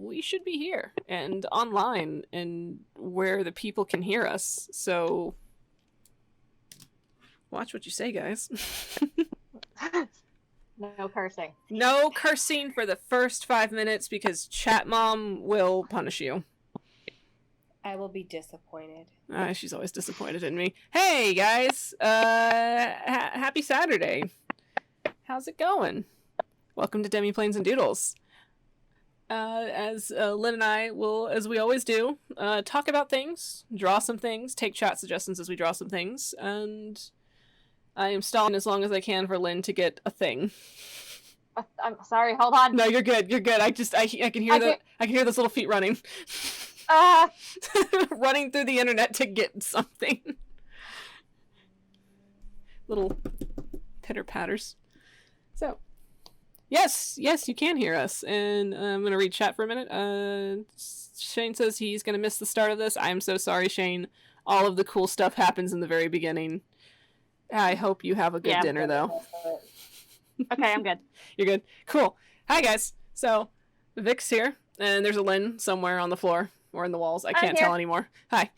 we should be here and online and where the people can hear us. So watch what you say, guys. No cursing. No cursing for the first 5 minutes because Chat Mom will punish you. I will be disappointed. She's always disappointed in me. Hey, guys. Happy Saturday. How's it going? Welcome to Demiplanes and Doodles. As Lynn and I will, as we always do, talk about things, draw some things, take chat suggestions as we draw some things, and I am stalling as long as I can for Lynn to get a thing. I'm sorry, hold on. No, you're good. You're good. I can hear I can hear those little feet running. Running through the internet to get something. Little pitter patters. So, yes, you can hear us, and I'm gonna read chat for a minute. Shane says he's gonna miss the start of this. I am so sorry, Shane. All of the cool stuff happens in the very beginning. I hope you have a good dinner, though. Okay, I'm good. You're good? Cool. Hi, guys. So, Vic's here, and there's a Lynn somewhere on the floor or in the walls. I can't tell anymore. Hi.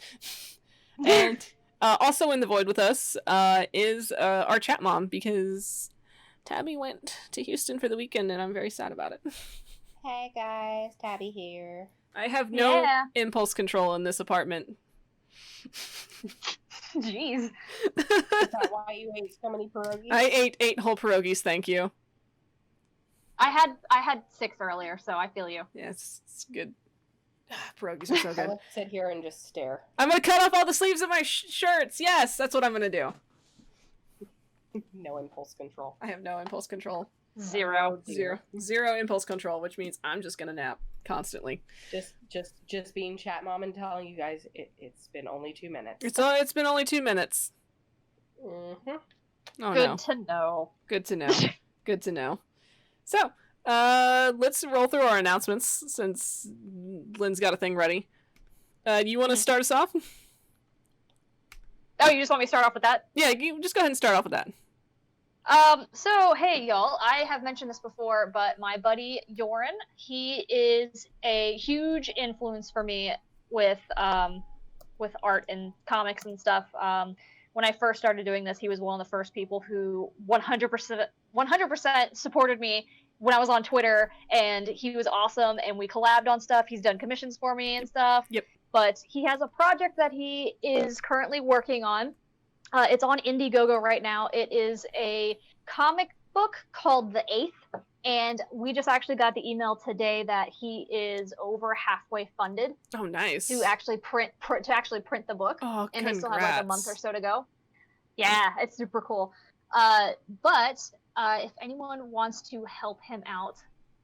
And also in the void with us is our chat mom, because Tabby went to Houston for the weekend, and I'm very sad about it. Hey, guys. Tabby here. I have no impulse control in this apartment. Jeez. Is that why you ate so many pierogies? I ate 8 whole pierogies, thank you. I had 6 earlier, so I feel you. Yeah, it's good. Pierogies are so good. I'll sit here and just stare. I'm gonna cut off all the sleeves of my shirts! Yes, that's what I'm gonna do. No impulse control. I have no impulse control. Zero Impulse control, which means I'm just gonna nap constantly. Just being chat mom and telling you guys it's been only 2 minutes. It's been only 2 minutes. Mm-hmm. Oh, Good to know. Good to know. Good to know. So, let's roll through our announcements since Lynn's got a thing ready. You want to start us off? Oh, you just want me to start off with that? Yeah, you just go ahead and start off with that. So, hey, y'all, I have mentioned this before, but my buddy, Yoren, he is a huge influence for me with art and comics and stuff. When I first started doing this, he was one of the first people who 100% supported me when I was on Twitter, and he was awesome, and we collabed on stuff. He's done commissions for me and stuff. Yep. But he has a project that he is currently working on. It's on Indiegogo right now. It is a comic book called The Eighth, and we just actually got the email today that he is over halfway funded. Oh, nice. To actually print the book. Oh, and congrats. they still have like a month or so to go. Yeah, it's super cool. But if anyone wants to help him out,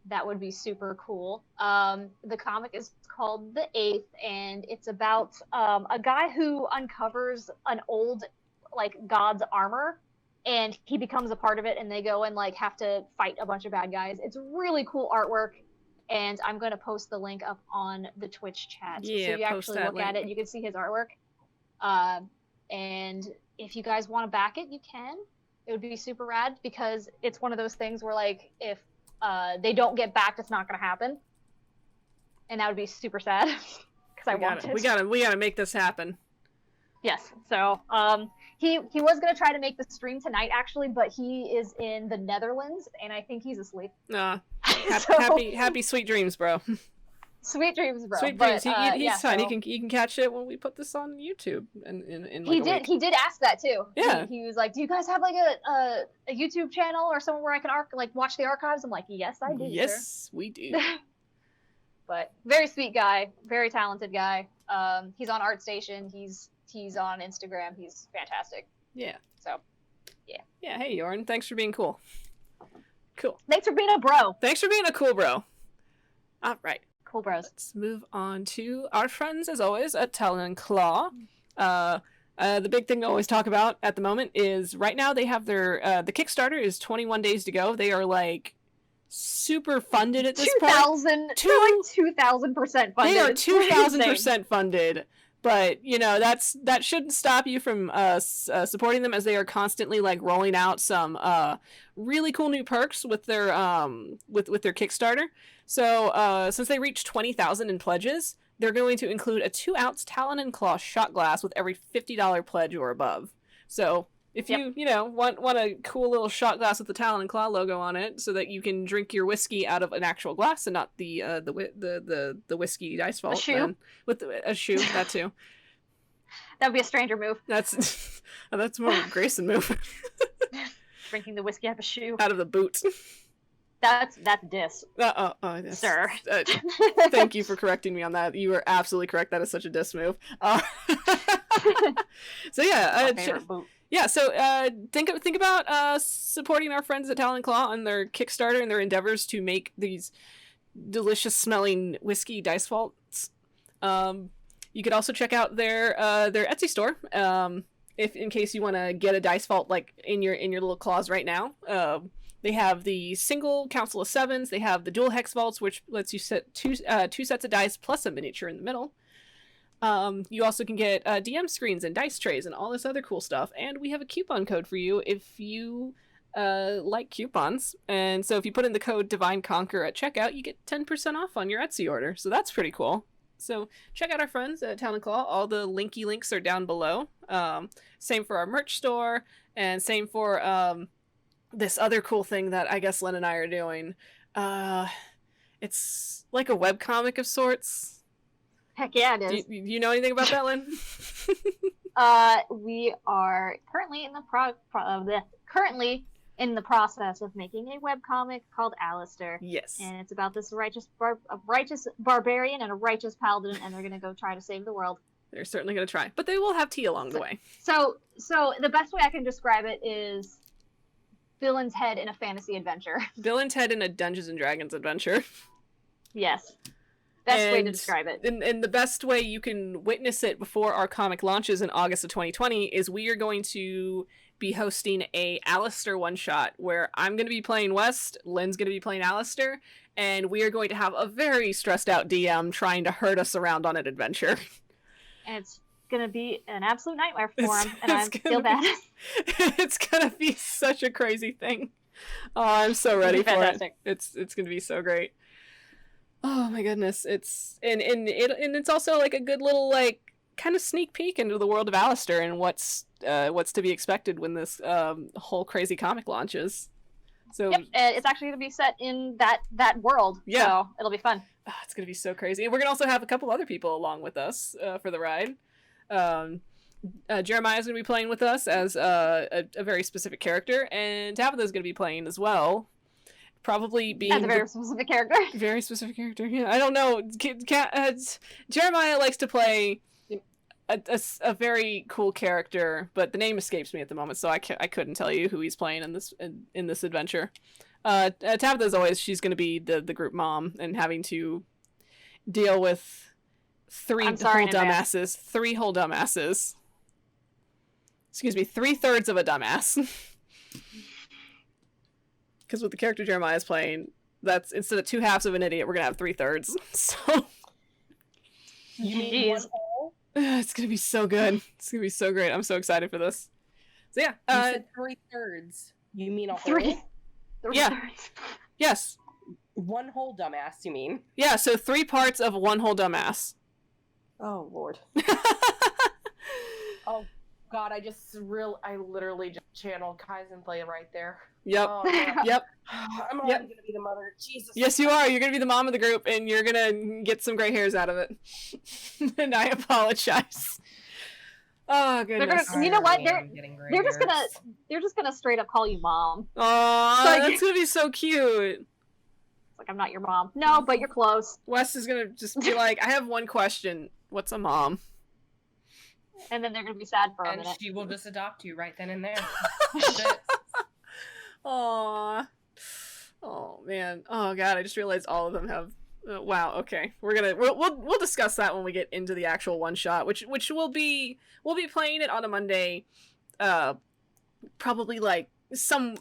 that would be super cool. The comic is called The Eighth, and it's about a guy who uncovers an old god's armor, and he becomes a part of it, and they go and have to fight a bunch of bad guys. It's really cool artwork, and I'm going to post the link up on the Twitch chat. Yeah, so you actually look at it, you can see his artwork. And if you guys want to back it, you can. It would be super rad, because it's one of those things where if they don't get backed, it's not going to happen, and that would be super sad because I want it. We gotta make this happen. Yes. So he was going to try to make the stream tonight, actually, but he is in the Netherlands, and I think he's asleep. Happy sweet dreams, bro. Sweet dreams, bro. Sweet dreams. He's fine. So... He can catch it when we put this on YouTube. He did ask that too. Yeah. He was like, "Do you guys have a YouTube channel or somewhere where I can watch the archives?" I'm like, "Yes, I do." Yes, we do. But very sweet guy, very talented guy. He's on ArtStation. He's on Instagram. He's fantastic. Yeah. So, yeah. Yeah. Hey, Yoren. Thanks for being cool. Cool. Thanks for being a bro. Thanks for being a cool bro. All right. Cool bros. Let's move on to our friends, as always, at Talon and Claw. The big thing to always talk about at the moment is right now they have their the Kickstarter is 21 days to go. They are super funded at this point. 2,000% funded. They are 2,000% funded. But you know, that shouldn't stop you from supporting them, as they are constantly like rolling out some really cool new perks with their with their Kickstarter. So since they reached 20,000 in pledges, they're going to include a 2-ounce Talon and Claw shot glass with every $50 pledge or above. So if you know want a cool little shot glass with the Talon and Claw logo on it, so that you can drink your whiskey out of an actual glass and not the whiskey dice vault, a shoe, then, with a shoe, that too. That would be a stranger move. That's more of a Grayson move. Drinking the whiskey out of a shoe. Out of the boot. That's diss. Sir. Thank you for correcting me on that. You are absolutely correct. That is such a diss move. So yeah, boot. Yeah, so think about supporting our friends at Talon Claw on their Kickstarter and their endeavors to make these delicious smelling whiskey dice vaults. You could also check out their Etsy store, if in case you want to get a dice vault like in your little claws right now. They have the single Council of Sevens. They have the dual hex vaults, which lets you set two sets of dice plus a miniature in the middle. You also can get DM screens and dice trays and all this other cool stuff. And we have a coupon code for you if you like coupons. And so if you put in the code Divine Conquer at checkout, you get 10% off on your Etsy order. So that's pretty cool. So check out our friends at Talon Claw. All the links are down below. Same for our merch store, and same for this other cool thing that I guess Len and I are doing. It's like a webcomic of sorts. Heck yeah, it is. Do you know anything about that, Lynn? We are currently in the process of making a webcomic called Alistair. Yes. And it's about this righteous barbarian and a righteous paladin, and they're gonna go try to save the world. They're certainly gonna try, but they will have tea along the way. So the best way I can describe it is Bill and Ted in a fantasy adventure. Bill and Ted in a Dungeons and Dragons adventure. Yes. Best way to describe it. And the best way you can witness it before our comic launches in August of 2020 is we are going to be hosting a Alistair one-shot where I'm going to be playing West, Lynn's going to be playing Alistair, and we are going to have a very stressed out DM trying to herd us around on an adventure. And it's going to be an absolute nightmare for him, and I feel bad. It's going to be such a crazy thing. Oh, I'm so ready for it. It's going to be so great. Oh my goodness, it's also like a good little like kind of sneak peek into the world of Alistair and what's to be expected when this whole crazy comic launches. So yep, it's actually going to be set in that world. Yeah, so it'll be fun. Oh, it's going to be so crazy. And we're going to also have a couple other people along with us for the ride. Jeremiah's going to be playing with us as a very specific character, and Tabitha's going to be playing as well. Probably being as a very specific character. Very specific character. Yeah, I don't know. Jeremiah likes to play a very cool character, but the name escapes me at the moment, so I couldn't tell you who he's playing in this adventure. Tabitha, as always, she's going to be the group mom and having to deal with three whole dumbasses. Excuse me, 3/3 of a dumbass. Because with the character Jeremiah is playing, that's instead of 2/2 of an idiot, we're gonna have 3/3. So you mean one whole? It's gonna be so good. It's gonna be so great. I'm so excited for this. So yeah, you said 3/3. You mean a whole? 3/3. Yeah. Yes. One whole dumbass. You mean? Yeah. So 3 parts of one whole dumbass. Oh Lord. Oh God, I literally just channeled Kaizen play right there. Yep. Oh, yep. I'm already gonna be the mother. Jesus. Yes, you are. You're gonna be the mom of the group, and you're gonna get some gray hairs out of it. And I apologize. Oh goodness. You know what? They're just gonna straight up call you mom. Aw, that's gonna be so cute. It's like, I'm not your mom. No, but you're close. Wes is gonna just be like, I have one question. What's a mom? And then they're gonna be sad for a minute. And she will just adopt you right then and there. Aww. Oh man. Oh god, I just realized all of them have wow, okay. We'll discuss that when we get into the actual one shot, which we'll be playing it on a Monday, probably like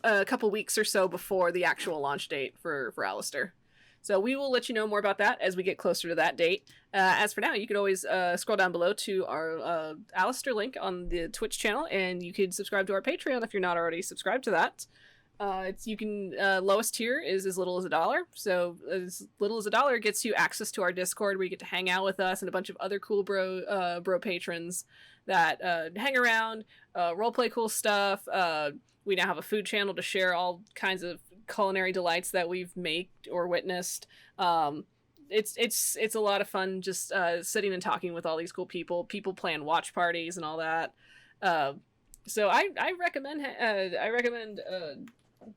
a couple weeks or so before the actual launch date for Alistair. So we will let you know more about that as we get closer to that date. As for now, you could always scroll down below to our Alistair link on the Twitch channel, and you could subscribe to our Patreon if you're not already subscribed to that. Lowest tier is as little as $1. So as little as $1 gets you access to our Discord, where you get to hang out with us and a bunch of other cool bro patrons that hang around, roleplay cool stuff. We now have a food channel to share all kinds of culinary delights that we've made or witnessed. It's a lot of fun just sitting and talking with all these cool people playing watch parties and all that. So I recommend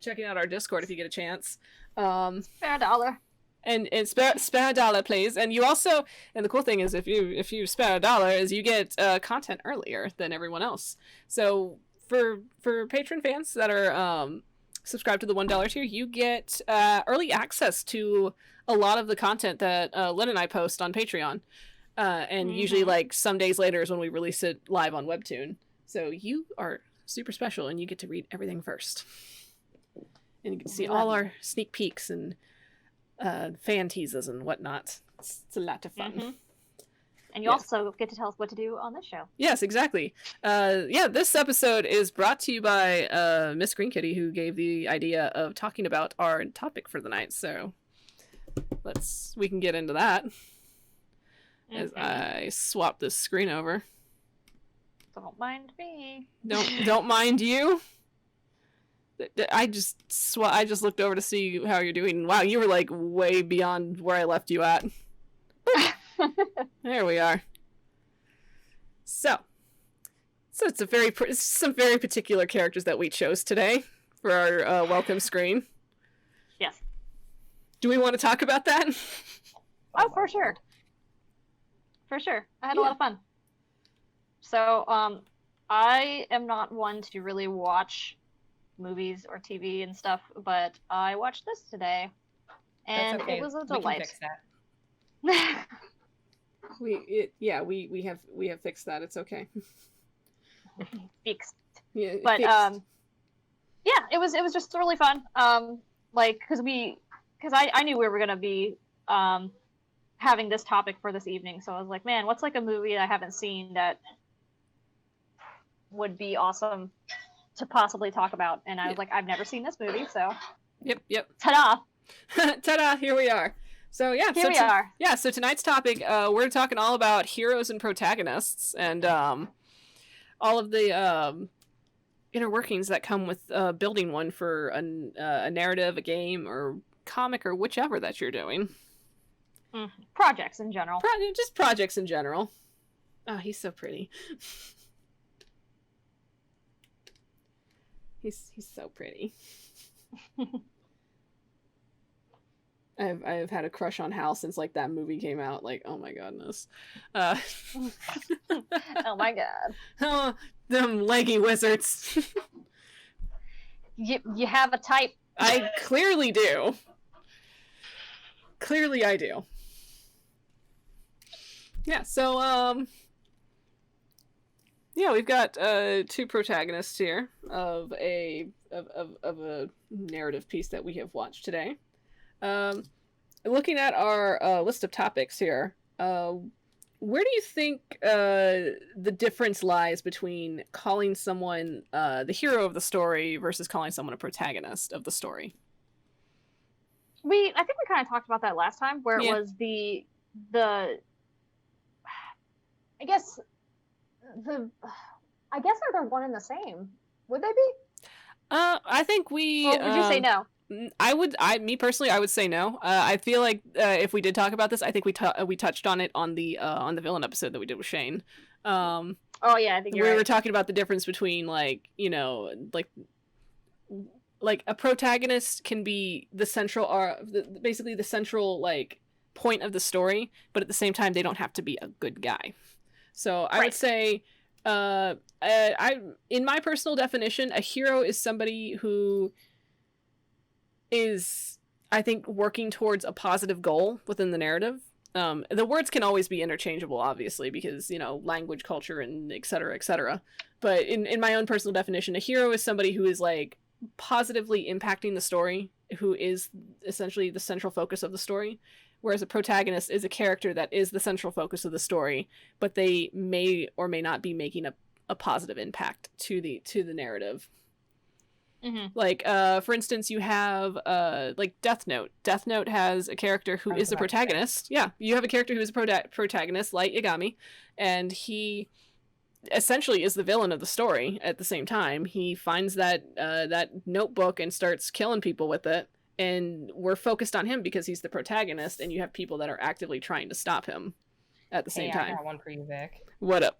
checking out our Discord if you get a chance. Spare $1. And spare $1, please. And you also, and the cool thing is, if you spare $1, is you get content earlier than everyone else. So for patron fans that are subscribed to the $1 tier, you get early access to a lot of the content that Lynn and I post on Patreon. And usually, like, some days later is when we release it live on Webtoon. So you are super special, and you get to read everything first. And you can see all our sneak peeks and fan teases and whatnot. It's a lot of fun. And you also get to tell us what to do on this show. Yes, exactly. This episode is brought to you by Miss Green Kitty, who gave the idea of talking about our topic for the night. So we can get into that as I swap this screen over. Don't mind me. Don't mind you. I just looked over to see how you're doing. Wow, you were like way beyond where I left you at. There we are. So it's some very particular characters that we chose today for our welcome screen. Yes. Do we want to talk about that? Oh, for sure. For sure. I had a lot of fun. So, I am not one to really watch movies or TV and stuff, but I watched this today, and it was a delight. We can fix that. We have fixed that. It's okay. Fixed. Yeah, but fixed. it was just really fun. Because I knew we were gonna be having this topic for this evening, so I was like, man, what's like a movie I haven't seen that would be awesome to possibly talk about? And I was like, I've never seen this movie, so Yep. Ta-da! Ta-da! Here we are. So we are. Yeah. So tonight's topic, we're talking all about heroes and protagonists, and all of the inner workings that come with building one for a narrative, a game, or comic, or whichever that you're doing. Projects in general. Just projects in general. Oh, he's so pretty. He's so pretty. I've had a crush on Hal since like that movie came out. Like, oh my goodness. Oh my god. Oh, them leggy wizards. You have a type. I clearly do. Clearly I do. Yeah, so we've got two protagonists here of a narrative piece that we have watched today. Looking at our list of topics here, where do you think the difference lies between calling someone the hero of the story versus calling someone a protagonist of the story? I think we kind of talked about that last time, where it was the I guess they're one and the same. Would they be? I think we. Or would you say no? Me personally, I would say no. I feel like if we did talk about this, I think we touched on it on the villain episode that we did with Shane. Oh yeah, I think you're right. We were talking about the difference between like a protagonist can be the central, basically the central like point of the story, but at the same time they don't have to be a good guy. So I would say, in my personal definition, a hero is somebody who is, I think, working towards a positive goal within the narrative. The words can always be interchangeable, obviously, because, language, culture, and et cetera, et cetera. But in my own personal definition, a hero is somebody who is, like, positively impacting the story, who is essentially the central focus of the story, whereas a protagonist is a character that is the central focus of the story, but they may or may not be making a positive impact to the narrative. Like, for instance, you have like Death Note. Death Note has a character who is the protagonist. Yeah, you have a character who is a protagonist, Light Yagami, and he essentially is the villain of the story. At the same time, he finds that notebook and starts killing people with it, and we're focused on him because he's the protagonist, and you have people that are actively trying to stop him at the same time. I got one for you, Vic. What up?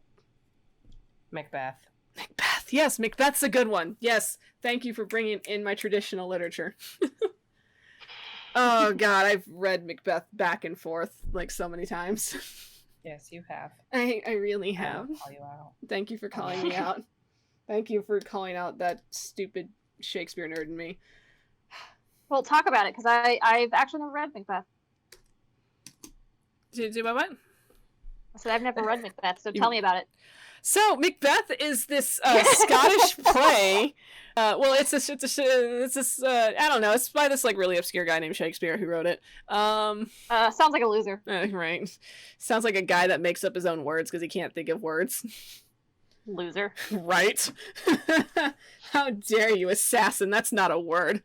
Macbeth. Macbeth. Yes, Macbeth's a good one. Yes, thank you for bringing in my traditional literature. Oh god, I've read Macbeth back and forth like so many times. Yes, you have. I really have. I'll call you out. Thank you for calling me out. Thank you for calling out that stupid Shakespeare nerd in me. Well, talk about it, because I've actually never read Macbeth. Do what? I said I've never read Macbeth, so tell me about it. So Macbeth is this Scottish play. Well, it's this I don't know. It's by this like really obscure guy named Shakespeare who wrote it. Sounds like a loser. Right. Sounds like a guy that makes up his own words because he can't think of words. Loser. Right. How dare you, assassin? That's not a word.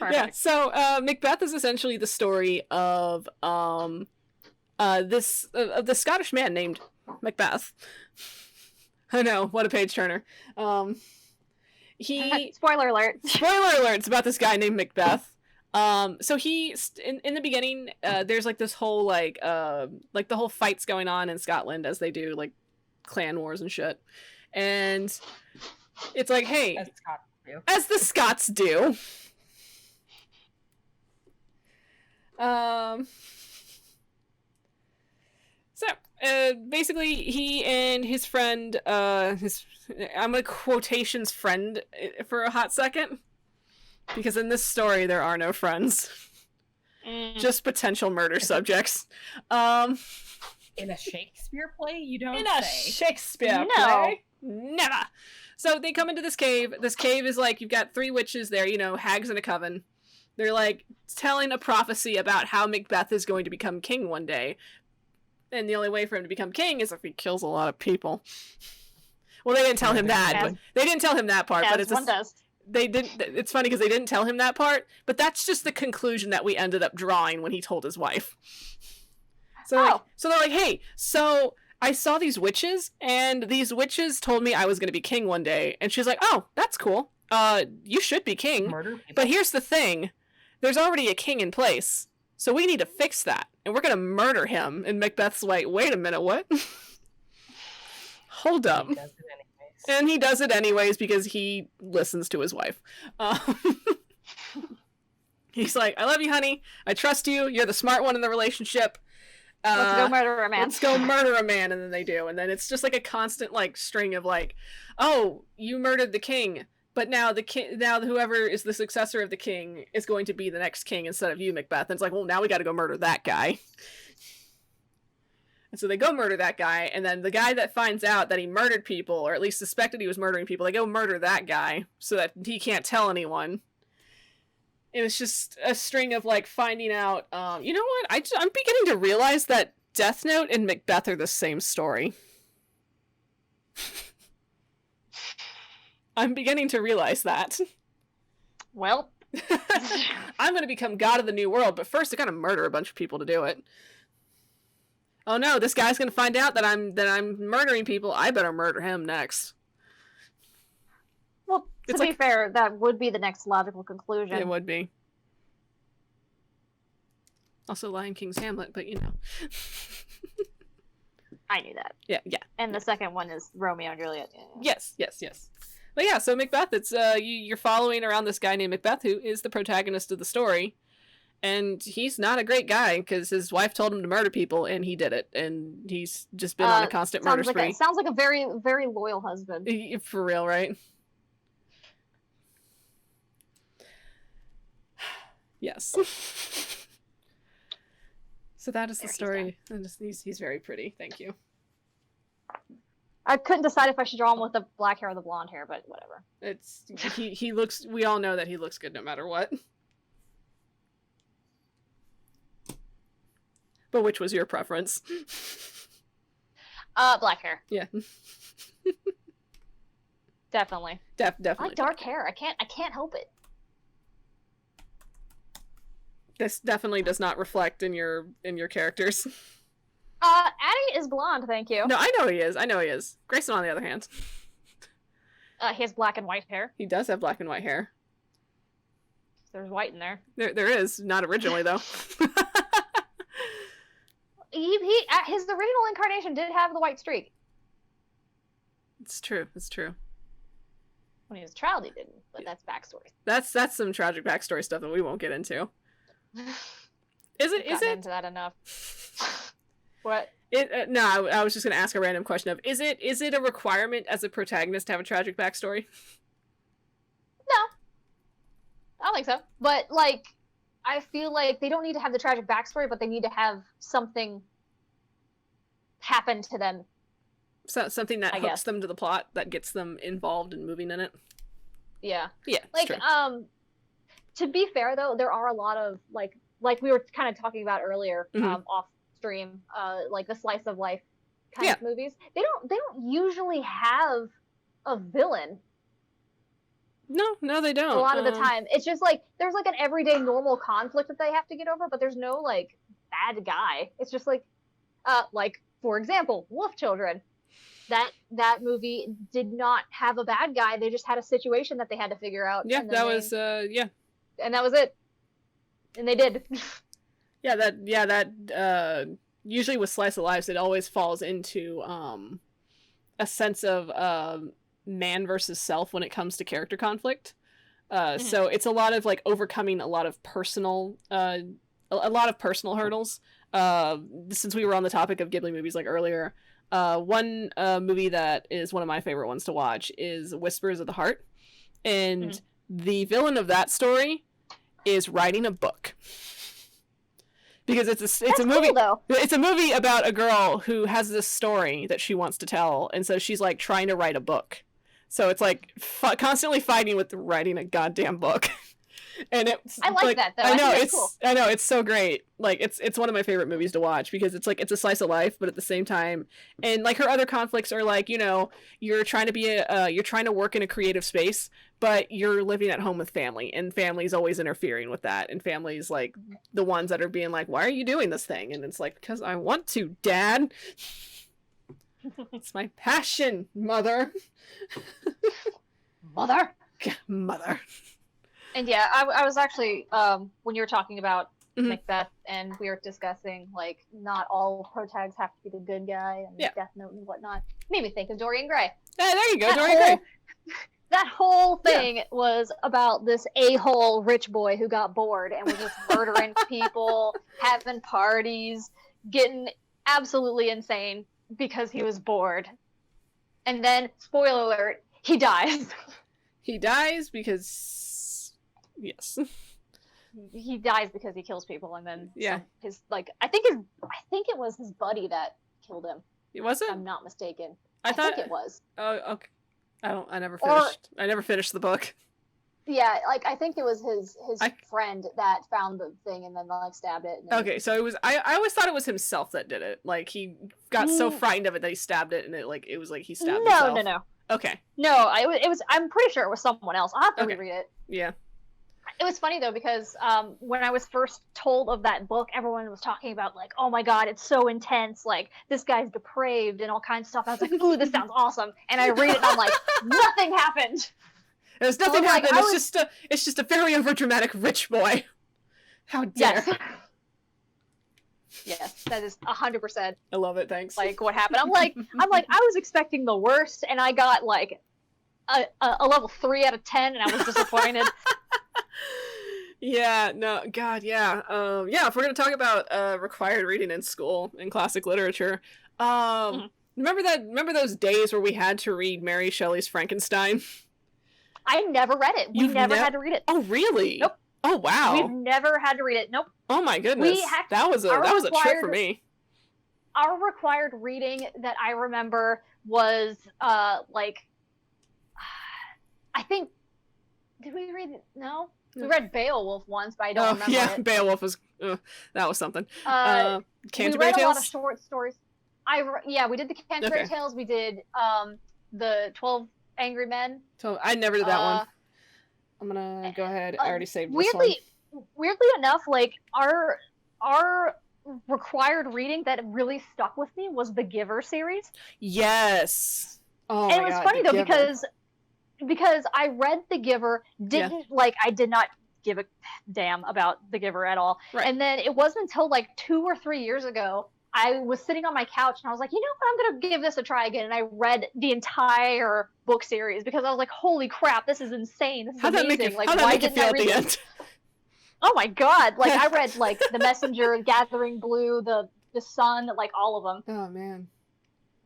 Yeah. So Macbeth is essentially the story of the Scottish man named Macbeth. I know, what a page turner. Spoiler alert. Spoiler alert! It's about this guy named Macbeth. So he in the beginning, there's like this whole like the whole fights going on in Scotland as they do like clan wars and shit, and it's like, hey, as the Scots do. So, basically, he and his friend, I'm gonna quotations friend for a hot second, because in this story there are no friends, just potential murder subjects. In a Shakespeare play, you don't in say. A Shakespeare play? Never. So they come into this cave. This cave is like, you've got 3 witches there, you know, hags in a coven. They're like telling a prophecy about how Macbeth is going to become king one day. And the only way for him to become king is if he kills a lot of people. Well, they didn't tell him that. They didn't tell him that part, but it's they didn't. It's funny because they didn't tell him that part, but that's just the conclusion that we ended up drawing when he told his wife. So, so they're like, hey, so I saw these witches, and these witches told me I was going to be king one day, and she's like, oh, that's cool. You should be king. But here's the thing: there's already a king in place. So we need to fix that, and we're gonna murder him. And Macbeth's like, wait a minute, what? Hold up. He does it anyways. And he does it anyways because he listens to his wife. He's like, I love you, honey. I trust you. You're the smart one in the relationship. Let's go murder a man. Let's go murder a man, and then they do. And then it's just like a constant like string of like, oh, you murdered the king. But now whoever is the successor of the king is going to be the next king instead of you, Macbeth. And it's like, well, now we got to go murder that guy. And so they go murder that guy, and then the guy that finds out that he murdered people, or at least suspected he was murdering people, they go murder that guy so that he can't tell anyone. It was just a string of like finding out. You know what? I'm beginning to realize that Death Note and Macbeth are the same story. I'm beginning to realize that. Well, I'm going to become god of the new world, but first I gotta murder a bunch of people to do it. Oh no, this guy's going to find out that I'm murdering people. I better murder him next. Well, to be fair, that would be the next logical conclusion. It would be. Also Lion King's Hamlet, but you know. I knew that. Yeah. And the second one is Romeo and Juliet. Yeah. Yes. But yeah, so Macbeth, it's you're following around this guy named Macbeth, who is the protagonist of the story, and he's not a great guy because his wife told him to murder people, and he did it, and he's just been on a constant murder spree. Sounds like a very, very loyal husband. For real, right? Yes. So that is the story. And he's very pretty. Thank you. I couldn't decide if I should draw him with the black hair or the blonde hair, but whatever. It's he looks. We all know that he looks good no matter what. But which was your preference? Black hair. Yeah. Definitely. Definitely. I like dark hair. I can't help it. This definitely does not reflect in your characters. Addie is blonde, thank you. No, I know he is. Grayson, on the other hand. He has black and white hair. He does have black and white hair. There's white in there. There is. Not originally, though. His original incarnation did have the white streak. It's true. When he was a child, he didn't, but that's backstory. That's some tragic backstory stuff that we won't get into. Is it into that enough? What? No, I was just gonna ask a random question of is it a requirement as a protagonist to have a tragic backstory? No, I don't think so. But like, I feel like they don't need to have the tragic backstory, but they need to have something happen to them. So, something that hooks them to the plot, that gets them involved and moving in it. Yeah. Yeah. Like, true. To be fair though, there are a lot of like we were kind of talking about earlier, off stream, like the slice of life kind of movies. They don't usually have a villain. No, they don't. A lot of the time, it's just like there's like an everyday normal conflict that they have to get over, but there's no like bad guy. It's just like for example, Wolf Children. That movie did not have a bad guy. They just had a situation that they had to figure out. Yeah, that was and that was it. And they did. That usually with slice of lives, it always falls into a sense of man versus self when it comes to character conflict. So it's a lot of like overcoming a lot of personal hurdles. Since we were on the topic of Ghibli movies like earlier, one movie that is one of my favorite ones to watch is Whispers of the Heart, and the villain of that story is writing a book. Because it's a movie. Cool, though. It's a movie about a girl who has this story that she wants to tell, and so she's like trying to write a book. So it's like constantly fighting with writing a goddamn book. And I like that though. I know cool. I know it's so great. Like it's one of my favorite movies to watch because it's like it's a slice of life, but at the same time, and like her other conflicts are like, you know, you're trying to work in a creative space, but you're living at home with family, and family's always interfering with that, and family's like the ones that are being like, why are you doing this thing? And it's like, because I want to, Dad. It's my passion, Mother. Mother. And yeah, I was actually, when you were talking about Macbeth, and we were discussing, like, not all protags have to be the good guy, and Death Note and whatnot, made me think of Dorian Gray. Yeah, there you go, Dorian Gray. That whole thing was about this a-hole rich boy who got bored and was just murdering people, having parties, getting absolutely insane because he was bored. And then, spoiler alert, he dies. He dies because... Yes. He dies because he kills people, and then I think it was his buddy that killed him. Was it? If I'm not mistaken. I think it was. Oh, okay. I never finished the book. Yeah, like I think it was his friend that found the thing and then like stabbed it. Okay, so it was. I always thought it was himself that did it. Like he got so frightened of it that he stabbed it, and it was like he stabbed himself. No. Okay. No, it was. I'm pretty sure it was someone else. I'll have to reread it. Yeah. It was funny though because when I was first told of that book, everyone was talking about like, oh my god, it's so intense, like this guy's depraved and all kinds of stuff. I was like, ooh, this sounds awesome. And I read it and I'm like, nothing happened. There's nothing happened. It's just a very overdramatic rich boy. How dare? Yes, that is 100%. I love it. Thanks. Like what happened? I'm like, I was expecting the worst, and I got like a level 3 out of 10, and I was disappointed. Yeah, no, God, yeah. If we're gonna talk about required reading in school in classic literature, remember those days where we had to read Mary Shelley's Frankenstein? I never read it. We never had to read it. Oh, really? Nope. Oh, wow. We've never had to read it. Nope. Oh my goodness. That was a trip for me. Our required reading that I remember was like I think did we read no? We read Beowulf once, but I don't remember it. Beowulf was that was something. We Canterbury read Tales? a lot of short stories. We did the Canterbury Tales. We did the 12 Angry Men. So I never did that one. I'm gonna go ahead. I already saved this one. Weirdly enough, like our required reading that really stuck with me was the Giver series. Yes. Oh, and it was funny though because I read the Giver, I did not give a damn about the Giver at all. Right. And then it wasn't until like 2 or 3 years ago I was sitting on my couch and I was like, you know what, I'm gonna give this a try again. And I read the entire book series because I was like, holy crap, this is insane. This is amazing. How'd that make you feel at the end? Oh my god! Like I read like The Messenger, Gathering Blue, the Sun, like all of them. Oh man.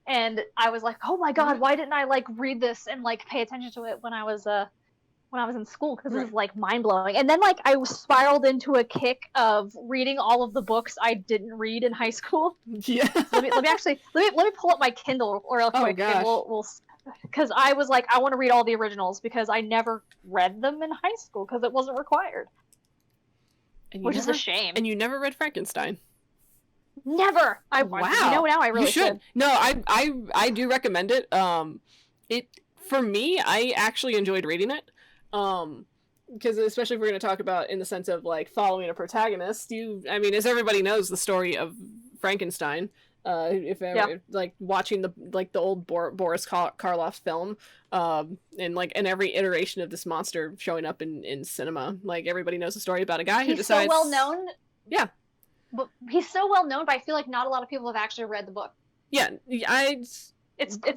And I was like, oh my god, why didn't I like read this and like pay attention to it when I was in school? Because it was like mind blowing. And then like I spiraled into a kick of reading all of the books I didn't read in high school. Yeah. let me pull up my Kindle real quick, and we'll because I was like, I want to read all the originals because I never read them in high school because it wasn't required. Which is a shame. And you never read Frankenstein? Never. Wow. Now I really should. No, I do recommend it. For me, I actually enjoyed reading it. Because especially if we're going to talk about in the sense of like following a protagonist, as everybody knows the story of Frankenstein. If ever, like watching the old Boris Karloff's film, and in every iteration of this monster showing up in cinema, like everybody knows the story about a guy who decides. He's so well known. Yeah, but he's so well known, but I feel like not a lot of people have actually read the book. Yeah, it's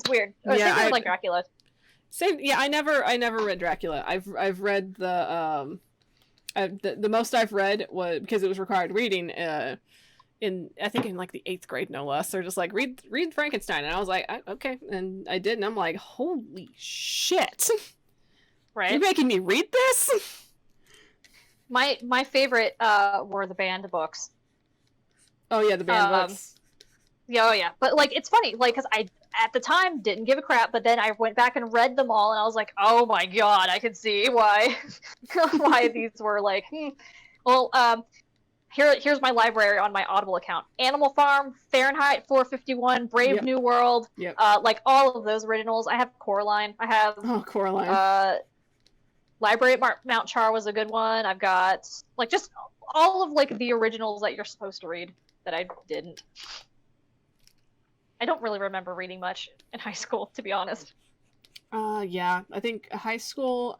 weird. Same thing with like Dracula. I never read Dracula. I've read the most I've read was because it was required reading. I think in like the 8th grade, no less. They're just like, read Frankenstein. And I was like, okay. And I did. And I'm like, holy shit. Right. You're making me read this? My favorite were the banned books. Oh, yeah, the banned books. Yeah, oh, yeah. But like, it's funny, like, because I, at the time, didn't give a crap. But then I went back and read them all. And I was like, oh my god, I could see why these were like, Well, Here's my library on my Audible account. Animal Farm, Fahrenheit 451, Brave New World, like all of those originals. I have Coraline. I have Coraline. Library at Mount Char was a good one. I've got like just all of like the originals that you're supposed to read that I didn't. I don't really remember reading much in high school, to be honest. Yeah, I think high school.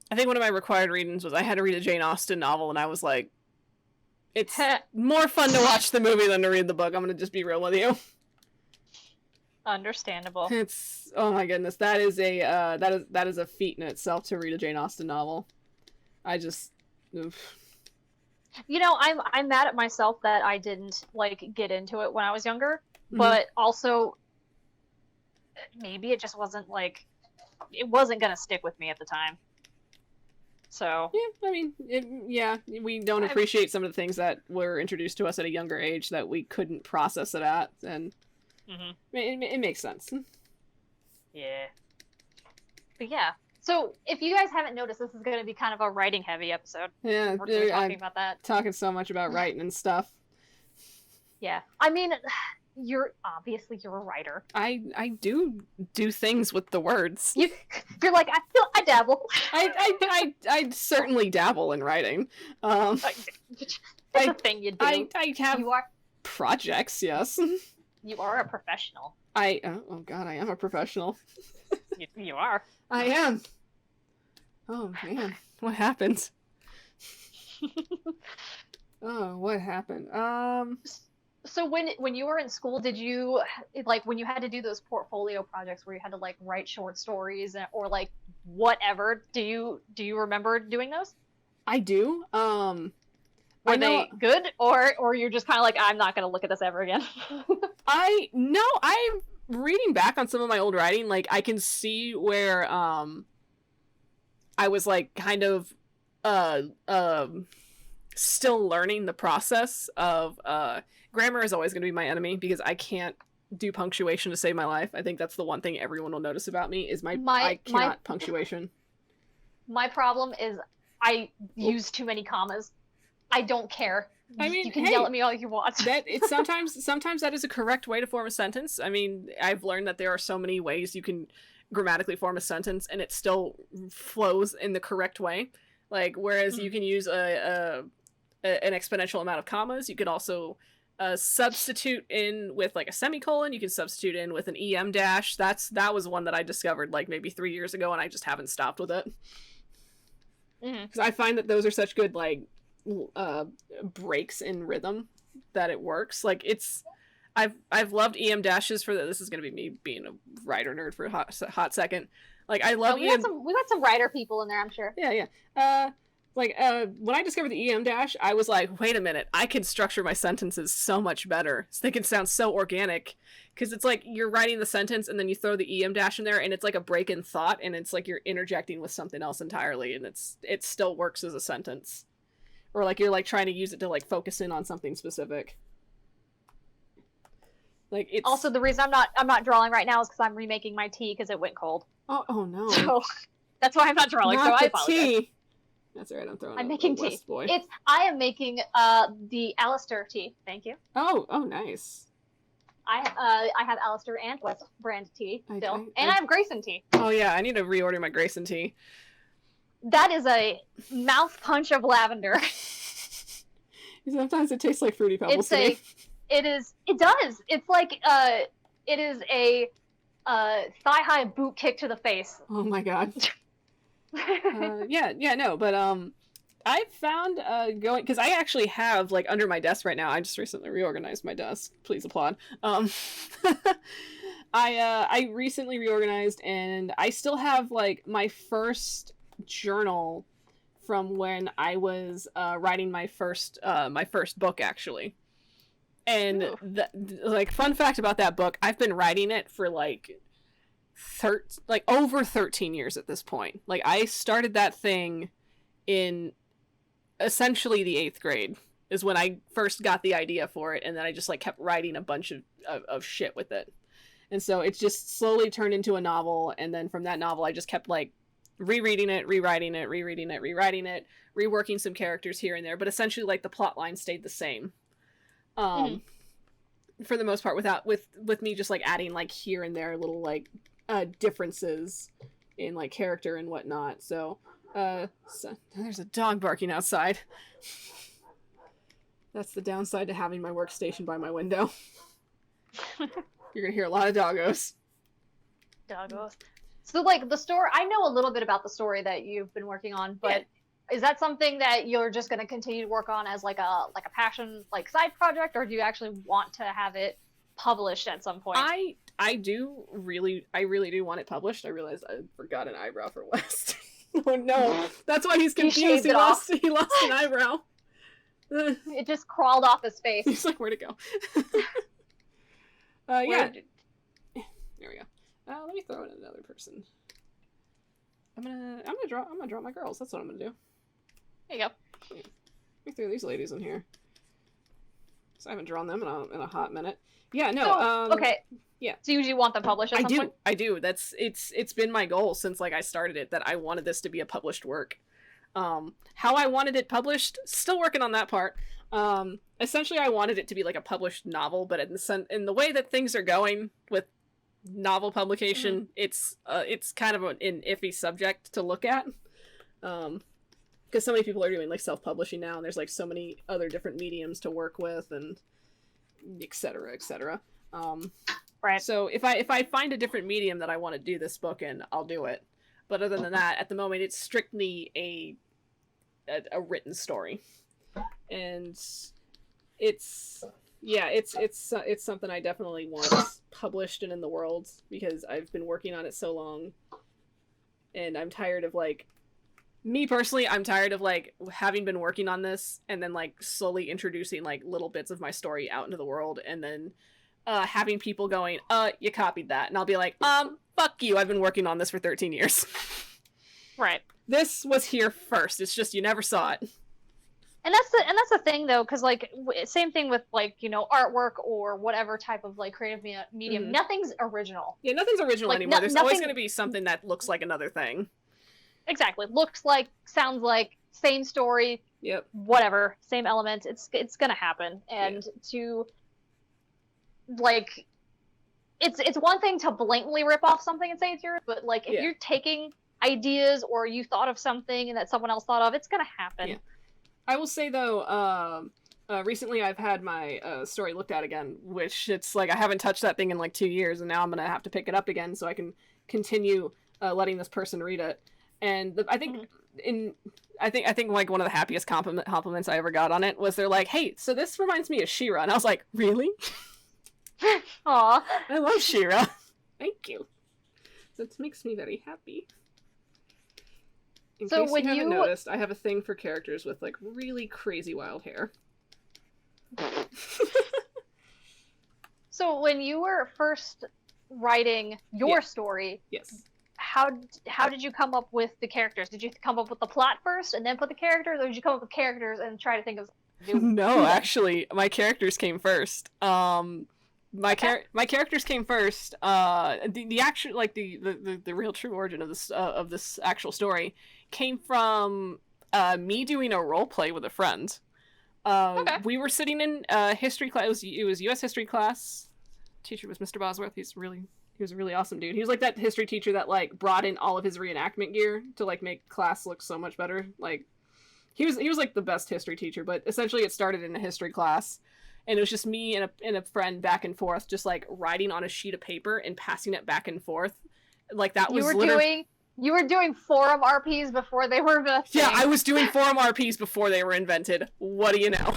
I think one of my required readings was I had to read a Jane Austen novel, and I was like, it's more fun to watch the movie than to read the book. I'm gonna just be real with you. Understandable. It's oh my goodness, that is a feat in itself to read a Jane Austen novel. I just, oof. I'm mad at myself that I didn't like get into it when I was younger, but also maybe it just wasn't like it wasn't gonna stick with me at the time. So yeah, I mean, we don't appreciate some of the things that were introduced to us at a younger age that we couldn't process it at, and it makes sense. Yeah. But yeah, so if you guys haven't noticed, this is going to be kind of a writing heavy episode. Yeah, we're talking about that. Talking so much about writing and stuff. Yeah, I mean, you're a writer. I do things with the words. You're like, I dabble. I certainly dabble in writing. That's a thing you do. I have projects, yes. You are a professional. Oh god, I am a professional. You are. I am. Oh man, what happened? Oh, what happened? So when you were in school, did you like when you had to do those portfolio projects where you had to like write short stories or like whatever? Do you remember doing those? I do. Were they good or you're just kind of like, I'm not gonna look at this ever again? I'm reading back on some of my old writing. Like I can see where I was like kind of still learning the process of grammar is always going to be my enemy because I can't do punctuation to save my life. I think that's the one thing everyone will notice about me is I cannot punctuation. My problem is I use too many commas. I don't care. I mean, you can yell at me all you want. That it's sometimes that is a correct way to form a sentence. I mean, I've learned that there are so many ways you can grammatically form a sentence and it still flows in the correct way. Like, whereas you can use an exponential amount of commas, you could also substitute in with like a semicolon. You can substitute in with an em dash. That was one that I discovered like maybe 3 years ago, and I just haven't stopped with it. Because I find that those are such good like breaks in rhythm that it works. Like I've loved em dashes for this is going to be me being a writer nerd for a hot second. Like I love we got some writer people in there, I'm sure. Yeah. When I discovered the em dash, I was like, wait a minute, I can structure my sentences so much better. So they can sound so organic. Because it's like you're writing the sentence and then you throw the em dash in there and it's like a break in thought and it's like you're interjecting with something else entirely and it still works as a sentence. Or like you're like trying to use it to like focus in on something specific. Like it's also the reason I'm not drawing right now is because I'm remaking my tea because it went cold. Oh no. So that's why I'm not drawing. Not so I apologize. Tea. That's alright. I'm making tea. Boy. I am making the Alistair tea. Thank you. Oh nice. I have Alistair and West brand tea still, and I have Grayson tea. Oh yeah, I need to reorder my Grayson tea. That is a mouth punch of lavender. Sometimes it tastes like Fruity Pebbles to me. It does. It's like it is a thigh-high boot kick to the face. Oh my god. But I found going, because I actually have like under my desk right now. I just recently reorganized my desk. Please applaud. I recently reorganized, and I still have like my first journal from when I was writing my first book actually. And like fun fact about that book, I've been writing it for like over 13 years at this point. Like I started that thing in essentially the 8th grade is when I first got the idea for it, and then I just like kept writing a bunch of shit with it. And so it just slowly turned into a novel, and then from that novel I just kept like rereading it, rewriting it, reworking some characters here and there, but essentially like the plot line stayed the same. For the most part, with me just like adding like here and there little like differences in like character and whatnot. So there's a dog barking outside. That's the downside to having my workstation by my window. You're gonna hear a lot of doggos. So like the story, I know a little bit about the story that you've been working on, but is that something that you're just going to continue to work on as like a passion, like side project, or do you actually want to have it published at some point? I really do want it published. I realized I forgot an eyebrow for West. Oh no, that's why he's confused. He lost an eyebrow. It just crawled off his face. He's like, where'd it go? Yeah. There we go. Let me throw in another person. I'm gonna draw my girls. That's what I'm gonna do. There you go. Let me throw these ladies in here. So I haven't drawn them in a hot minute. Yeah, no. So, okay. Yeah. So you want them published at some point? I do. It's been my goal since like I started it that I wanted this to be a published work. How I wanted it published, still working on that part. Essentially I wanted it to be like a published novel, but in the way that things are going with novel publication, it's kind of an iffy subject to look at. Because so many people are doing like self-publishing now, and there's like so many other different mediums to work with, and etc. Right. So if I find a different medium that I want to do this book in, I'll do it. But other than that, at the moment, it's strictly a written story, and it's something I definitely want published and in the world, because I've been working on it so long, and I'm tired of like, me personally, I'm tired of like having been working on this and then like slowly introducing like little bits of my story out into the world, and then having people going, you copied that, and I'll be like, fuck you, I've been working on this for 13 years. Right. This was here first, it's just you never saw it. And that's the thing though, because like same thing with like artwork or whatever type of like creative medium. Mhm. Nothing's original. Yeah, nothing's original Like, anymore. There's always nothing going to be something that looks like another thing. exactly looks like, sounds like, same story, Yep. whatever, same elements. It's gonna happen, and to like it's one thing to blatantly rip off something and say it's yours, but like if you're taking ideas or you thought of something and that someone else thought of, it's gonna happen. Yeah. I will say though, recently I've had my story looked at again, which it's like I haven't touched that thing in like 2 years, and now I'm gonna have to pick it up again so I can continue letting this person read it. And I think I think like one of the happiest compliments I ever got on it was they're like, "Hey, so this reminds me of She-Ra," and I was like, "Really?" Aw, I love She-Ra. Thank you. That makes me very happy. In So case when you haven't you- noticed, I have a thing for characters with like really crazy wild hair. So when you were first writing your story, Yes. how did you come up with the characters? Did you come up with the plot first and then put the characters, or did you come up with characters and try to think of No, actually, my characters came first. My characters came first. The actual like the real true origin of this actual story came from me doing a role play with a friend. Okay. We were sitting in history class. It was U.S. history class. Teacher was Mr. Bosworth. He was a really awesome dude. He was like that history teacher that like brought in all of his reenactment gear to like make class look so much better. Like he was like the best history teacher, but essentially it started in a history class. And it was just me and a friend back and forth, just like writing on a sheet of paper and passing it back and forth. Like that was you were doing forum RPs before they were the thing. Yeah, I was doing forum RPs before they were invented. What do you know?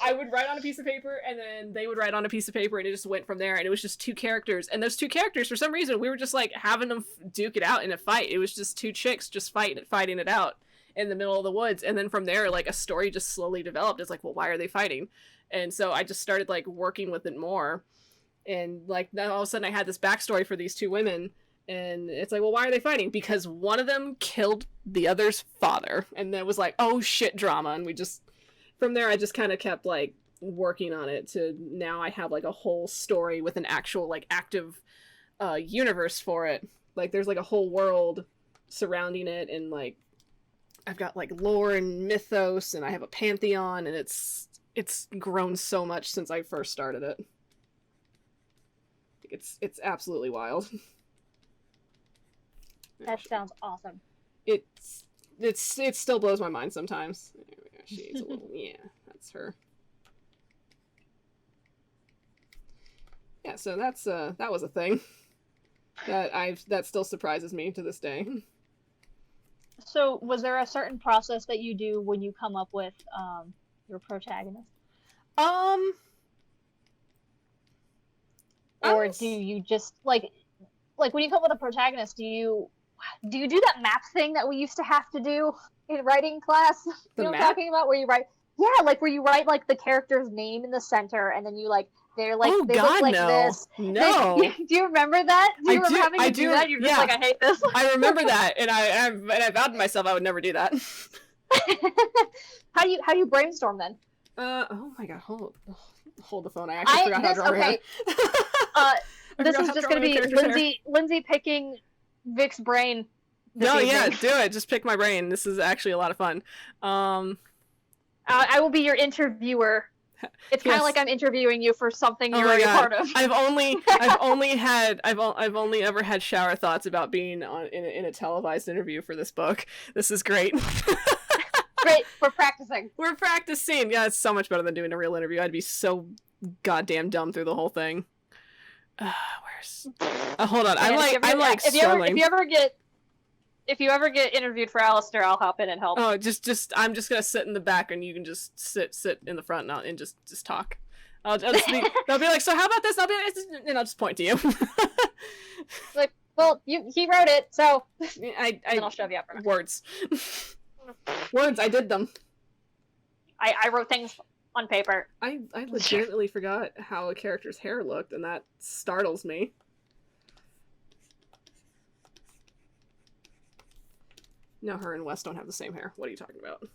I would write on a piece of paper, and then they would write on a piece of paper, and it just went from there. And it was just two characters, and those two characters, for some reason, we were just like having them duke it out in a fight. It was just two chicks just fighting it out in the middle of the woods. And then from there, like a story just slowly developed. It's like, well, why are they fighting? And so I just started like working with it more, and like now all of a sudden I had this backstory for these two women. And it's like, well, why are they fighting? Because one of them killed the other's father. And then it was like, oh shit, drama. And we just, from there, I just kind of kept like working on it to now I have like a whole story with an actual like active universe for it. Like there's like a whole world surrounding it. And like, I've got like lore and mythos, and I have a pantheon, and it's grown so much since I first started it. It's absolutely wild. That sounds awesome. It still blows my mind sometimes. She's a little, yeah, that's her. Yeah, so that's that was a thing that still surprises me to this day. So was there a certain process that you do when you come up with your protagonist? Or do you just like when you come up with a protagonist, do you do that map thing that we used to have to do in writing class? You know what I'm talking about? Where you write, where you write like the character's name in the center, and then you like they look like no. this. No. Do you remember that? Do you remember having to do that? You're just like, I hate this. I remember that, and I vowed to myself I would never do that. How do you brainstorm then? Oh my god, hold the phone. I actually forgot how to draw her hair. This is just going to be Lindsay picking Vic's brain. No, yeah, do it. Just pick my brain. This is actually a lot of fun. I will be your interviewer. It's kind of like I'm interviewing you for something you're already a part of. I've only ever had shower thoughts about being in a televised interview for this book. This is great. Great, we're practicing. We're practicing. Yeah, it's so much better than doing a real interview. I'd be so goddamn dumb through the whole thing. Where's? Hold on. I'm struggling. If you ever get interviewed for Alistair, I'll hop in and help. Oh, I'm just gonna sit in the back, and you can just sit in the front and just talk. They'll be like, so how about this? And I'll just point to you. Like, well, he wrote it, so and I'll shove you up. Words. Words. I did them. I wrote things on paper. I legitimately forgot how a character's hair looked, and that startles me. No, her and Wes don't have the same hair. What are you talking about?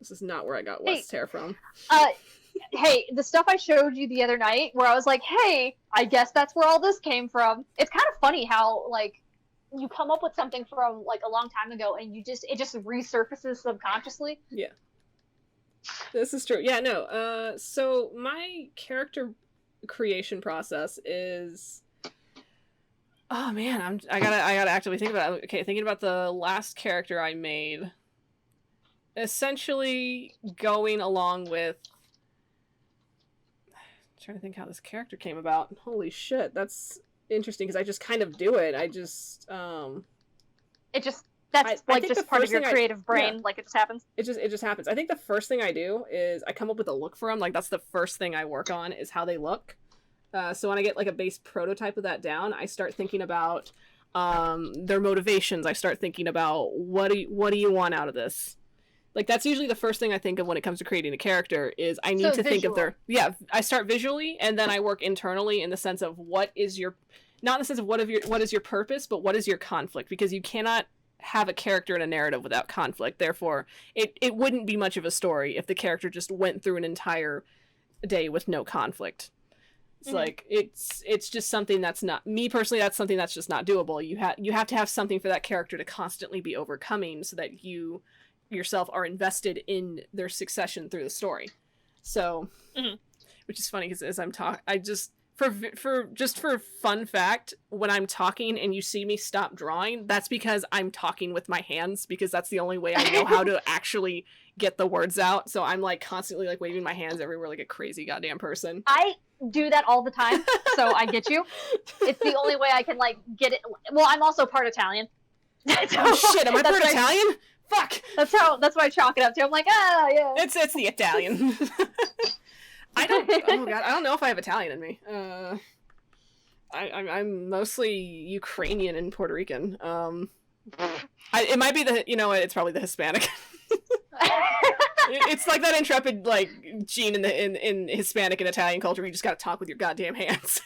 This is not where I got Hey. West Tear from. Hey, the stuff I showed you the other night, where I was like, "Hey, I guess that's where all this came from." It's kind of funny how like you come up with something from like a long time ago, and it just resurfaces subconsciously. Yeah. This is true. Yeah, no. So my character creation process is. Oh man, I gotta actively think about it. Okay, thinking about the last character I made. Essentially going along with. I'm trying to think how this character came about. Holy shit, that's interesting because I just kind of do it. I just That's I think just the part of first your thing creative brain. yeah. Like it just happens. It just happens. I think the first thing I do is I come up with a look for them. Like that's the first thing I work on is how they look. So when I get like a base prototype of that down, I start thinking about their motivations. I start thinking about what do you want out of this? Like that's usually the first thing I think of when it comes to creating a character is I need to think of their I start visually and then I work internally in the sense of what is your not in the sense of what is your purpose, but what is your conflict, because you cannot have a character in a narrative without conflict. Therefore, it wouldn't be much of a story if the character just went through an entire day with no conflict. It's like it's just something that's not me personally. That's something that's just not doable. You have to have something for that character to constantly be overcoming, so that you yourself are invested in their succession through the story. So, which is funny because as I'm talking, I just for fun fact, when I'm talking and you see me stop drawing, that's because I'm talking with my hands, because that's the only way I know how to actually get the words out. So I'm like constantly like waving my hands everywhere like a crazy goddamn person. I do that all the time, so I get you. It's the only way I can like get it. Well, I'm also part Italian. Oh shit, am I part Italian? Fuck. That's why I chalk it up to. I'm like, yeah. It's the Italian. I don't know if I have Italian in me. I'm mostly Ukrainian and Puerto Rican. It might be it's probably the Hispanic. It's like that intrepid like gene in Hispanic and Italian culture where you just gotta talk with your goddamn hands.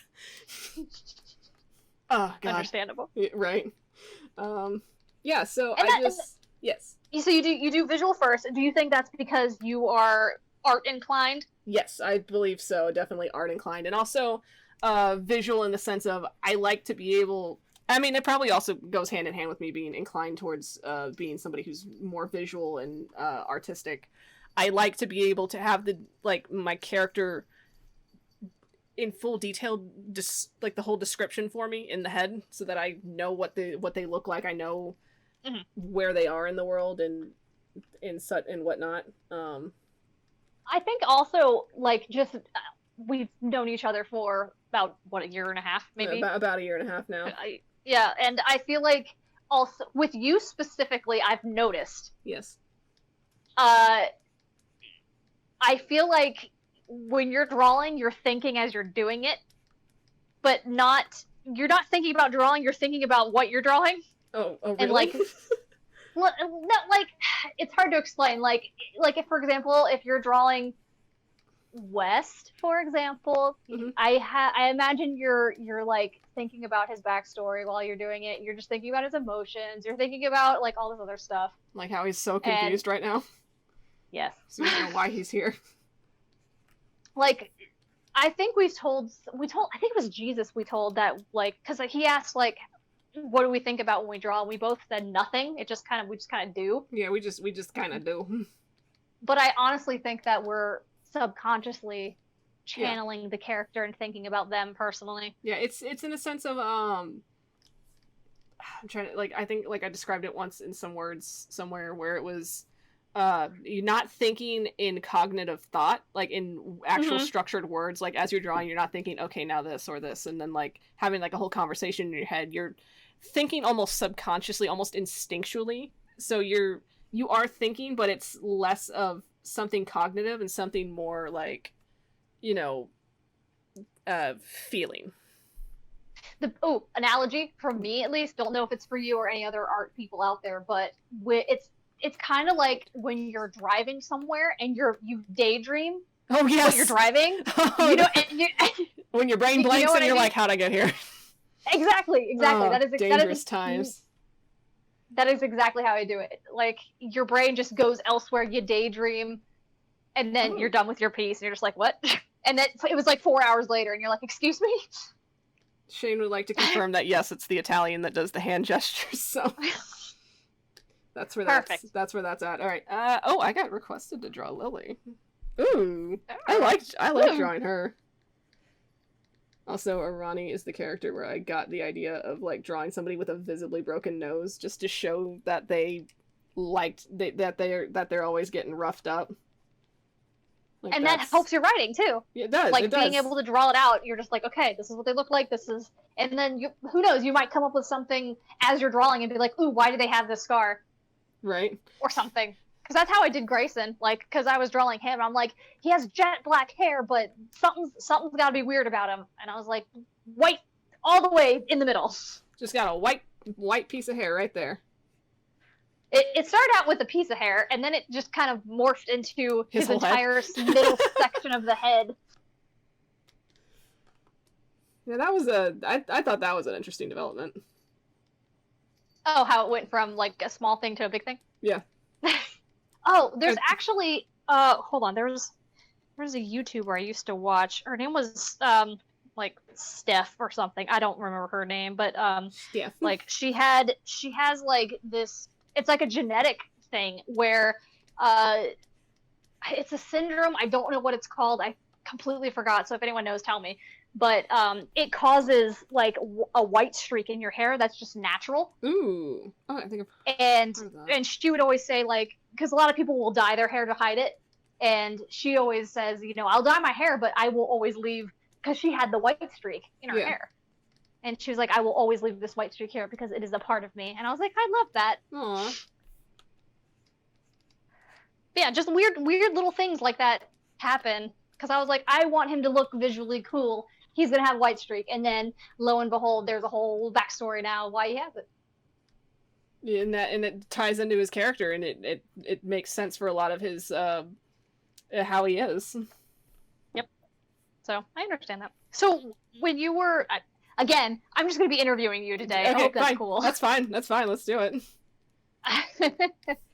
Oh god. Understandable. Right. Yeah, so yes. So you do visual first. Do you think that's because you are art inclined? Yes, I believe so. Definitely art inclined, and also visual in the sense of I like to be able. I mean, it probably also goes hand in hand with me being inclined towards being somebody who's more visual and artistic. I like to be able to have my character in full detail, just like the whole description for me in the head, so that I know what they look like. I know where they are in the world and whatnot. I think also we've known each other for about a year and a half, maybe about a year and a half now. Yeah, and I feel like also with you specifically, I've noticed. Yes. I feel like when you're drawing, you're thinking as you're doing it, but you're not thinking about drawing, you're thinking about what you're drawing. Oh really? And it's hard to explain. Like if, for example, if you're drawing West, for example, I imagine you're like thinking about his backstory while you're doing it. You're just thinking about his emotions. You're thinking about like all this other stuff. Like how he's so confused right now. Yes. So you know why he's here. Like, I think we told, I think it was Jesus we told that, like, because he asked, like, what do we think about when we draw? And we both said nothing. We just kind of do. Yeah, we just kind of do. But I honestly think that we're subconsciously channeling the character and thinking about them personally. Yeah, it's in a sense of I'm trying to I think I described it once in some words somewhere where it was you're not thinking in cognitive thought, like in actual structured words. Like as you're drawing, you're not thinking, okay, now this or this, and then like having like a whole conversation in your head. You're thinking almost subconsciously, almost instinctually. So you are thinking, but it's less of something cognitive and something more like, feeling. Analogy from me at least. Don't know if it's for you or any other art people out there, but it's kind of like when you're driving somewhere and you daydream. Oh yes. When you're driving, when your brain blanks and you're like, how'd I get here? Exactly. Oh, that is dangerous times. That is exactly how I do it. Like, your brain just goes elsewhere, you daydream, and then you're done with your piece, and you're just like, what? And then it was like 4 hours later, and you're like, excuse me? Shane would like to confirm that yes, it's the Italian that does the hand gestures, so that's where that's where that's at. All right. Oh, I got requested to draw Lily. Ooh. I like drawing her. Also, Arani is the character where I got the idea of like drawing somebody with a visibly broken nose just to show that they that they're always getting roughed up. Like, and that helps your writing too. Yeah, it does. Like, being able to draw it out, you're just like, okay, this is what they look like. This is, and then who knows? You might come up with something as you're drawing and be like, ooh, why do they have this scar? Right. Or something. Because that's how I did Grayson. Like, because I was drawing him, and I'm like, he has jet black hair, but something's got to be weird about him. And I was like, white all the way in the middle. Just got a white piece of hair right there. It started out with a piece of hair, and then it just kind of morphed into his entire middle section of the head. Yeah, that was I thought that was an interesting development. Oh, how it went from, like, a small thing to a big thing? Yeah. Oh, there's actually, hold on, there's a YouTuber I used to watch. Her name was, like, Steph or something. I don't remember her name, but, Steph. like, she has, like, this, it's like a genetic thing where, it's a syndrome. I don't know what it's called. I completely forgot, so if anyone knows, tell me. But, it causes, like, a white streak in your hair that's just natural. Ooh. Oh, I think I've and heard that. And she would always say, like, because a lot of people will dye their hair to hide it, and she always says, you know, I'll dye my hair, but I will always leave, because she had the white streak in her hair, and she was like, I will always leave this white streak here because it is a part of me. And I was like, I love that. Aww. Yeah, just weird little things like that happen, because I was like, I want him to look visually cool. He's gonna have a white streak, and then lo and behold, there's a whole backstory now why he has it. And it ties into his character, and it makes sense for a lot of his how he is. Yep. So I understand that. So when you were, again, I'm just gonna be interviewing you today. Okay, I hope that's fine. cool. That's fine. Let's do it.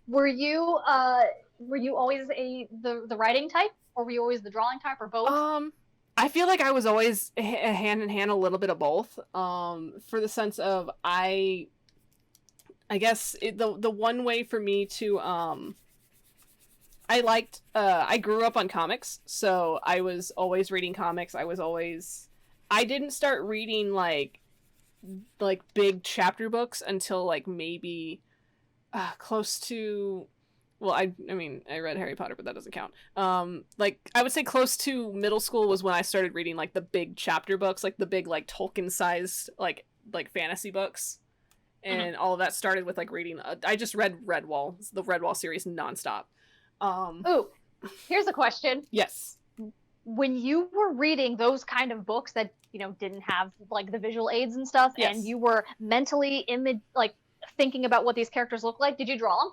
Were you always the writing type, or were you always the drawing type, or both? I feel like I was always a hand in hand, a little bit of both. For the sense of I guess the one way for me to I grew up on comics, so I was always reading comics. I didn't start reading like big chapter books until like maybe close to, well, I mean, I read Harry Potter, but that doesn't count. Like, I would say close to middle school was when I started reading, like, the big chapter books, like, the big, like, Tolkien-sized, like fantasy books. And all of that started with, like, reading, I just read Redwall, the Redwall series, nonstop. Ooh, here's a question. Yes. When you were reading those kind of books that, you know, didn't have, like, the visual aids and stuff, yes, and you were mentally, thinking about what these characters look like, did you draw them?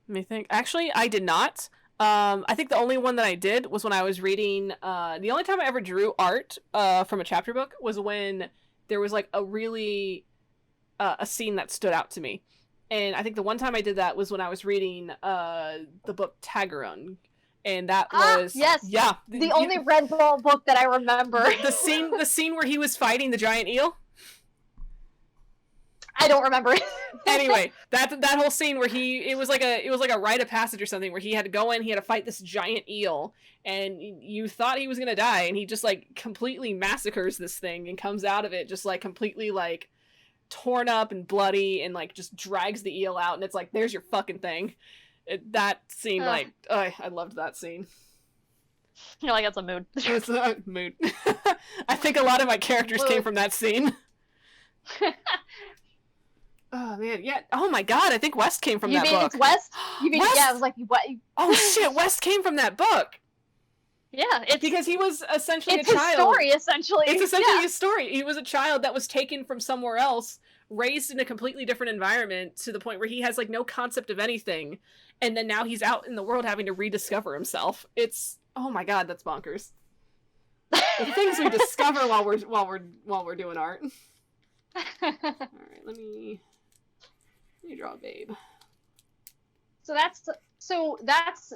Let me think. Actually, I did not. I think the only one that I did was when I was reading, the only time I ever drew art, from a chapter book was when there was, like, a really, a scene that stood out to me. And I think the one time I did that was when I was reading, the book Tagarun. And that was, yes, yeah. The only Redwall book that I remember. The scene where he was fighting the giant eel. I don't remember it. Anyway, that whole scene where it was like a rite of passage or something, where he had to go in, he had to fight this giant eel, and you thought he was gonna die, and he just like completely massacres this thing and comes out of it just like completely like torn up and bloody, and like just drags the eel out, and it's like, there's your fucking thing. That scene, like, I loved that scene. You're like, that's a mood. It's a mood. I think a lot of my characters came from that scene. Oh man, yeah. Oh my god, I think West came from that book. You mean it's West? West? Yeah, I was like, what? Oh shit, West came from that book. Yeah, it's because he was essentially a child. It's his story, essentially. It's essentially his story. He was a child that was taken from somewhere else, raised in a completely different environment, to the point where he has like no concept of anything, and then now he's out in the world having to rediscover himself. It's, oh my god, that's bonkers. The things we discover while we're doing art. All right. let me draw Babe. So that's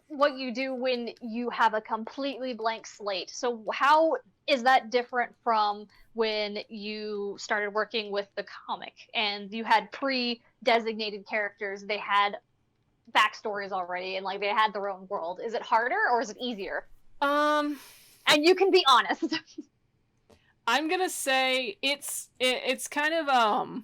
what you do when you have a completely blank slate. So how is that different from when you started working with the comic and you had pre-designated characters, they had backstories already and like they had their own world? Is it harder or is it easier? And you can be honest. I'm gonna say it's kind of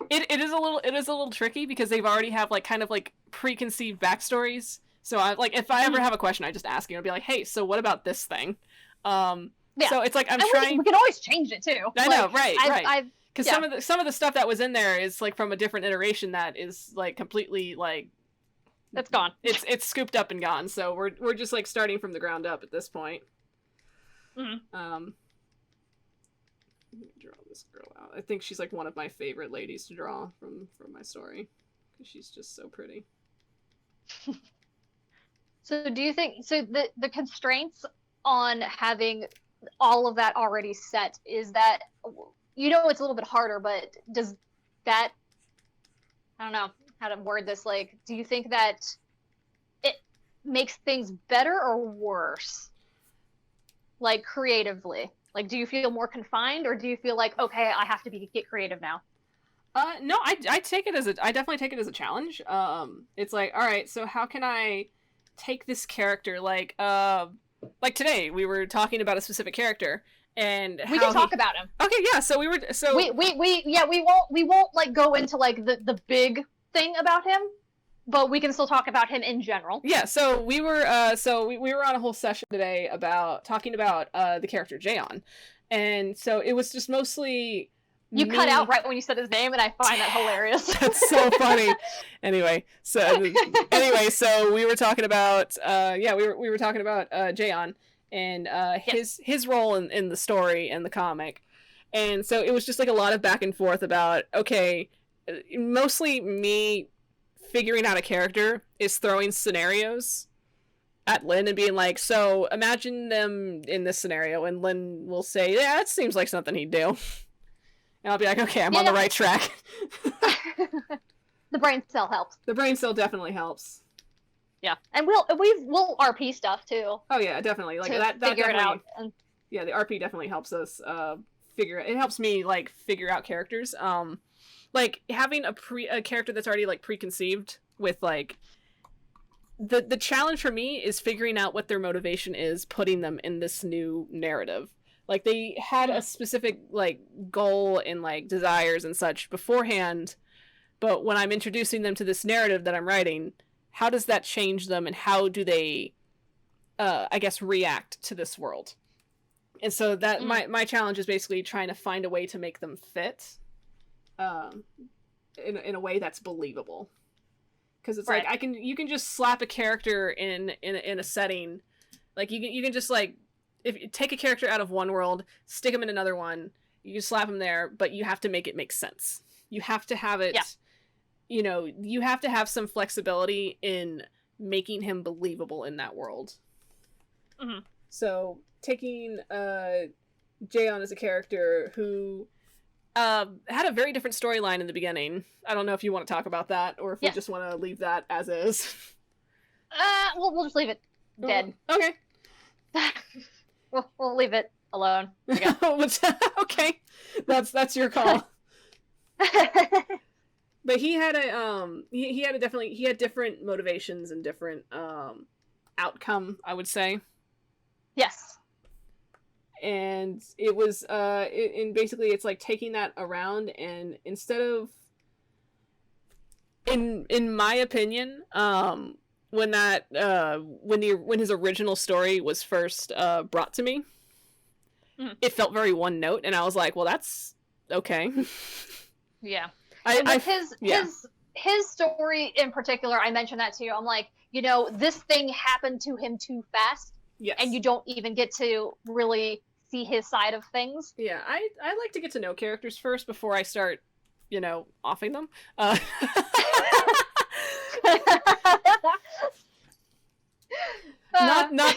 it is a little tricky because they've already have like kind of like preconceived backstories. So I like if I ever have a question, I just ask you. I'll be like, hey, so what about this thing? Yeah. So it's like I'm and trying. We can always change it too. I know, right. Because yeah. some of the stuff that was in there is like from a different iteration that is like completely like that's gone. It's scooped up and gone. So we're just like starting from the ground up at this point. Mm-hmm. Let me draw this girl out. I think she's like one of my favorite ladies to draw from my story because she's just so pretty. So do you think the constraints on having all of that already set is that it's a little bit harder, but does that, I don't know how to word this, like do you think that it makes things better or worse, like creatively? Like, do you feel more confined, or do you feel like, okay, I have to get creative now? No, I definitely take it as a challenge. It's like, all right, so how can I take this character like today we were talking about a specific character and we can talk about him. Okay, yeah. So we won't like go into like the big thing about him, but we can still talk about him in general. Yeah, so we were we were on a whole session today about talking about the character Jayon. And so it was just mostly you cut out right when you said his name and I find that hilarious. That's so funny. Anyway, so we were talking about we were talking about Jayon and his role in the story and the comic. And so it was just like a lot of back and forth about mostly me figuring out a character is throwing scenarios at Lynn and being like, so imagine them in this scenario, and Lynn will say, yeah, that seems like something he'd do. And I'll be like, okay, I'm on the right track. The brain cell helps. The brain cell definitely helps. Yeah, and we'll RP stuff too. Oh yeah, definitely. Like that figure it out. Yeah, the RP definitely helps us figure it. It helps me like figure out characters. Like having a character that's already like preconceived with like the challenge for me is figuring out what their motivation is, putting them in this new narrative. Like they had a specific like goal and like desires and such beforehand, but when I'm introducing them to this narrative that I'm writing, how does that change them and how do they I guess react to this world? And so that my challenge is basically trying to find a way to make them fit in a way that's believable. Because it's like you can just slap a character in a setting, like you can just like if you take a character out of one world, stick him in another one, you slap him there, but you have to make it make sense. You have to have it, you have to have some flexibility in making him believable in that world. Mm-hmm. So taking Jayon as a character who had a very different storyline in the beginning. I don't know if you want to talk about that or if we just want to leave that as is. We'll just leave it dead. Okay. We'll leave it alone. Okay. That's your call. But he had he had different motivations and different outcome, I would say. Yes. And it was and basically it's like taking that around, and instead of in my opinion, when his original story was first brought to me, it felt very one note, and I was like, well, that's okay. Yeah. His story in particular, I mentioned that to you. I'm like, this thing happened to him too fast. Yes. And you don't even get to really see his side of things. Yeah, I like to get to know characters first before I start, offing them. Not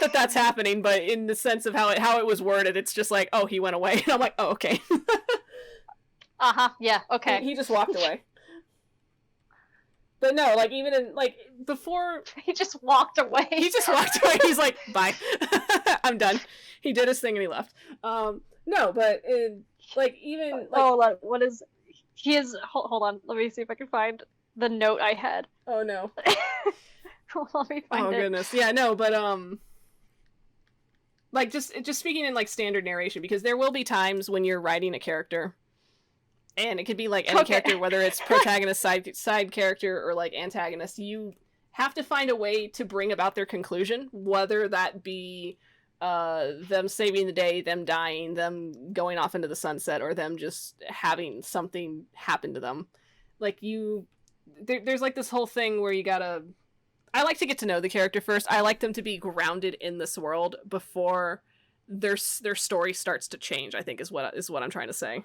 that that's happening, but in the sense of how it was worded, it's just like, oh, he went away, and I'm like, oh, okay. Uh-huh, yeah, okay. He just walked away. But no, like, even in, like, before... He just walked away. He just walked away. He's like, bye. I'm done. He did his thing and he left. No, but, like, even... Like... Oh, what is... He is... Hold on, let me see if I can find the note I had. Oh, no. Let me find it. Oh, goodness. Yeah, no, but, like, just speaking in, like, standard narration, because there will be times when you're writing a character, and it could be, like, any character, whether it's protagonist, side character, or, like, antagonist, you have to find a way to bring about their conclusion, whether that be them saving the day, them dying, them going off into the sunset, or them just having something happen to them. Like, there's, like, this whole thing where you gotta... I like to get to know the character first. I like them to be grounded in this world before their story starts to change, I think is what I'm trying to say.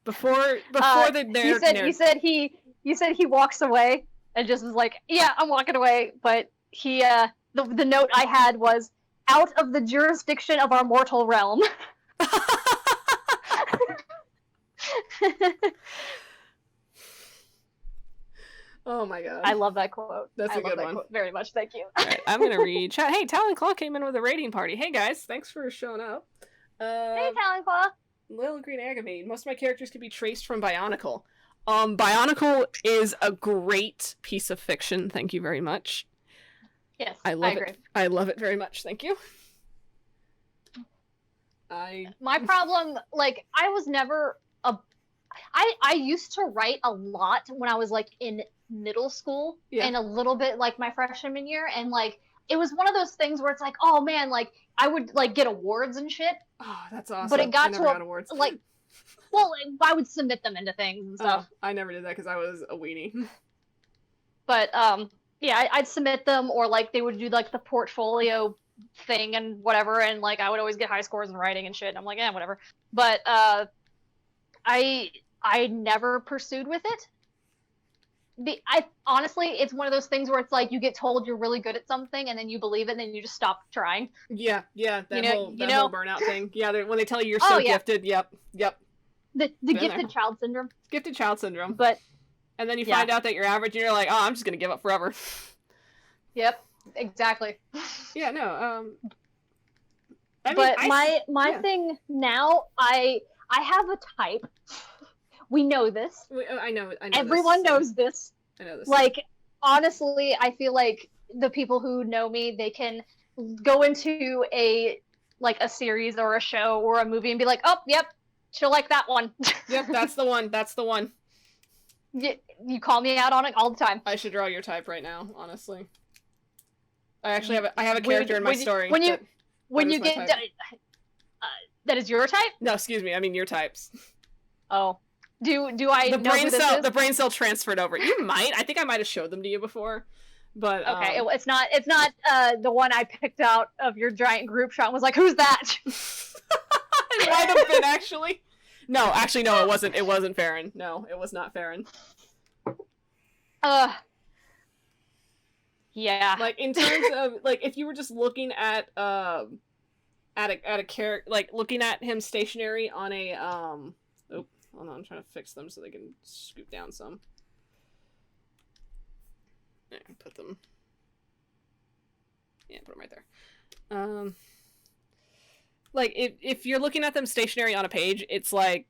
Before you said he walks away and just is like, yeah, I'm walking away, but he the note I had was out of the jurisdiction of our mortal realm. Oh my god. I love that quote. That's a good one. Very much, thank you. Alright, I'm gonna read chat. Hey, Talon Claw came in with a raiding party. Hey guys, thanks for showing up. Hey, Talon Claw. Little Green Agame. Most of my characters can be traced from Bionicle. Bionicle is a great piece of fiction. Thank you very much. Yes, I love agree. it. I love it very much. Thank you. My problem, like, I was never I used to write a lot when I was, like, in middle school, and a little bit, like, my freshman year, and, like, it was one of those things where it's like, oh man, like, I would, like, get awards and shit. Oh, that's awesome. But it got got awards. like, well, I would submit them into things and stuff. I never did that because I was a weenie. But, yeah, I'd submit them, or, like, they would do, like, the portfolio thing and whatever, and, like, I would always get high scores in writing and shit, and I'm like, yeah, whatever. But, I never pursued with it. Honestly, it's one of those things where it's like you get told you're really good at something and then you believe it and then you just stop trying. Yeah, that whole burnout thing. Yeah, when they tell you you're so gifted, yep. The gifted child syndrome. Gifted child syndrome. But and then you find out that you're average and you're like, oh, I'm just gonna give up forever. Yep, exactly. Yeah, no, my thing now, I have a type. We know this. I know. Everyone knows this. I know this. Like, honestly, I feel like the people who know me, they can go into a series or a show or a movie and be like, oh, yep, she'll like that one. Yep, that's the one. That's the one. You call me out on it all the time. I should draw your type right now, honestly. I actually have a character in my story. When you get that is your type? No, excuse me. I mean your types. Oh. Do I know who this is? The brain cell transferred over. You might. I think I might have showed them to you before. But okay, it's not the one I picked out of your giant group shot and was like, who's that? It might have been actually. No, it wasn't. It wasn't Farron. No, it was not Farron. Yeah. Like, in terms of, like, if you were just looking at a character, like looking at him stationary on a hold on, I'm trying to fix them so they can scoop down some. Yeah, put them right there. Like, if you're looking at them stationary on a page, it's like,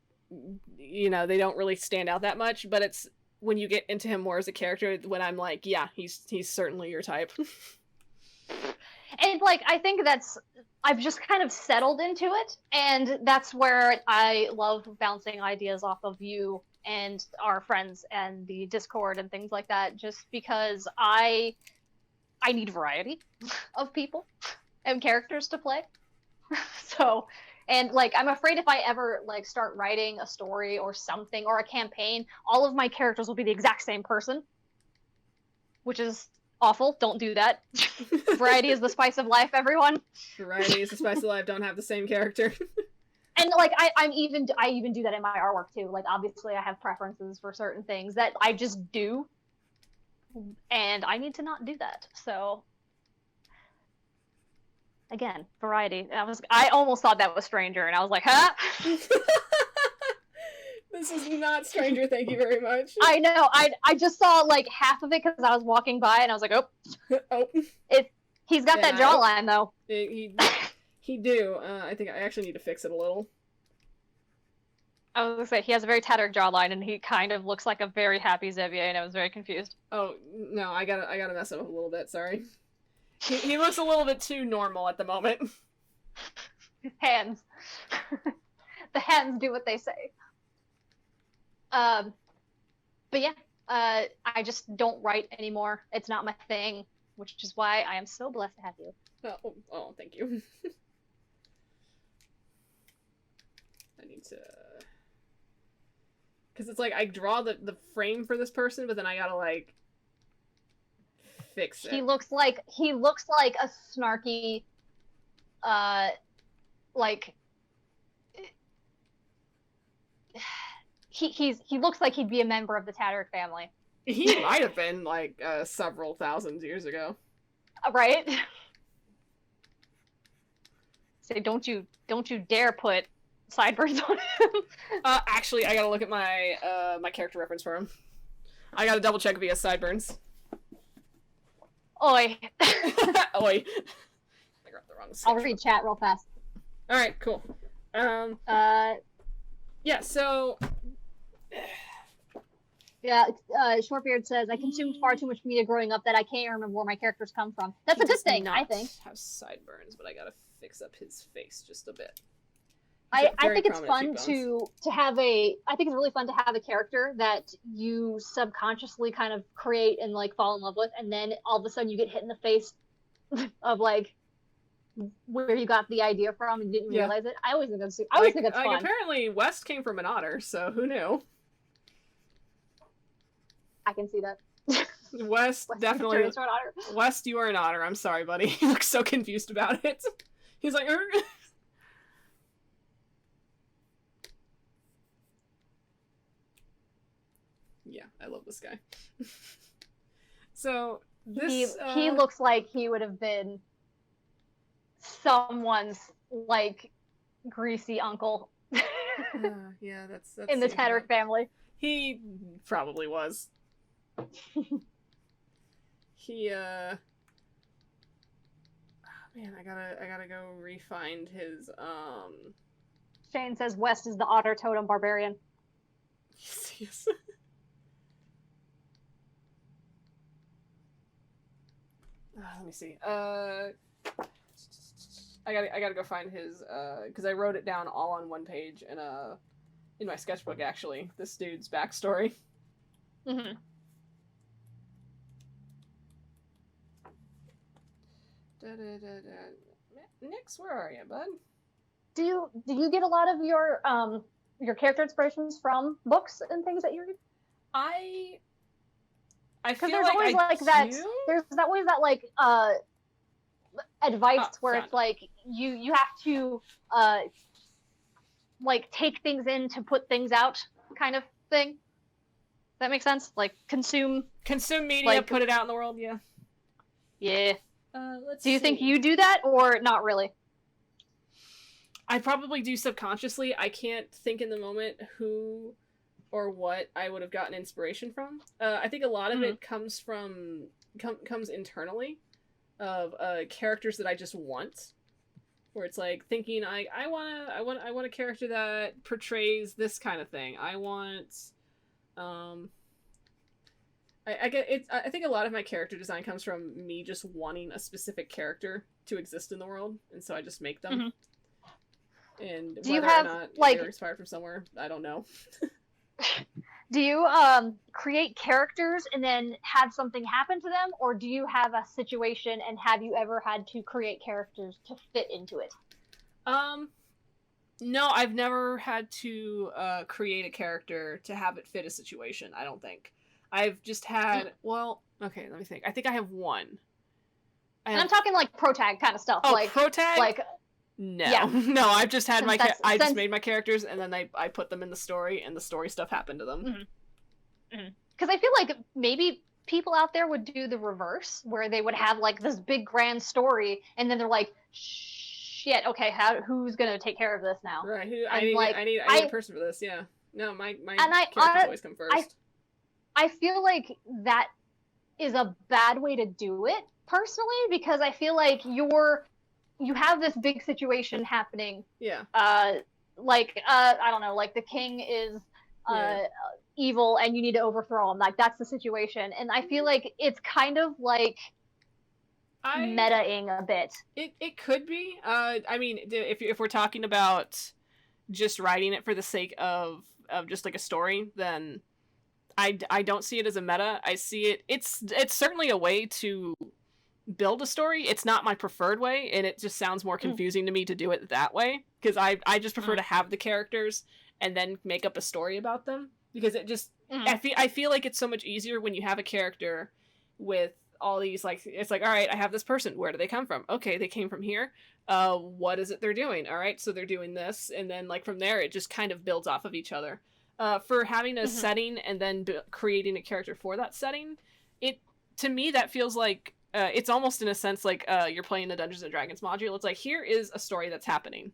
you know, they don't really stand out that much, but it's when you get into him more as a character when I'm like, yeah, he's certainly your type. And, like, I think I've just kind of settled into it, and that's where I love bouncing ideas off of you and our friends and the Discord and things like that, just because I need variety of people and characters to play. So, and, like, I'm afraid if I ever, like, start writing a story or something or a campaign, all of my characters will be the exact same person, which is awful. Don't do that. Variety is the spice of life, everyone. Variety is the spice of life. Don't have the same character. And, like, I even do that in my artwork too. Like, obviously I have preferences for certain things that I just do, and I need to not do that. So again, variety. I almost thought that was Stranger, and I was like, huh? The This is not Stranger, thank you very much. I know. I just saw like half of it because I was walking by and I was like, oh. Oh. He's got that jawline though. He do. I think I actually need to fix it a little. I was gonna say he has a very tattered jawline and he kind of looks like a very happy Xavier, and I was very confused. Oh no, I gotta mess up a little bit. Sorry. He looks a little bit too normal at the moment. His hands. The hands do what they say. But yeah, I just don't write anymore. It's not my thing, which is why I am so blessed to have you. Oh, thank you. I need to... Because it's like, I draw the frame for this person, but then I gotta, like, fix it. He looks like a snarky, like... He looks like he'd be a member of the Tattered family. He might have been, like, several thousand years ago. Right? Say, don't you dare put sideburns on him. Actually, I gotta look at my my character reference for him. I gotta double check if he has sideburns. Oi. Oi. I grabbed the wrong I'll read chat real fast. Alright, cool. Yeah, so... Yeah, Shortbeard says, I consumed far too much media growing up that I can't remember where my characters come from. That's a good thing, I think. Have sideburns, but I gotta fix up his face just a bit. I think it's fun to have I think it's really fun to have a character that you subconsciously kind of create and like fall in love with, and then all of a sudden you get hit in the face of like where you got the idea from and didn't realize it. I always think it's fun. Apparently West came from an otter, so who knew? I can see that. West definitely. West, you are an otter. I'm sorry, buddy. He looks so confused about it. He's like, Yeah, I love this guy. So this he looks like he would have been someone's like greasy uncle. Yeah, that's in the Tattered family. He probably was. He oh, man, I gotta go re-find his Shane says West is the otter totem barbarian. Yes. Let me see. I gotta go find his because I wrote it down all on one page in my sketchbook, actually. This dude's backstory. Mm-hmm. Nix, where are you, bud? Do you get a lot of your character inspirations from books and things that you read? I feel there's like always I like do. that. There's always that like advice where it's it. like you have to like take things in to put things out kind of thing. That makes sense? Like consume media, like, put it out in the world, yeah. Yeah. Do you think you do that or not really? I probably do subconsciously. I can't think in the moment who or what I would have gotten inspiration from. I think a lot of it comes from comes internally of characters that I just want. Where it's like thinking I want a character that portrays this kind of thing. I want I get it. I think a lot of my character design comes from me just wanting a specific character to exist in the world, and so I just make them. And do you whether have, or not like, they're inspired from somewhere, I don't know. Do you create characters and then have something happen to them, or do you have a situation and have you ever had to create characters to fit into it? No, I've never had to create a character to have it fit a situation, I don't think. I've just had, well, okay, let me think. I think I have one. And I'm talking like protag kind of stuff. Oh, like protag? Like, no. Yeah. No, I've just had I just since... made my characters and then I put them in the story and the story stuff happened to them. Because I feel like maybe people out there would do the reverse, where they would have like this big grand story and then they're like, shit, okay, who's gonna take care of this now? Right, I need a person for this, yeah. No, my And characters always come first. I feel like that is a bad way to do it personally, because I feel like you have this big situation happening. Yeah. I don't know, like the king is evil and you need to overthrow him. Like that's the situation. And I feel like it's kind of like meta-ing a bit. It could be. I mean, if we're talking about just writing it for the sake of just like a story, then I don't see it as a meta. I see it. It's certainly a way to build a story. It's not my preferred way, and it just sounds more confusing to me to do it that way, because I just prefer to have the characters and then make up a story about them, because it just I feel like it's so much easier when you have a character with all these, like, it's like, all right, I have this person, where do they come from? Okay, they came from here. What is it they're doing? All right, so they're doing this, and then like from there it just kind of builds off of each other. For having a setting and then creating a character for that setting, to me that feels like it's almost in a sense like you're playing the Dungeons and Dragons module. It's like, here is a story that's happening.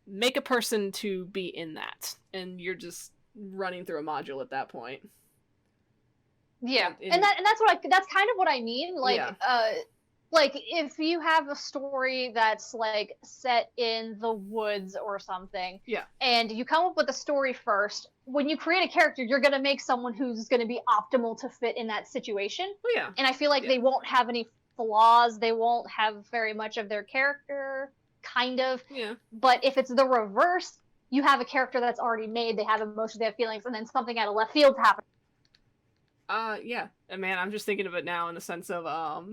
Make a person to be in that, and you're just running through a module at that point. Yeah, and that's kind of what I mean. Like, like if you have a story that's like set in the woods or something, and you come up with a story first, when you create a character, you're gonna make someone who's gonna be optimal to fit in that situation. And I feel like they won't have any flaws. They won't have very much of their character, kind of. But if it's the reverse, you have a character that's already made. They have emotions, they have feelings, and then something out of left field happens. Yeah. And man, I'm just thinking of it now in the sense of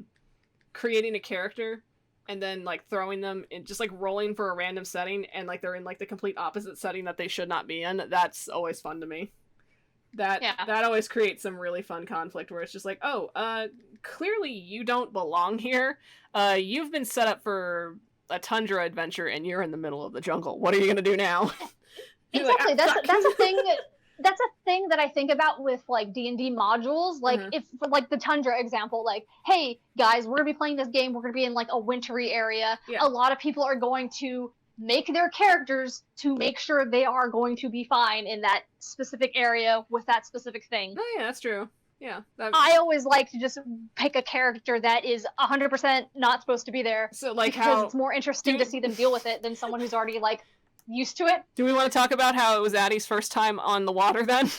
creating a character and then like throwing them in, just like rolling for a random setting, and like they're in like the complete opposite setting that they should not be in. That's always fun to me. That always creates some really fun conflict where it's just like, oh, clearly you don't belong here. You've been set up for a tundra adventure and you're in the middle of the jungle. What are you gonna do now? Exactly. Like, that's a thing. That's a thing that I think about with like D&D modules. Like if for like the tundra example, like, hey guys, we're gonna be playing this game, we're gonna be in like a wintry area. A lot of people are going to make their characters to make sure they are going to be fine in that specific area with that specific thing. Oh yeah, that's true. Yeah. I always like to just pick a character that is 100% not supposed to be there. So like because it's more interesting to see them deal with it than someone who's already like used to it. Do we want to talk about how it was Addie's first time on the water then?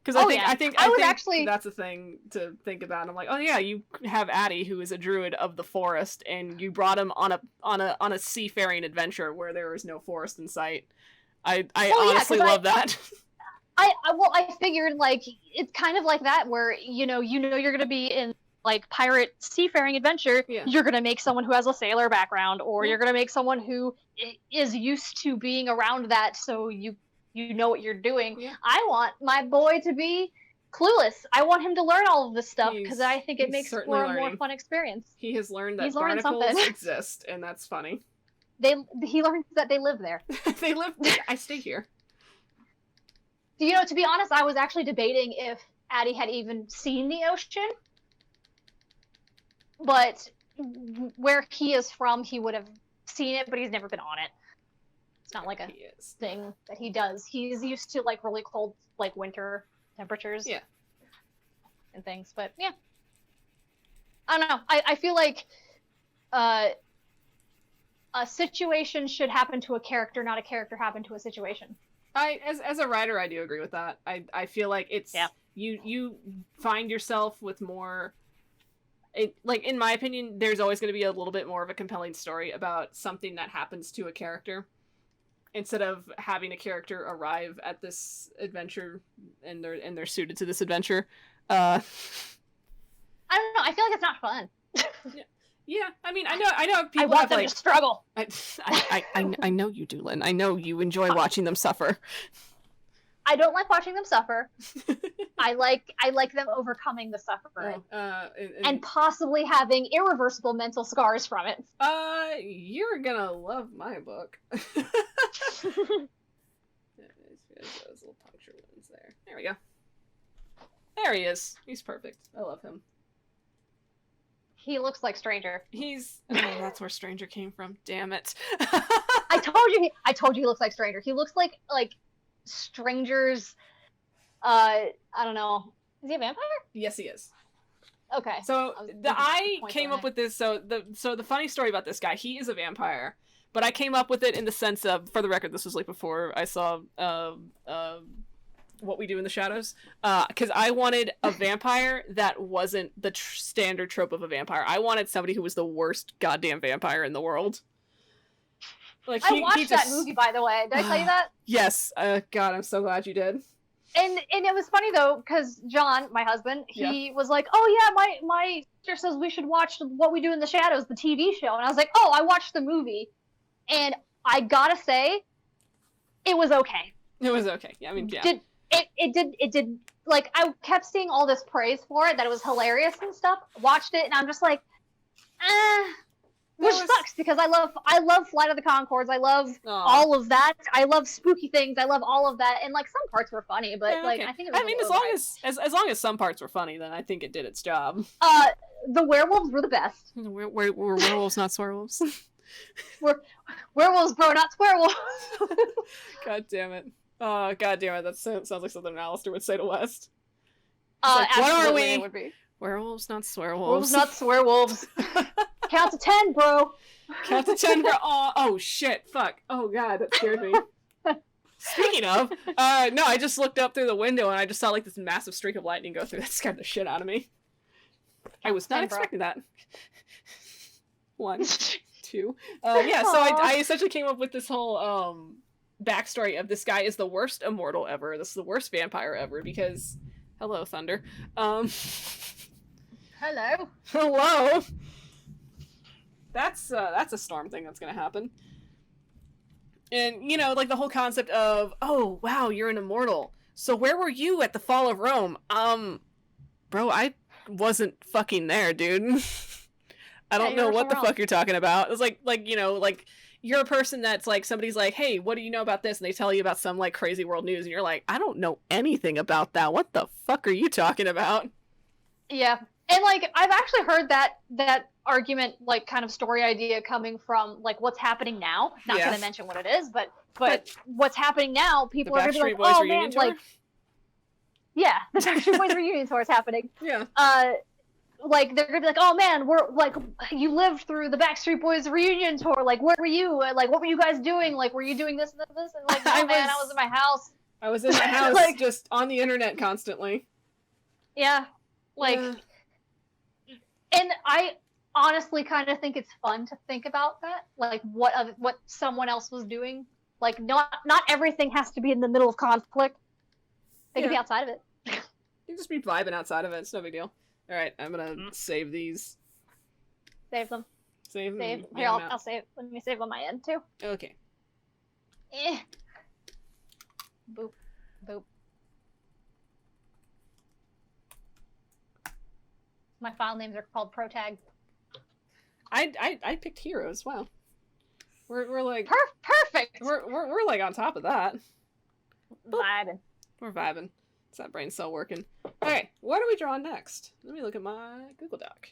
Because I think actually that's a thing to think about. I'm like, oh yeah, you have Addie, who is a druid of the forest, and you brought him on a seafaring adventure where there is no forest in sight. I honestly love that. I figured like it's kind of like that where you know you're gonna be in like pirate seafaring adventure, you're gonna make someone who has a sailor background, or you're gonna make someone who is used to being around that, so you know what you're doing. I want my boy to be clueless. I want him to learn all of this stuff because I think it makes for a more fun experience. He has learned that barnacles exist, and that's funny. He learns that they live there. They live. I stay here. You know, to be honest, I was actually debating if Addie had even seen the ocean. But where he is from, he would have seen it, but he's never been on it. It's not like a thing that he does. He's used to like really cold, like winter temperatures. And things, but yeah. I don't know. I feel like a situation should happen to a character, not a character happen to a situation. As a writer, I do agree with that. I feel like it's you find yourself with more. Like, in my opinion, there's always going to be a little bit more of a compelling story about something that happens to a character, instead of having a character arrive at this adventure and they're suited to this adventure. I don't know. I feel like it's not fun. Yeah. I mean, I know people. I want them to struggle. I know you do, Lynn. I know you enjoy watching them suffer. I don't like watching them suffer. I like them overcoming the suffering. And possibly having irreversible mental scars from it. You're gonna love my book. Those little puncture wounds there. There we go. There he is. He's perfect. I love him. He looks like Stranger. He's oh, that's where Stranger came from. Damn it. I told you he looks like Stranger. He looks like Stranger's I don't know. Is he a vampire? Yes, he is. Okay. So I came up with this. So the funny story about this guy, he is a vampire, but I came up with it in the sense of, for the record, this was like before I saw What We Do in the Shadows, because I wanted a vampire that wasn't the standard trope of a vampire. I wanted somebody who was the worst goddamn vampire in the world. Like I watched that movie, by the way. Did I tell you that? Yes. God, I'm so glad you did. And it was funny though, because John, my husband, he was like, "Oh yeah, my sister says we should watch What We Do in the Shadows, the TV show." And I was like, "Oh, I watched the movie," and I gotta say, it was okay. It was okay. Yeah, I mean, yeah. It did. Like, I kept seeing all this praise for it, that it was hilarious and stuff. Watched it, and I'm just like, which sucks because I love Flight of the Conchords. I love all of that. I love spooky things. I love all of that, and like some parts were funny, but yeah, like okay. I think it was as long as some parts were funny, then I think it did its job. The werewolves were the best. We're werewolves, not swearwolves. We're werewolves, bro, not swearwolves. God damn it. Oh, god damn it. That sounds like something Alistair would say to West. Like, what are we? It would be. Werewolves, not swearwolves. Werewolves, not swearwolves. Count to 10, bro. Count to 10, bro. Oh, shit. Fuck. Oh, god, that scared me. Speaking of, no, I just looked up through the window and I just saw like this massive streak of lightning go through. That scared the shit out of me. I was not expecting that. 1, 2. Yeah, so I essentially came up with this whole backstory of this guy is the worst immortal ever. This is the worst vampire ever because, hello, Thunder. Hello. Hello. That's a storm thing that's gonna happen. And, you know, like the whole concept of, oh, wow, you're an immortal. So where were you at the fall of Rome? Bro, I wasn't fucking there, dude. I don't know what the fuck you're talking about. It's like, you know, like, you're a person that's like, somebody's like, hey, what do you know about this? And they tell you about some, like, crazy world news. And you're like, I don't know anything about that. What the fuck are you talking about? Yeah. And, like, I've actually heard that argument, like, kind of story idea coming from, like, what's happening now. Not going to mention what it is, but what's happening now, people are going to be like, oh, man, like... Yeah, the Backstreet Boys reunion tour is happening. Yeah. Like, they're going to be like, oh, man, we're, like, you lived through the Backstreet Boys reunion tour. Like, where were you? Like, what were you guys doing? Like, were you doing this and this? And, like, oh, man, I was in my house. I was in my house, like, just on the internet constantly. Yeah. Like... Yeah. And I honestly kind of think it's fun to think about that, like what someone else was doing. Like not everything has to be in the middle of conflict. They can be outside of it. You can just be vibing outside of it. It's no big deal. All right, I'm gonna save these. Save them. Save them. Here, I'll save. Let me save on my end too. Okay. Boop. Boop. My file names are called Protag. I picked heroes. Wow. We're like perfect. We're like on top of that. Vibing. We're vibing. It's that brain cell working. Okay, what are we drawing next? Let me look at my Google Doc.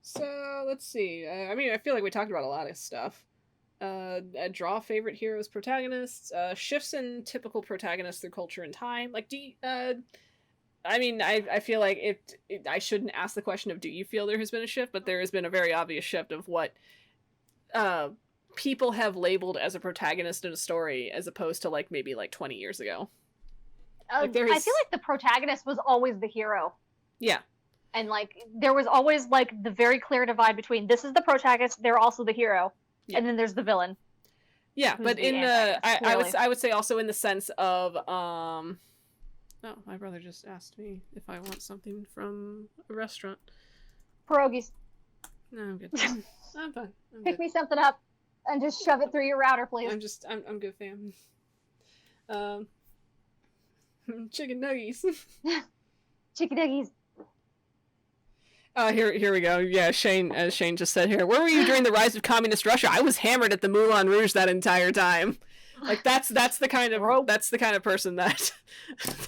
So let's see. I mean, I feel like we talked about a lot of stuff. Draw favorite heroes, protagonists, shifts in typical protagonists through culture and time. Like, do you, I mean, I feel like I shouldn't ask the question of do you feel there has been a shift, but there has been a very obvious shift of what people have labeled as a protagonist in a story as opposed to like maybe like 20 years ago. I feel like the protagonist was always the hero. Yeah. And like there was always like the very clear divide between this is the protagonist, they're also the hero, and then there's the villain. Yeah, but in I would say also in the sense of oh, my brother just asked me if I want something from a restaurant. Pierogies. No, I'm good. I'm fine. Pick me something up and just shove it through your router, please. I'm good, fam. Chicken nuggies. Chicken nuggies. Here we go. Yeah, Shane, as Shane just said here. Where were you during the rise of communist Russia? I was hammered at the Moulin Rouge that entire time. Like that's the kind of person that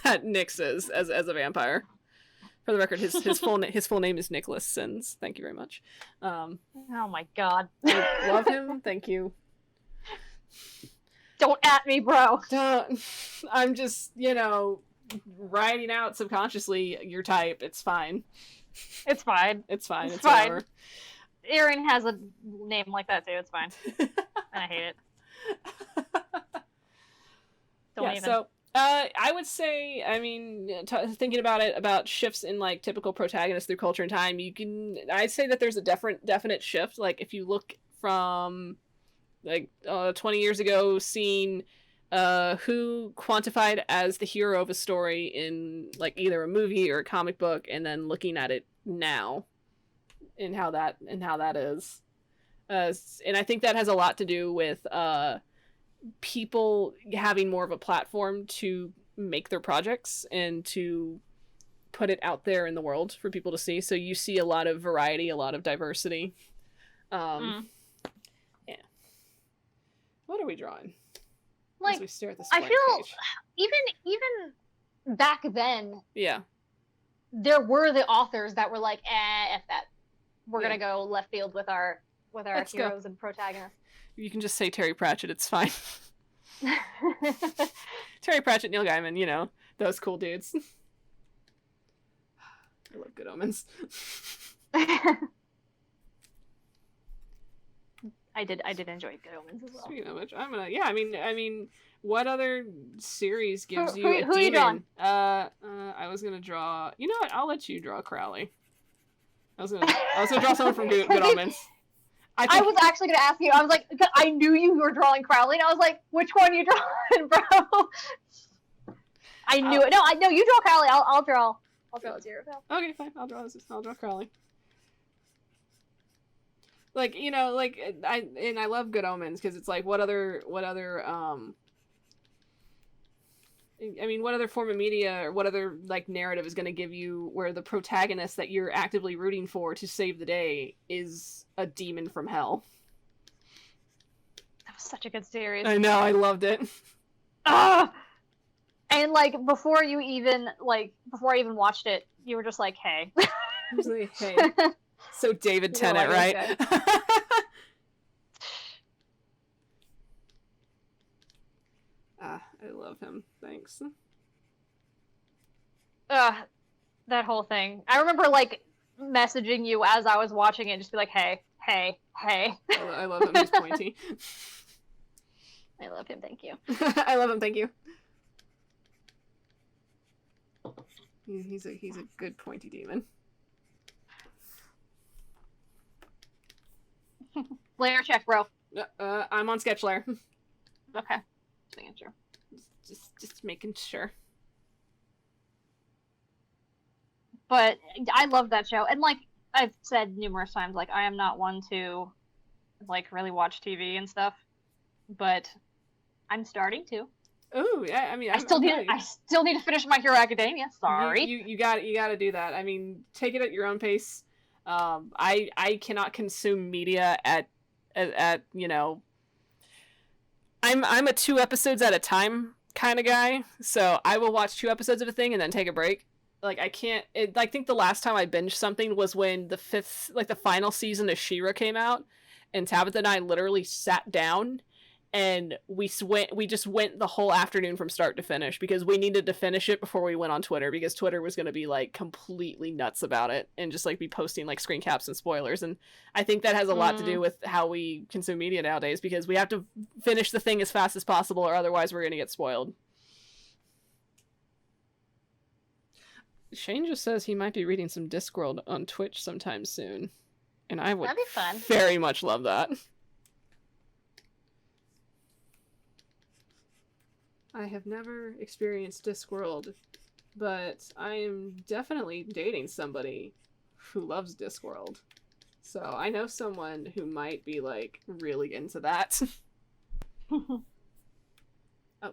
Nyx is as a vampire. For the record, his full name is Nicholas Sins. Thank you very much. Oh my god. I love him. Thank you. Don't at me, bro. Don't. I'm just, writing out subconsciously your type. It's fine. It's fine. It's fine. It's It's fine. whatever. Erin has a name like that too. It's fine. And I hate it. Don't even. So I would say, I mean, thinking about it, about shifts in like typical protagonists through culture and time, I'd say that there's a definite shift. Like if you look from like 20 years ago, seeing who quantified as the hero of a story in like either a movie or a comic book, and then looking at it now and how that is. And I think that has a lot to do with people having more of a platform to make their projects and to put it out there in the world for people to see. So you see a lot of variety, a lot of diversity. Yeah. What are we drawing? Like, as we stare at this I blank feel page? even back then, Yeah. there were the authors that were like, F that. We're Yeah. gonna go left field with our Let's go. heroes and protagonists. You can just say Terry Pratchett, it's fine. Terry Pratchett, Neil Gaiman, those cool dudes. I love Good Omens. I did enjoy Good Omens as well. Speaking of which, I'm gonna, I mean, what other series gives Who you a are you demon? drawing? I was gonna draw. You know what? I'll let you draw Crowley. I was gonna draw someone from Good Omens. I was actually gonna ask you. I was like, I knew you were drawing Crowley, and I was like, which one are you drawing, bro? I knew it. No, you draw Crowley. I'll draw Zero. Okay, fine. I'll draw Crowley. Like, I love Good Omens because it's like, what other what other form of media or what other like narrative is going to give you where the protagonist that you're actively rooting for to save the day is a demon from hell? That was such a good series. I know, I loved it. Ah! And like before I even watched it, you were just like, hey. I was like, hey. So David Tennant, like, right? okay. I love him. Thanks. That whole thing. I remember like messaging you as I was watching it, and just be like, hey. I love him. He's pointy. I love him. Thank you. I love him. Thank you. He's a good pointy demon. Layer check, bro. I'm on sketch layer. Okay. Just making sure. Just making sure. But I love that show, and like I've said numerous times, like I am not one to like really watch TV and stuff, but I'm starting to. Oh yeah, I mean, I still need to finish My Hero Academia. Sorry. You got to do that. I mean, take it at your own pace. I cannot consume media at I'm a 2 episodes at a time kind of guy, so I will watch 2 episodes of a thing and then take a break. Like I can't. I think the last time I binged something was when the final season of She-Ra came out, and Tabitha and I literally sat down and we just went the whole afternoon from start to finish because we needed to finish it before we went on Twitter, because Twitter was going to be like completely nuts about it and just like be posting like screen caps and spoilers. And I think that has a lot to do with how we consume media nowadays, because we have to finish the thing as fast as possible or otherwise we're going to get spoiled. Shane just says he might be reading some Discworld on Twitch sometime soon, and I would That'd be fun. very much love that. I have never experienced Discworld, but I am definitely dating somebody who loves Discworld. So I know someone who might be like really into that. Oh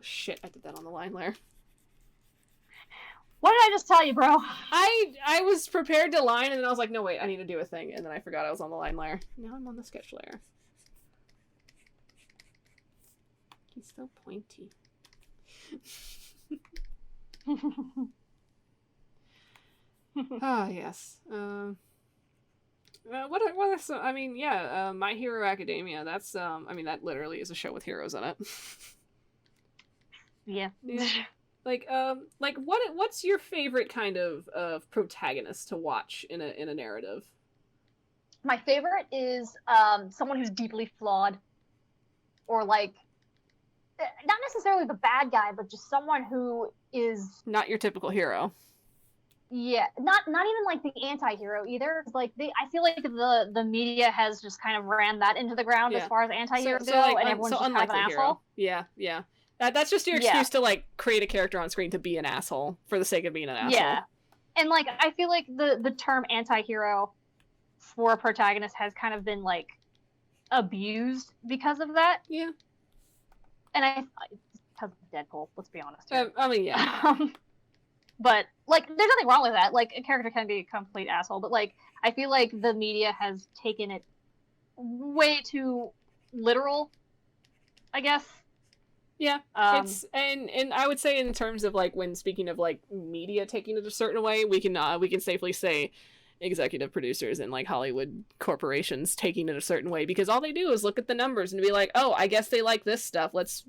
shit, I did that on the line layer. What did I just tell you, bro? I was prepared to line, and then I was like, no, wait, I need to do a thing. And then I forgot I was on the line layer. Now I'm on the sketch layer. He's so pointy. Ah, yes. What are some, I mean, yeah, My Hero Academia. That's I mean, that literally is a show with heroes in it. Yeah. Yeah. Like what's your favorite kind of protagonist to watch in a narrative? My favorite is someone who's deeply flawed, or like not necessarily the bad guy, but just someone who is Not your typical hero. yeah, not even like the anti-hero either. Like I feel like the media has just kind of ran that into the ground as Yeah. far as anti-heroes So go, like and everyone's just kind of an unlikely hero. asshole. Yeah, yeah. That's just your Yeah, excuse to like create a character on screen to be an asshole for the sake of being an asshole. yeah, and like I feel like the term anti-hero for a protagonist has kind of been like abused because of that. Yeah. And because of Deadpool, let's be honest here. I mean, yeah. But like, there's nothing wrong with that. Like, a character can be a complete asshole, but like, I feel like the media has taken it way too literal, I guess. Yeah, it's and I would say in terms of like when speaking of like media taking it a certain way, we can safely say executive producers and like Hollywood corporations taking it a certain way, because all they do is look at the numbers and be like, oh, I guess they like this stuff. Let's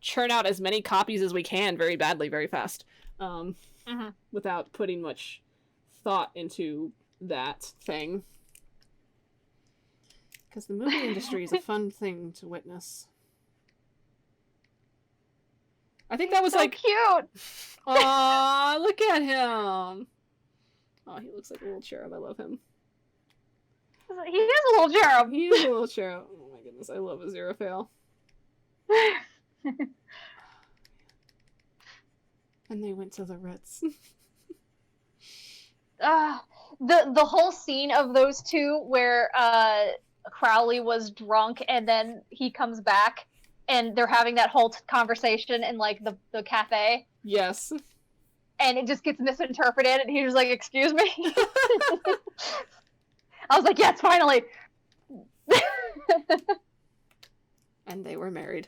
churn out as many copies as we can very badly, very fast, without putting much thought into that thing. Because the movie industry is a fun thing to witness. I think that was so like cute. Aw, look at him. Oh, he looks like a little cherub. I love him. He is a little cherub. He is a little cherub. Oh my goodness, I love Aziraphale. And they went to the Ritz. The whole scene of those two where Crowley was drunk and then he comes back and they're having that whole conversation in like the cafe. Yes. And it just gets misinterpreted and he was like, excuse me? I was like, yes, finally. And they were married.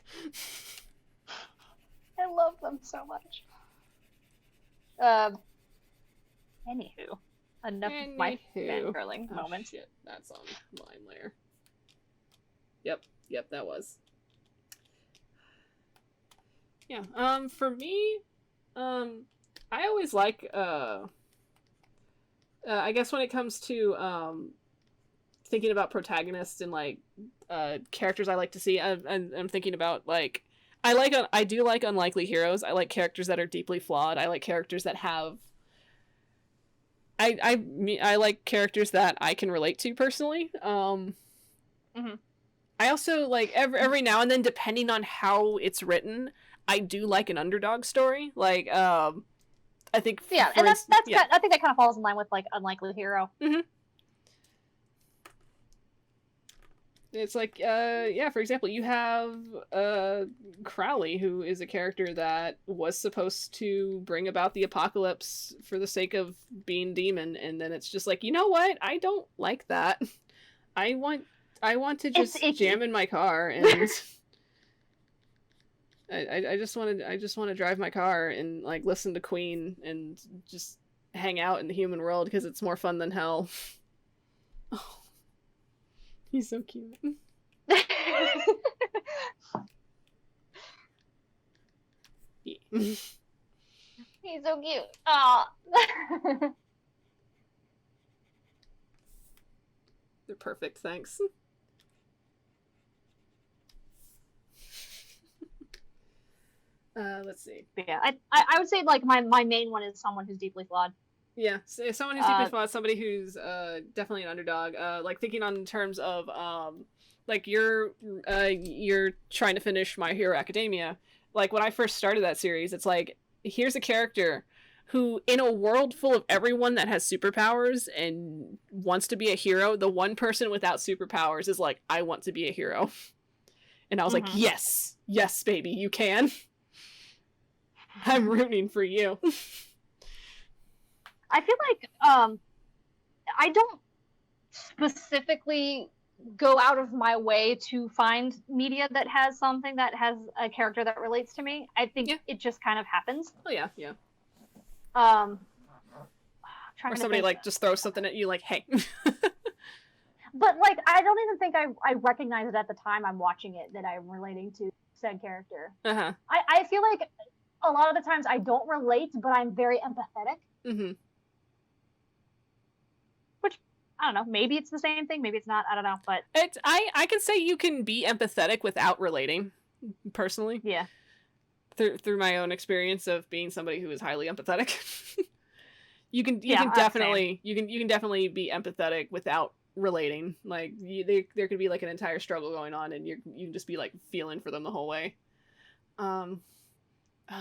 I love them so much. Anywho, enough of my fangirling moment. Shit, that's on line layer. Yep, that was. Yeah, for me, I always like, I guess when it comes to, thinking about protagonists and, like, characters I like to see, I'm thinking about, like, I do like unlikely heroes. I like characters that are deeply flawed. I like characters that have, I like characters that I can relate to personally. I also like every now and then, depending on how it's written, I do like an underdog story. Like, I think yeah, and that's yeah. I think that kind of falls in line with like unlikely hero. It's like, yeah, for example, you have Crowley, who is a character that was supposed to bring about the apocalypse for the sake of being demon, and then it's just like, you know what? I don't like that. I want to just jam in my car and I just want to drive my car and like listen to Queen and just hang out in the human world because it's more fun than hell. Oh. He's so cute. Yeah. He's so cute. Aw. They're perfect, thanks. Let's see. Yeah, I would say like my main one is someone who's deeply flawed. Yeah, so someone who's deeply flawed, somebody who's definitely an underdog. Like thinking on terms of like you're trying to finish My Hero Academia. Like when I first started that series, it's like here's a character who, in a world full of everyone that has superpowers and wants to be a hero, the one person without superpowers is like, I want to be a hero. And I was like, yes, baby, you can. I'm rooting for you. I feel like I don't specifically go out of my way to find media that has something that has a character that relates to me. I think it just kind of happens. Oh yeah. I'm trying Or to somebody think. like just throws something at you like, hey. But like, I don't even think I recognize it at the time I'm watching it that I'm relating to said character. Uh-huh. I feel like a lot of the times I don't relate, but I'm very empathetic. Mm-hmm. Which, I don't know, maybe it's the same thing, maybe it's not, I don't know, but... I can say you can be empathetic without relating, personally. Yeah. Through my own experience of being somebody who is highly empathetic. you can Yeah, definitely you can definitely be empathetic without relating. Like there could be like an entire struggle going on, and you can just be like feeling for them the whole way. Let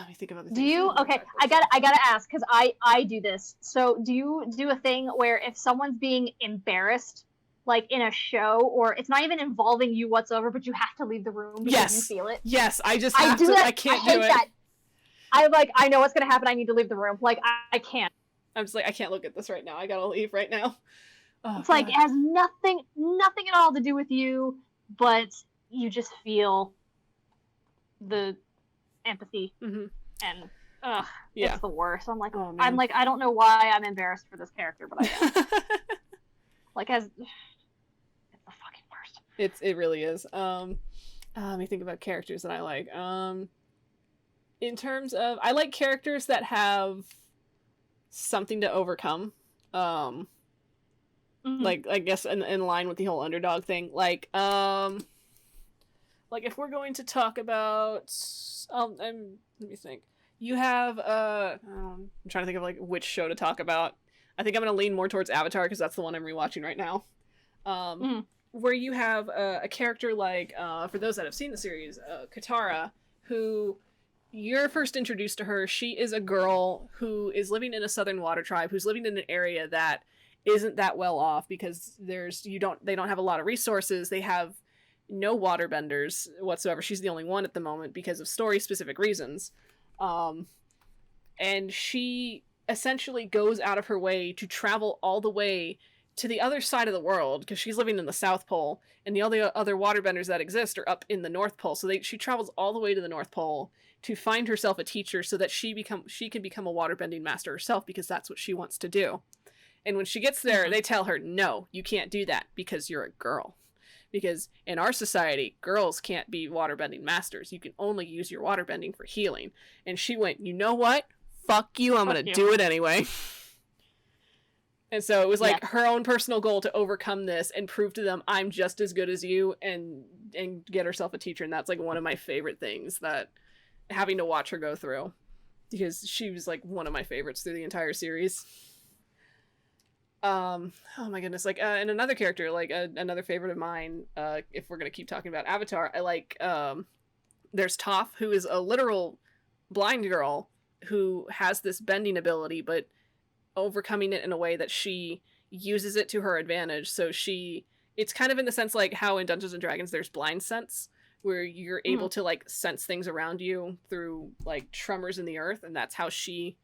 me think about the Do you? Okay, I gotta ask because I do this. So do you do a thing where if someone's being embarrassed, like in a show, or it's not even involving you whatsoever, but you have to leave the room because you feel it? Yes, I just I have do to. that. I can't I hate do it. that. I know what's gonna happen. I need to leave the room. Like I can't. I'm just like, I can't look at this right now. I gotta leave right now. Oh, it's like it has nothing at all to do with you, but you just feel the empathy mm-hmm. and yeah, it's the worst. I'm like, oh, I don't know why I'm embarrassed for this character, but I am. Like, it's the fucking worst. It really is. Let me think about characters that I like. In terms of, I like characters that have something to overcome. Like, I guess in line with the whole underdog thing. Like if we're going to talk about, let me think. You have, I'm trying to think of like which show to talk about. I think I'm going to lean more towards Avatar because that's the one I'm rewatching right now. Where you have a character like, for those that have seen the series, Katara, who you're first introduced to her. She is a girl who is living in a southern water tribe, who's living in an area that isn't that well off because they don't have a lot of resources. They have no waterbenders whatsoever. She's the only one at the moment because of story-specific reasons. And she essentially goes out of her way to travel all the way to the other side of the world because she's living in the South Pole, and the other waterbenders that exist are up in the North Pole. So she travels all the way to the North Pole to find herself a teacher so that she can become a waterbending master herself because that's what she wants to do. And when she gets there, they tell her, no, you can't do that because you're a girl. Because in our society, girls can't be waterbending masters. You can only use your waterbending for healing. And she went, you know what? Fuck you, I'm going to do it anyway. And so it was like her own personal goal to overcome this and prove to them, I'm just as good as you, and get herself a teacher. And that's like one of my favorite things that having to watch her go through. Because she was like one of my favorites through the entire series. Oh my goodness, like and another character, like another favorite of mine, if we're gonna keep talking about Avatar, I like there's Toph, who is a literal blind girl who has this bending ability, but overcoming it in a way that she uses it to her advantage. So it's kind of in the sense like how in Dungeons and Dragons there's blind sense, where you're able to like sense things around you through like tremors in the earth, and that's how she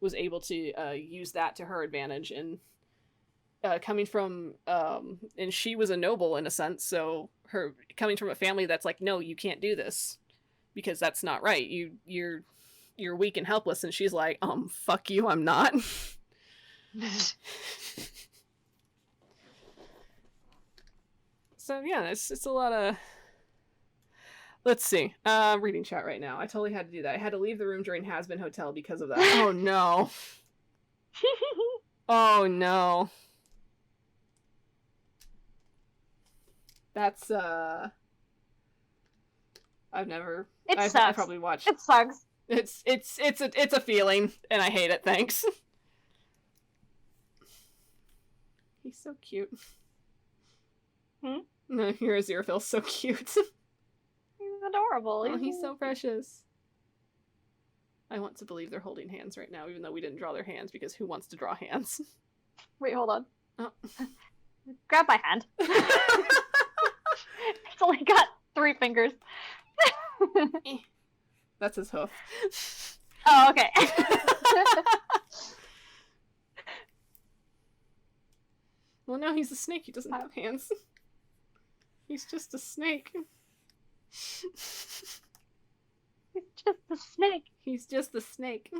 was able to use that to her advantage. And coming from and she was a noble in a sense, so her coming from a family that's like, no, you can't do this because that's not right, you're weak and helpless, and she's like, fuck you, I'm not. So yeah, it's a lot of, let's see, reading chat right now. I totally had to do that. I had to leave the room during Has Been Hotel because of that. Oh no. Oh no. That's I've probably watched. It sucks. It's a feeling, and I hate it. Thanks. He's so cute. No, your Aziraphale's so cute. He's adorable. Oh, he's so precious. I want to believe they're holding hands right now, even though we didn't draw their hands, because who wants to draw hands? Wait, hold on. Oh. Grab my hand. It's only got 3 fingers. That's his hoof. Oh, okay. Well, no, he's a snake. He doesn't have hands. He's just a snake. He's just a snake. He's just a snake.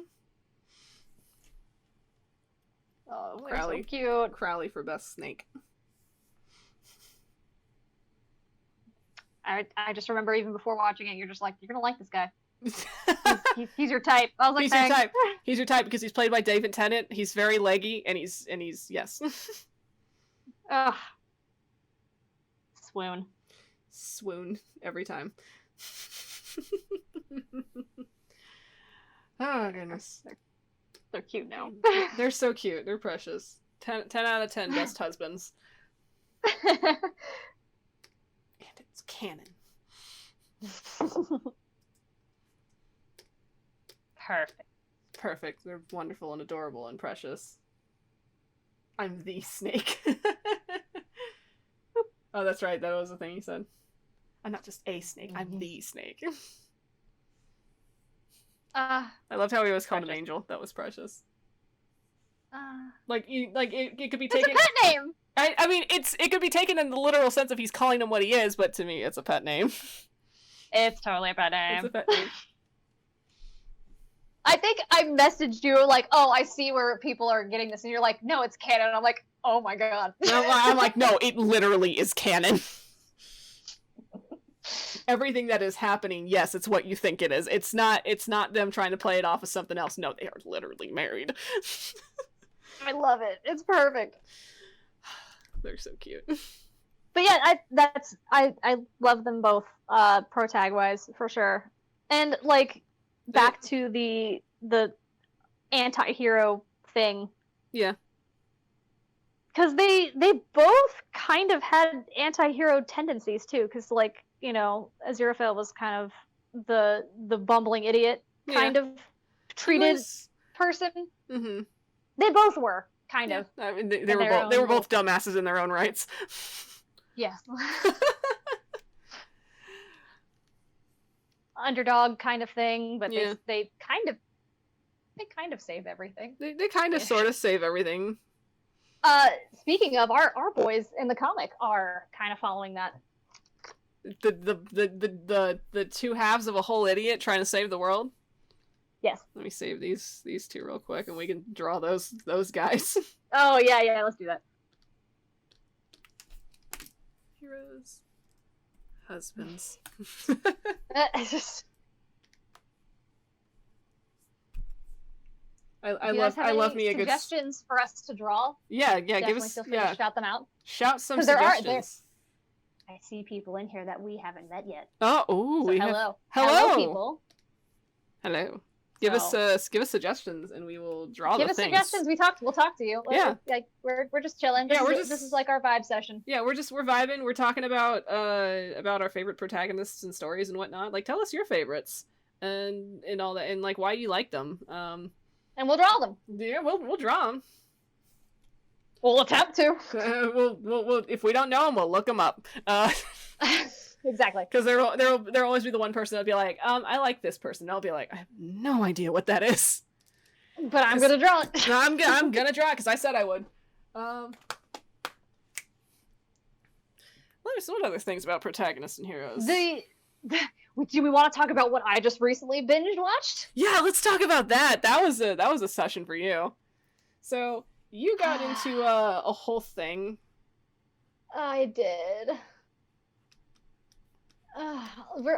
Oh, they're Crowley. so cute. Crowley for best snake. I just remember even before watching it, you're just like, you're gonna like this guy. He's your type. I was like, He's thanks. your type. He's your type because he's played by David Tennant. He's very leggy, and he's yes. Ugh. Swoon. Swoon every time. Oh goodness. They're cute now. They're so cute. They're precious. 10 out of 10 best husbands. And it's canon. Perfect. Perfect. They're wonderful and adorable and precious. I'm the snake. Oh, that's right. That was the thing he said. I'm not just a snake. I'm the snake. I loved how he always called him Angel. That was precious. Like it could be taken. It's a pet name. I mean, it could be taken in the literal sense of he's calling him what he is, but to me, it's a pet name. It's totally a pet name. It's a pet name. I think I messaged you like, oh, I see where people are getting this, and you're like, no, it's canon. I'm like, oh my god. I'm like, no, it literally is canon. Everything that is happening, yes, it's what you think it is. It's not them trying to play it off as something else. No, they are literally married. I love it. It's perfect. They're so cute. But yeah, I love them both, protag wise for sure. And like back to the anti-hero thing. Yeah. Because they both kind of had anti-hero tendencies too. Because like, you know, Aziraphale was kind of the bumbling idiot kind of treated person. Mm-hmm. They both were kind of. I mean, they were both dumbasses in their own rights. Yeah. Underdog kind of thing, but they kind of save everything. They kind of sort of save everything. Speaking of, our boys in the comic are kind of following that. The two halves of a whole idiot trying to save the world. Yes. Let me save these two real quick, and we can draw those guys. Oh yeah, let's do that. Heroes, husbands. I love me a good suggestions for us to draw. Yeah, Definitely give us feel free to shout them out. Shout some suggestions. I see people in here that we haven't met yet. Oh, so hello, people. Hello. Give us suggestions, and we will draw the things. Give us suggestions. We'll talk to you. Yeah. Like we're just chilling. This is like our vibe session. Yeah, we're vibing. We're talking about our favorite protagonists and stories and whatnot. Like, tell us your favorites and all that, and like why you like them. And we'll draw them. Yeah, we'll draw them. We'll attempt to. We'll if we don't know them, we'll look them up. Exactly. Because there'll always be the one person that'll be like, I like this person. And I'll be like, I have no idea what that is. But I'm gonna draw it. I'm gonna draw it because I said I would. What other things about protagonists and heroes? Do we want to talk about what I just recently binge watched? Yeah, let's talk about that. That was a session for you. So you got into a whole thing. I did.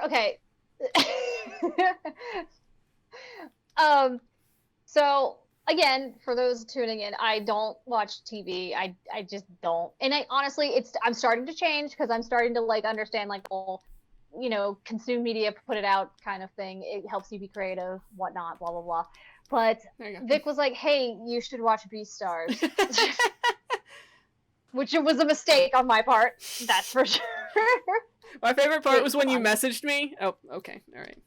Okay. So again, for those tuning in, I don't watch TV. I just don't. And I'm starting to change because I'm starting to like understand like, well, you know, consume media, put it out kind of thing. It helps you be creative, whatnot, blah blah blah. But Vic was like, "Hey, you should watch Beastars," which was a mistake on my part. That's for sure. My favorite part was when you messaged me. Oh, okay, all right.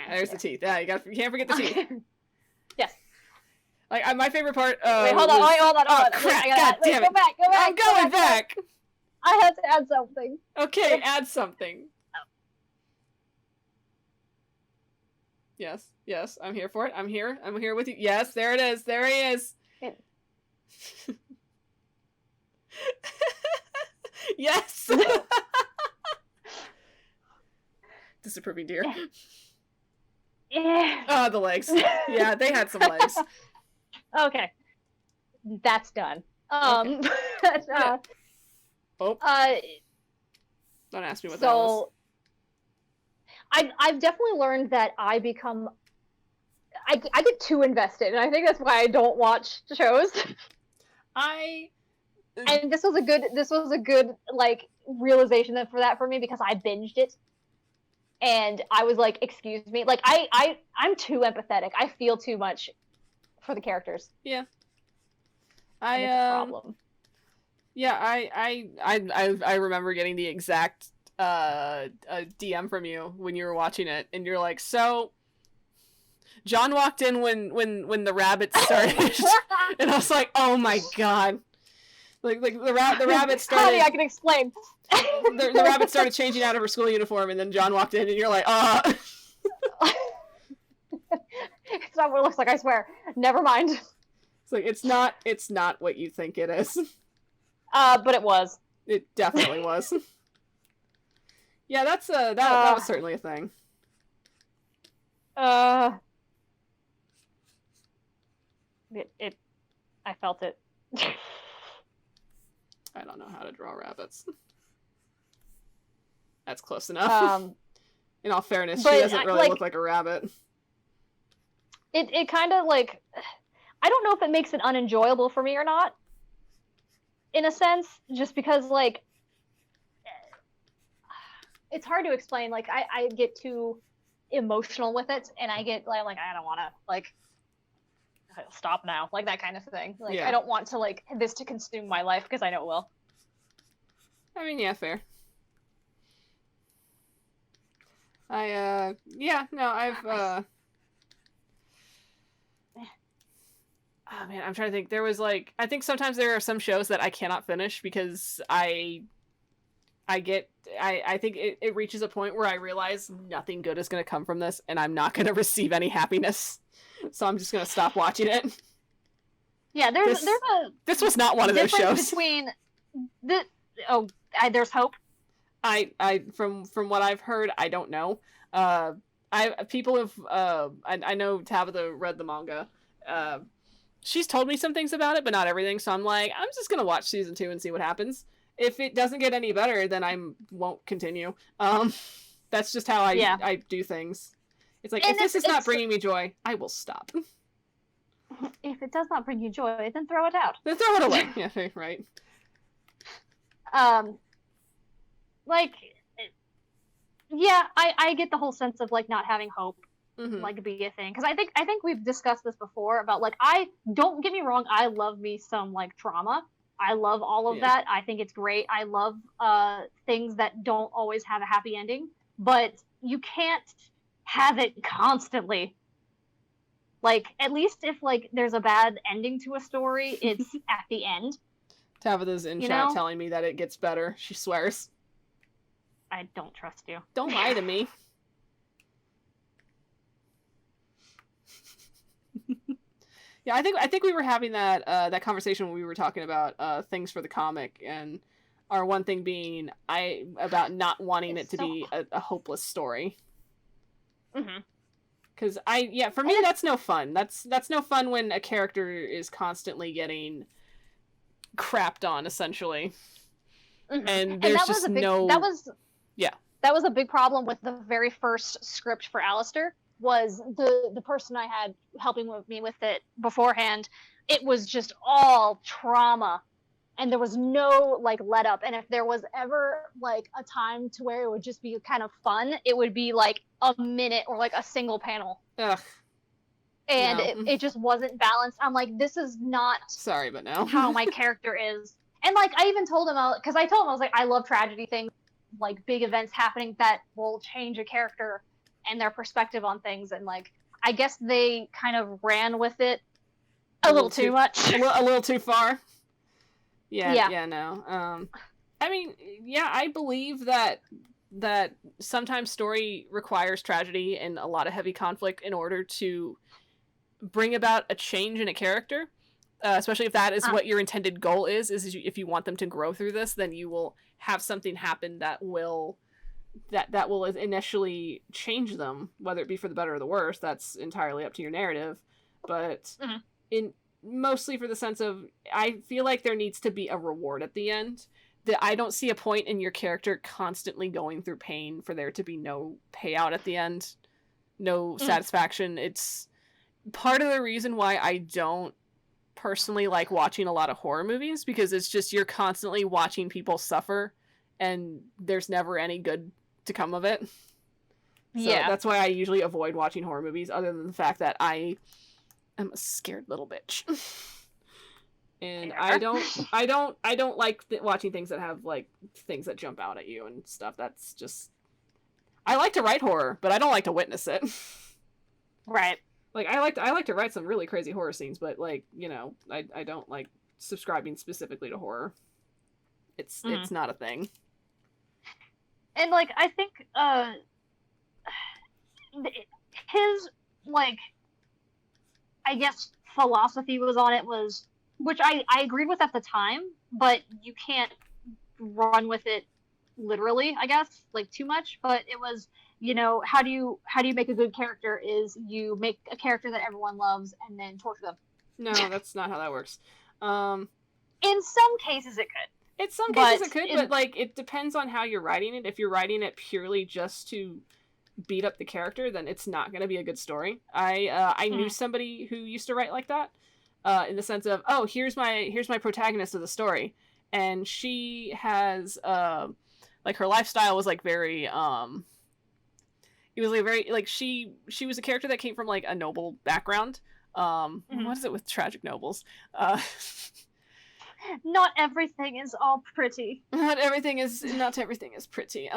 There's the teeth. Yeah, you can't forget the teeth. Yes. Like my favorite part. Wait, hold on. Oh crap! God damn it! Go back. I'm going back. I had to add something. Okay, add something. Oh. Yes, I'm here for it. I'm here with you. Yes, there it is. There he is. Yes. Disapproving deer. Yeah. Oh, the legs. Yeah, they had some legs. Okay. that's done. Okay. uh, Oh, uh, don't ask me what that was. so I've definitely learned that I get too invested, and I think that's why I don't watch shows. I And this was a good like realization for me, because I binged it, and I was like, excuse me, like I'm too empathetic. I feel too much for the characters. Yeah. And it's a problem. Yeah, I remember getting the exact DM from you when you were watching it, and you're like, so John walked in when the rabbits started, and I was like, oh my god, like the rabbit started. Honey, I can explain. The rabbit started changing out of her school uniform, and then John walked in, and you're like, It's not what it looks like, I swear. Never mind. It's like it's not what you think it is. But it was. It definitely was. Yeah, that was certainly a thing. I felt it. I don't know how to draw rabbits. That's close enough. In all fairness, she doesn't really look like a rabbit. It kind of like, I don't know if it makes it unenjoyable for me or not, in a sense, just because like it's hard to explain. Like I get too emotional with it, and I get like I don't want to like stop now, like that kind of thing. Like yeah. I don't want to like this to consume my life, because I know it will. I mean, yeah, fair. I've oh man, I'm trying to think. There was like, I think sometimes there are some shows that I cannot finish because I think it reaches a point where I realize nothing good is going to come from this, and I'm not going to receive any happiness. So I'm just going to stop watching it. Yeah, there's this was not one of those shows. Between there's hope. I from what I've heard, I don't know. People have I know Tabitha read the manga. She's told me some things about it, but not everything. So I'm like, I'm just gonna watch season 2 and see what happens. If it doesn't get any better, then I won't continue. That's just how I do things. It's like, if this is not bringing me joy, I will stop. If it does not bring you joy, then throw it out. Then throw it away. Yeah, right. Like, yeah, I get the whole sense of like not having hope, like be a thing, because I think we've discussed this before about like, don't get me wrong, I love me some like trauma. I love all of that. I think it's great. I love things that don't always have a happy ending, but you can't have it constantly. Like, at least if like there's a bad ending to a story, it's at the end. Tabitha's in chat telling me that it gets better. She swears. I don't trust you. Don't lie to me. Yeah, I think we were having that conversation when we were talking about things for the comic, and our one thing being about not wanting it to be a hopeless story. Because for me, that's no fun. That's no fun when a character is constantly getting crapped on, essentially. And there's that was a big problem with the very first script for Alistair. Was the person I had helping me with it beforehand. It was just all trauma, and there was no like let up. And if there was ever like a time to where it would just be kind of fun, it would be like a minute or like a single panel. Ugh. And it just wasn't balanced. I'm like, this is not sorry, but no. how my character is. And like, I even told him, because I told him, I was like, I love tragedy things, like big events happening that will change a character and their perspective on things. And like, I guess they kind of ran with it a little too much. A little too far. Yeah, no. I mean, yeah, I believe that sometimes story requires tragedy and a lot of heavy conflict in order to bring about a change in a character. Especially if that is what your intended goal is if you want them to grow through this, then you will have something happen that will initially change them, whether it be for the better or the worse. That's entirely up to your narrative. But in mostly for the sense of, I feel like there needs to be a reward at the end. That I don't see a point in your character constantly going through pain for there to be no payout at the end, no satisfaction. It's part of the reason why I don't personally like watching a lot of horror movies, because it's just, you're constantly watching people suffer and there's never any good to come of it. So that's why I usually avoid watching horror movies, other than the fact that I am a scared little bitch. And I don't like watching things that have, like, things that jump out at you and stuff. That's just, I like to write horror, but I don't like to witness it. Right. Like, I like to write some really crazy horror scenes, but, like, you know, I don't like subscribing specifically to horror. It's not a thing. And, like, I think his, like, I guess philosophy was on it was, which I agreed with at the time, but you can't run with it literally, I guess, like, too much. But it was, you know, how do you make a good character is you make a character that everyone loves and then torture them. No, that's not how that works. In some cases it could. In some cases it could, but, like, it depends on how you're writing it. If you're writing it purely just to beat up the character, then it's not going to be a good story. I knew somebody who used to write like that. In the sense of, oh, here's my protagonist of the story, and she has like, her lifestyle was, like, very it was, like, very, like, she was a character that came from, like, a noble background. What is it with tragic nobles? Not everything is all pretty. Not everything is pretty.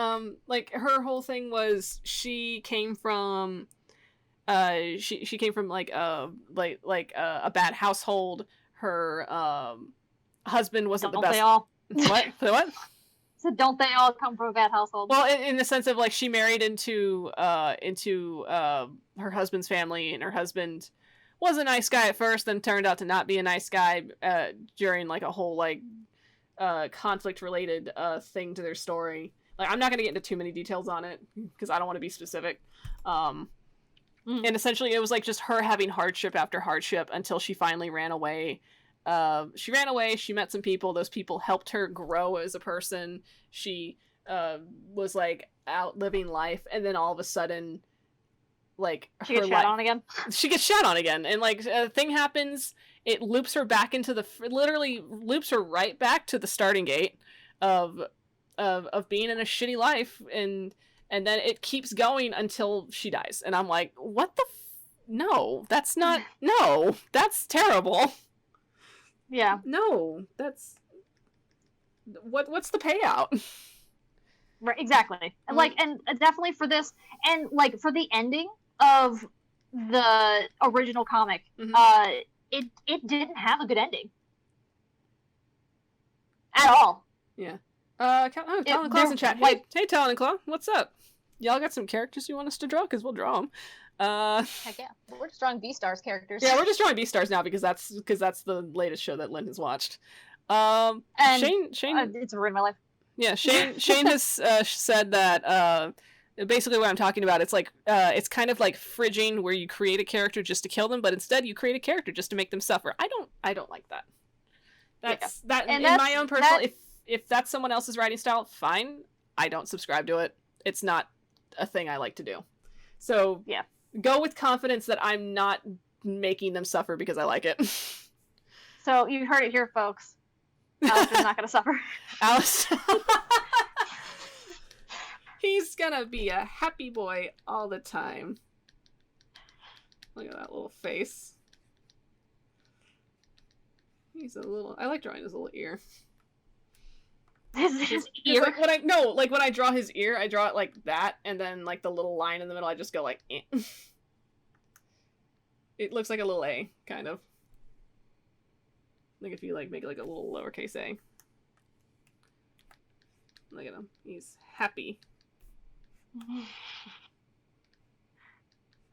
Like, her whole thing was, she came from she came from, like, a bad household. Her husband wasn't the best. Don't they all? What? So don't they all come from a bad household? Well, in the sense of, like, she married into her husband's family, and her husband was a nice guy at first, then turned out to not be a nice guy during, like, a whole, like, conflict related thing to their story. Like, I'm not gonna get into too many details on it because I don't want to be specific. And essentially, it was, like, just her having hardship after hardship until she finally ran away. She ran away, she met some people, those people helped her grow as a person. She was, like, out living life, and then all of a sudden, like, she gets shat on again. She gets shat on again, and, like, a thing happens, it loops her back into literally loops her right back to the starting gate of being in a shitty life, and then it keeps going until she dies. And I'm like, what the no, that's not, no, that's terrible. Yeah. No, that's, what's the payout? Right, exactly. And, like, and definitely for this, and, like, for the ending of the original comic, it didn't have a good ending. At all. Yeah. Talon and Claw's in chat. Hey, Talon and Claw, what's up? Y'all got some characters you want us to draw? Because we'll draw them. Heck yeah. We're just drawing Beastars characters. Yeah, we're just drawing Beastars now because that's the latest show that Lynn has watched. And Shane, it's ruined my life. Yeah, Shane has said that basically what I'm talking about, it's like it's kind of like fridging, where you create a character just to kill them, but instead you create a character just to make them suffer. I don't like that. That's in my own personal. If that's someone else's writing style, fine. I don't subscribe to it. It's not a thing I like to do. So yeah, go with confidence that I'm not making them suffer because I like it. So you heard it here, folks. Alistair's not gonna suffer. Alistair. He's gonna be a happy boy all the time. Look at that little face. He's a little. I like drawing his little ear. His ear. Like when I draw his ear, I draw it like that, and then, like, the little line in the middle, I just go like. Eh. It looks like a little A, kind of. Like if you, like, make it like a little lowercase a. Look at him. He's happy.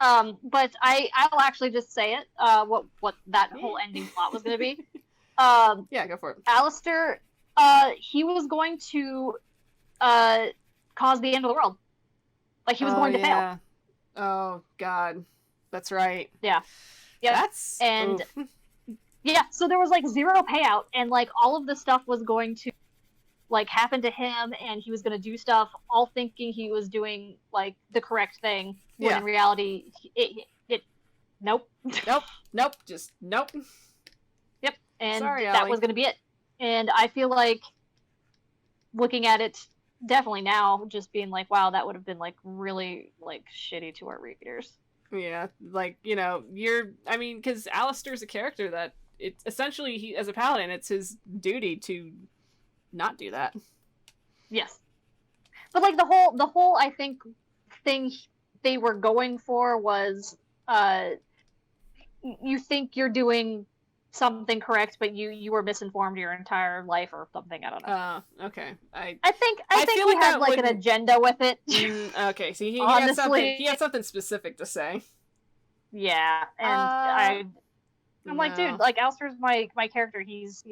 But I will actually just say it. What that whole ending plot was going to be. Yeah, go for it. Alistair, he was going to cause the end of the world. Like, he was going to fail. Oh God, that's right. Yeah. Yeah. That's and Yeah, so there was like zero payout, and like all of the stuff was going to like happen to him, and he was going to do stuff all thinking he was doing like the correct thing, when Yeah. in reality, it nope. Nope, just nope. Yep, and Sorry, that Allie. was going to be it. And I feel like looking at it definitely now, just being like, wow, that would have been like really like shitty to our readers. Yeah, like, because Alistair's a character that it's essentially, he as a paladin, it's his duty to not do that. Yes, but like the whole I think thing they were going for was, you think you're doing something correct, but you were misinformed your entire life or something. I don't know. Okay. I think feel he like had that like an wouldn't- agenda with it. Okay, so he Honestly. had something specific to say. Yeah, and I'm like, No. dude, like Alistair's my character. He's,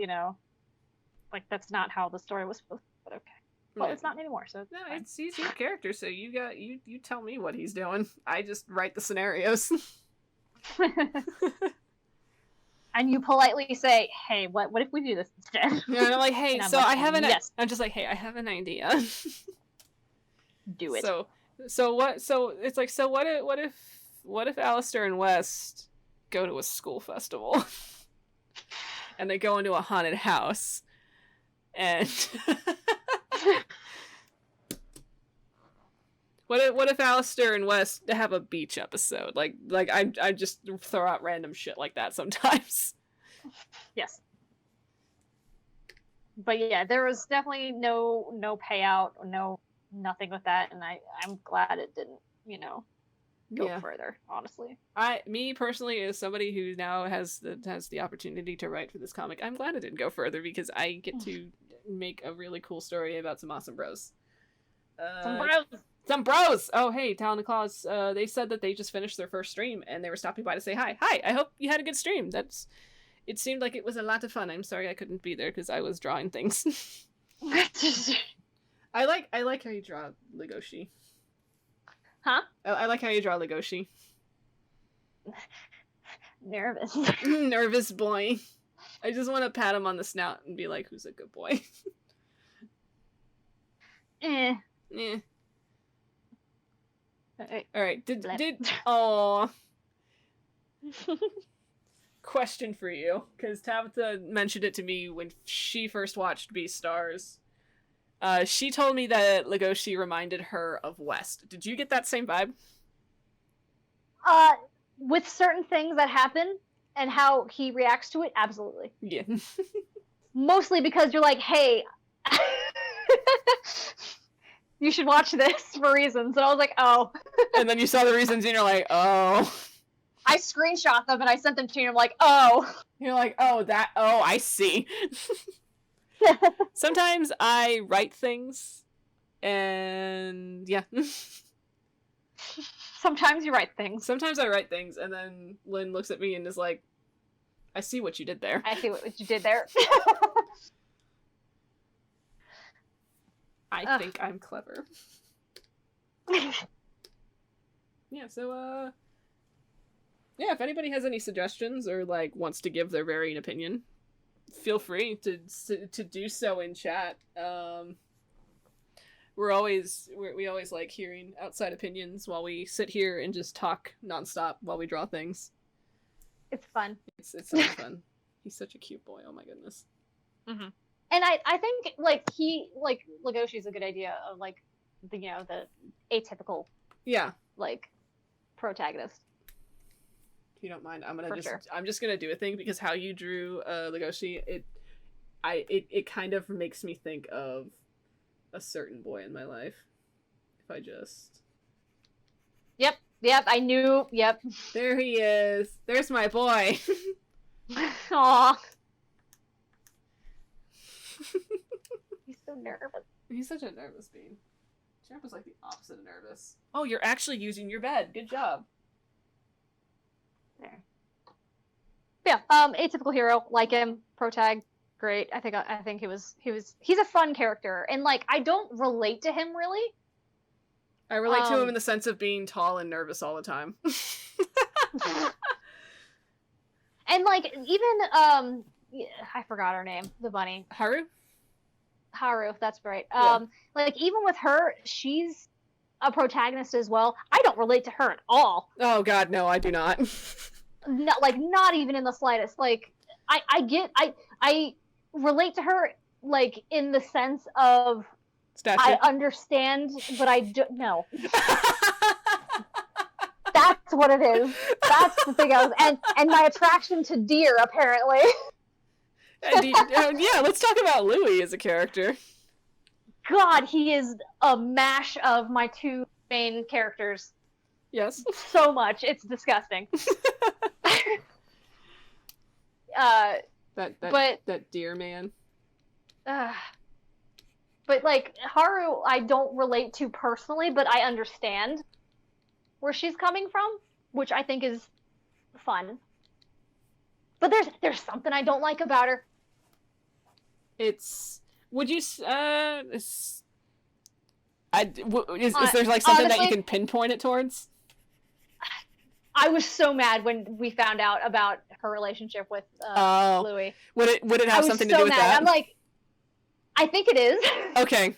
like that's not how the story was supposed to be, but okay. Well, it's not anymore, so No, fine. he's your character, so you tell me what he's doing. I just write the scenarios. And you politely say, "Hey, what if we do this instead?" Yeah, and I'm like, hey, And I'm so like, I have an yes. I'm just like, hey, I have an idea. Do it. So what? So it's like, so what if Alistair and West go to a school festival, and they go into a haunted house, and what if Alistair and West have a beach episode? Like I just throw out random shit like that sometimes. Yes. But yeah, there was definitely no payout, nothing with that, and I'm glad it didn't, go further, honestly. Me personally, as somebody who now has the opportunity to write for this comic, I'm glad it didn't go further because I get to make a really cool story about some awesome bros. Some bros! Oh, hey, Talon and Claws, they said that they just finished their first stream, and they were stopping by to say hi. Hi, I hope you had a good stream. It seemed like it was a lot of fun. I'm sorry I couldn't be there because I was drawing things. I like how you draw Legoshi. Huh? I like how you draw Legoshi. Nervous. Nervous boy. I just want to pat him on the snout and be like, who's a good boy? Eh. Eh. Okay. Alright, oh. Question for you, because Tabitha mentioned it to me when she first watched Beastars. She told me that Legoshi reminded her of West. Did you get that same vibe? With certain things that happen and how he reacts to it, absolutely. Yeah. Mostly because you're like, hey, you should watch this for reasons. And I was like, oh. And then you saw the reasons and you're like, oh. I screenshot them and I sent them to you and I'm like, oh. You're like, oh, I see. Sometimes I write things and yeah. Sometimes you write things. Sometimes I write things and then Lynn looks at me and is like, I see what you did there. I see what you did there. I think I'm clever. Yeah, so yeah, if anybody has any suggestions or like wants to give their varying opinion, feel free to do so in chat. We always like hearing outside opinions while we sit here and just talk nonstop while we draw things. It's fun. It's so much fun. He's such a cute boy. Oh my goodness. Mm-hmm. And I think like Legoshi's a good idea of like the atypical like protagonist. If you don't mind, I'm just gonna do a thing because how you drew Legoshi, it kind of makes me think of a certain boy in my life. If I just Yep, I knew. Yep. There he is. There's my boy. Aww. He's so nervous. He's such a nervous bean. Champ is like the opposite of nervous. Oh, you're actually using your bed. Good job. There. Yeah, atypical hero, like him, protag, great. I think he's a fun character, and like I don't relate to him really. I relate to him in the sense of being tall and nervous all the time. And like even I forgot her name, the bunny. Haru, that's right. Yeah. Like even with her, she's a protagonist as well. I don't relate to her at all. Oh God, no, I do not. Not even in the slightest. Like I relate to her like in the sense of Statue. I understand, but I don't know. That's what it is. That's the thing and my attraction to deer apparently. Yeah, let's talk about Louis as a character. God, he is a mash of my two main characters. Yes. So much. It's disgusting. That deer man. But like Haru, I don't relate to personally, but I understand where she's coming from, which I think is fun. But there's something I don't like about her. Would you is there like something that you can pinpoint it towards? I was so mad when we found out about her relationship with Louis. Would it have something to do with that? I'm like, I think it is. Okay.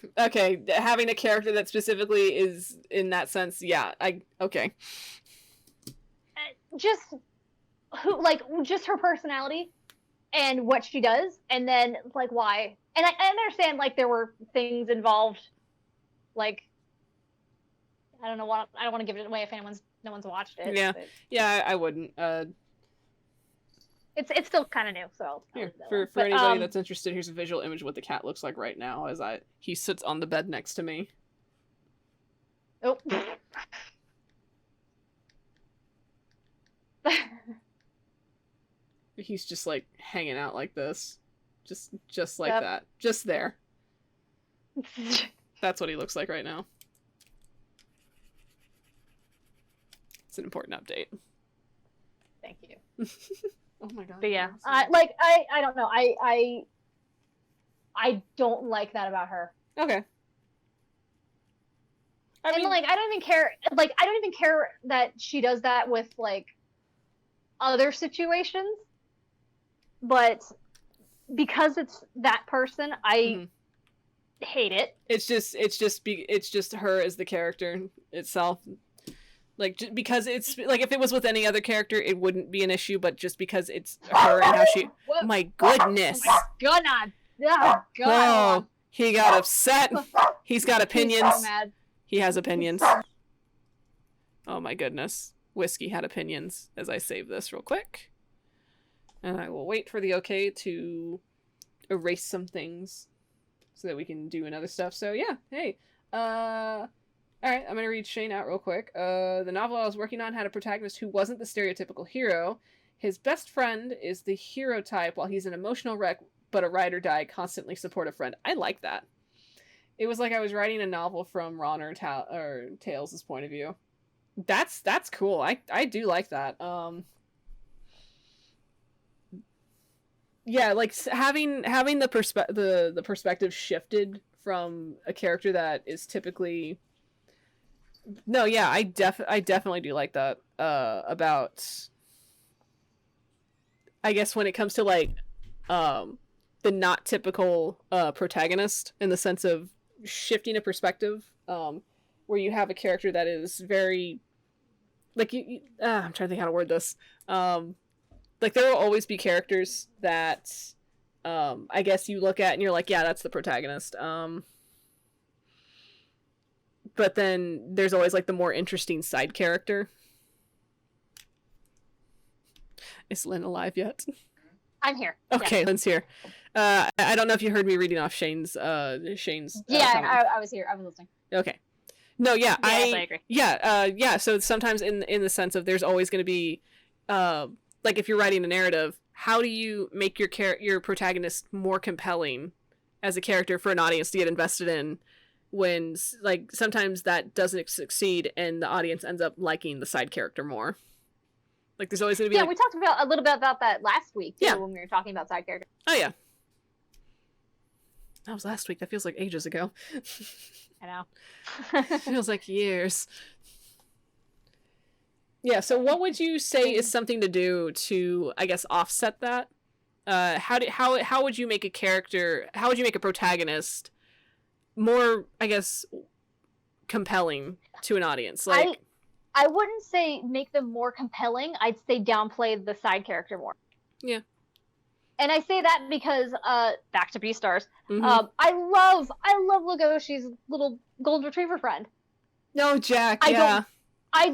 Having a character that specifically is in that sense, yeah. Okay. Just her personality and what she does, and then like why. And I understand like there were things involved, like I don't want to give it away if no one's watched it. Yeah, yeah, I wouldn't. It's still kind of new, so here for anybody that's interested, here's a visual image of what the cat looks like right now as he sits on the bed next to me. Oh. He's just like hanging out like this, just like that, just there. That's what he looks like right now. It's an important update. Thank you. Oh my God. But yeah, I don't know. I don't like that about her. Okay. I don't even care. Like, I don't even care that she does that with like other situations. But because it's that person, I hate it. It's just her as the character itself. Like, because it's like if it was with any other character, it wouldn't be an issue. But just because it's her and how she, oh my goodness, oh my God, oh, he got upset. He's got opinions. He's so mad. He has opinions. Oh my goodness, Whiskey had opinions. As I save this real quick. And I will wait for the okay to erase some things so that we can do another stuff. So yeah, hey. Alright, I'm gonna read Shane out real quick. The novel I was working on had a protagonist who wasn't the stereotypical hero. His best friend is the hero type while he's an emotional wreck, but a ride or die, constantly supportive friend. I like that. It was like I was writing a novel from Ron or Tails' point of view. That's cool. I do like that. Yeah, like having the perspective shifted from a character that is typically. No, yeah, I definitely do like that. About, I guess when it comes to like, the not typical protagonist in the sense of shifting a perspective, where you have a character that is very, like I'm trying to think how to word this. Like there will always be characters that I guess you look at and you're like, yeah, that's the protagonist. But then there's always like the more interesting side character. Is Lynn alive yet? I'm here. Okay, yeah. Lynn's here. I don't know if you heard me reading off Shane's I was here. I was listening. Okay. No, yeah, I agree. Yeah, so sometimes in the sense of there's always going to be like if you're writing a narrative, how do you make your protagonist more compelling as a character for an audience to get invested in, when like sometimes that doesn't succeed and the audience ends up liking the side character more. Like there's always going to be we talked about a little bit about that last week too, when we were talking about side characters. Oh yeah. That was last week. That feels like ages ago. I know. Feels like years. Yeah, so what would you say is something to do to, I guess, offset that? How would you make a character, how would you make a protagonist more, I guess, compelling to an audience? Like, I wouldn't say make them more compelling. I'd say downplay the side character more. Yeah. And I say that because, back to Beastars, mm-hmm. I love Legoshi's little golden retriever friend. No, Jack, I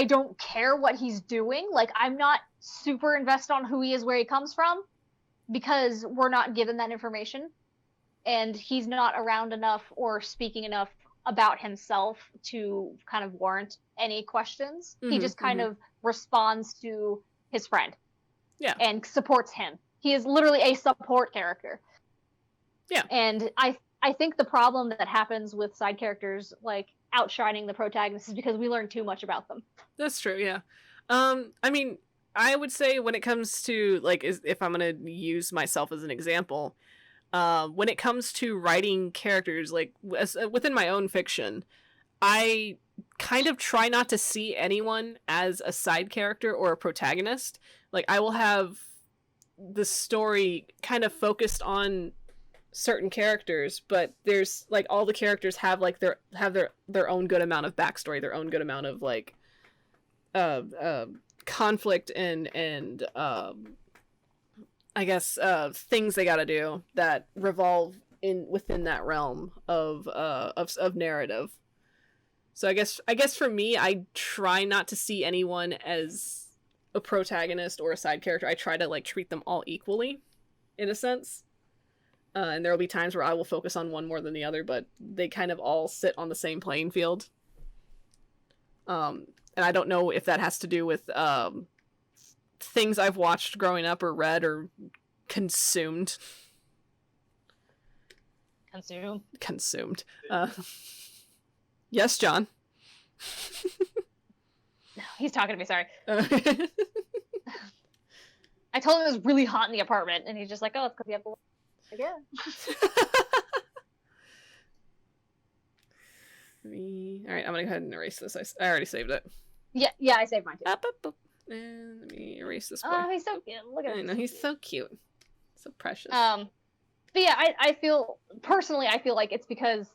don't care what he's doing. Like, I'm not super invested on who he is, where he comes from, because we're not given that information. And he's not around enough or speaking enough about himself to kind of warrant any questions. Mm-hmm, he just kind of responds to his friend. Yeah. And supports him. He is literally a support character. Yeah. And I think the problem that happens with side characters, like, outshining the protagonist is because we learn too much about them. That's true, yeah. I mean, I would say when it comes to, like, if I'm going to use myself as an example, when it comes to writing characters, like, within my own fiction, I kind of try not to see anyone as a side character or a protagonist. Like, I will have the story kind of focused on certain characters, but there's, like, all the characters have, like, their own good amount of backstory, their own good amount of, like, conflict and I guess things they gotta do that revolve within that realm of narrative. So I guess for me, I try not to see anyone as a protagonist or a side character. I try to, like, treat them all equally, in a sense. And there will be times where I will focus on one more than the other, but they kind of all sit on the same playing field. And I don't know if that has to do with things I've watched growing up or read or consumed. Consumed. Yes, John. No, he's talking to me, sorry. I told him it was really hot in the apartment, and he's just like, oh, it's because you have the... Yeah. Alright, I'm gonna go ahead and erase this. I already saved it. Yeah, I saved mine too. And let me erase this boy. Oh, he's so cute. Look at him. I know, he's so cute. So precious. But yeah, I feel like it's because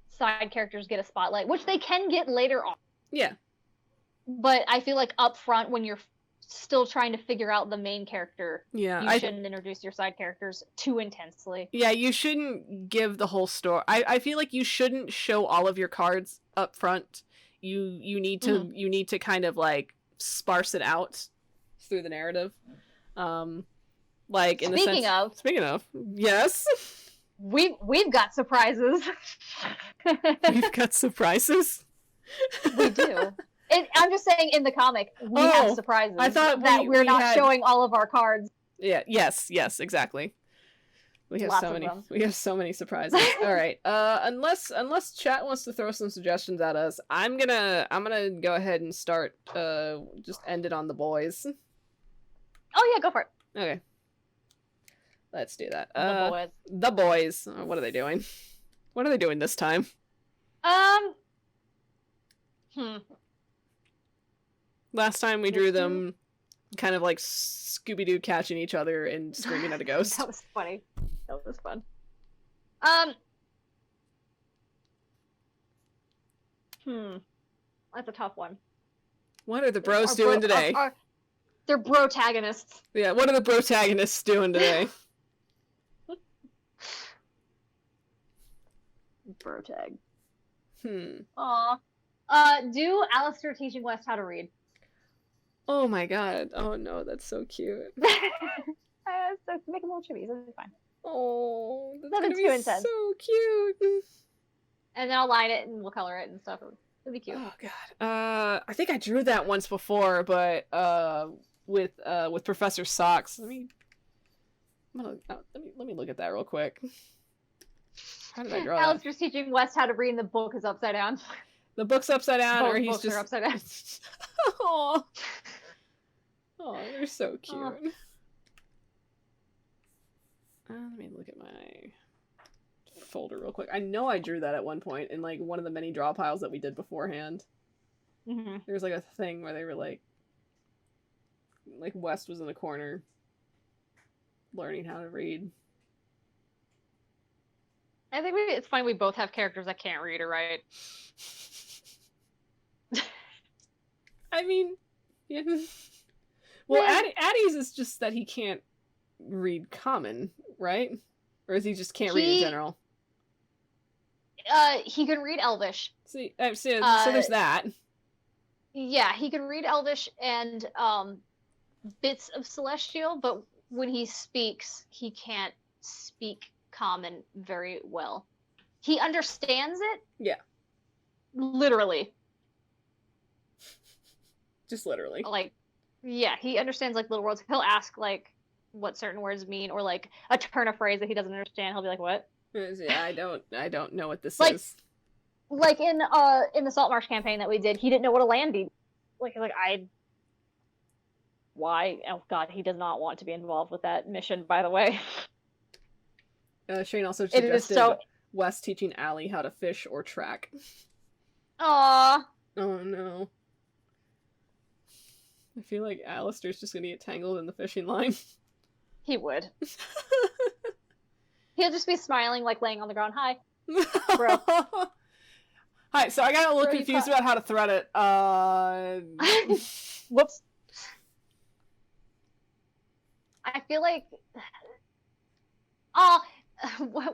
side characters get a spotlight, which they can get later on. Yeah. But I feel like up front, when you're still trying to figure out the main character, you shouldn't introduce your side characters too intensely. Yeah, you shouldn't give the whole story. I feel like you shouldn't show all of your cards up front. You need to kind of, like, sparse it out through the narrative. Like, in Speaking of, yes, we've got surprises. We've got surprises. We do. I'm just saying, in the comic, we have surprises. I thought that we're not showing all of our cards. Yeah. Yes. Exactly. We have so many. We have so many surprises. All right. Unless chat wants to throw some suggestions at us, I'm gonna go ahead and start. Just end it on the boys. Oh yeah, go for it. Okay. Let's do that. The boys. The boys. What are they doing? What are they doing this time? Last time we drew them kind of like Scooby-Doo catching each other and screaming at a ghost. That was funny. That was fun. That's a tough one. What are the bros doing today? They're protagonists. Yeah, what are the protagonists doing today? Protag. Aw. Do Alistair teaching West how to read. Oh my god. Oh no, that's so cute. So make a little chibis, it'll be fine. Oh, that's Nothing gonna too be intense. So cute. And then I'll line it and we'll color it and stuff. It'll be cute. Oh god. I think I drew that once before, but with Professor Socks. Let me look at that real quick. How did I draw Alistair's teaching West how to read, and the book is upside down. The book's upside down, Both or he's books just are upside down. Oh, they're so cute. Let me look at my folder real quick. I know I drew that at one point in, like, one of the many draw piles that we did beforehand. Mm-hmm. There was like a thing where they were like West was in the corner learning how to read. I think it's fine. We both have characters that can't read or write. I mean, yeah. Well, Yeah. Addie's is just that he can't read Common, right? Or is he just can't read in general? He can read Elvish. See, so there's that. Yeah, he can read Elvish and bits of Celestial, but when he speaks, he can't speak Common very well. He understands it. Yeah. Literally. Just literally. Like, yeah, he understands like little words. He'll ask like what certain words mean, or like a turn of phrase that he doesn't understand. He'll be like, "What?" Yeah, I don't know what this like, is. Like in the Saltmarsh campaign that we did, he didn't know what a land deed. Like why? Oh God, he does not want to be involved with that mission. By the way, Shane also suggested Wes teaching Allie how to fish or track. Aww. Oh no. I feel like Alistair's just gonna get tangled in the fishing line. He would. He'll just be smiling, like laying on the ground. Hi, bro. Hi. So I got a little confused about how to thread it. Whoops. I feel like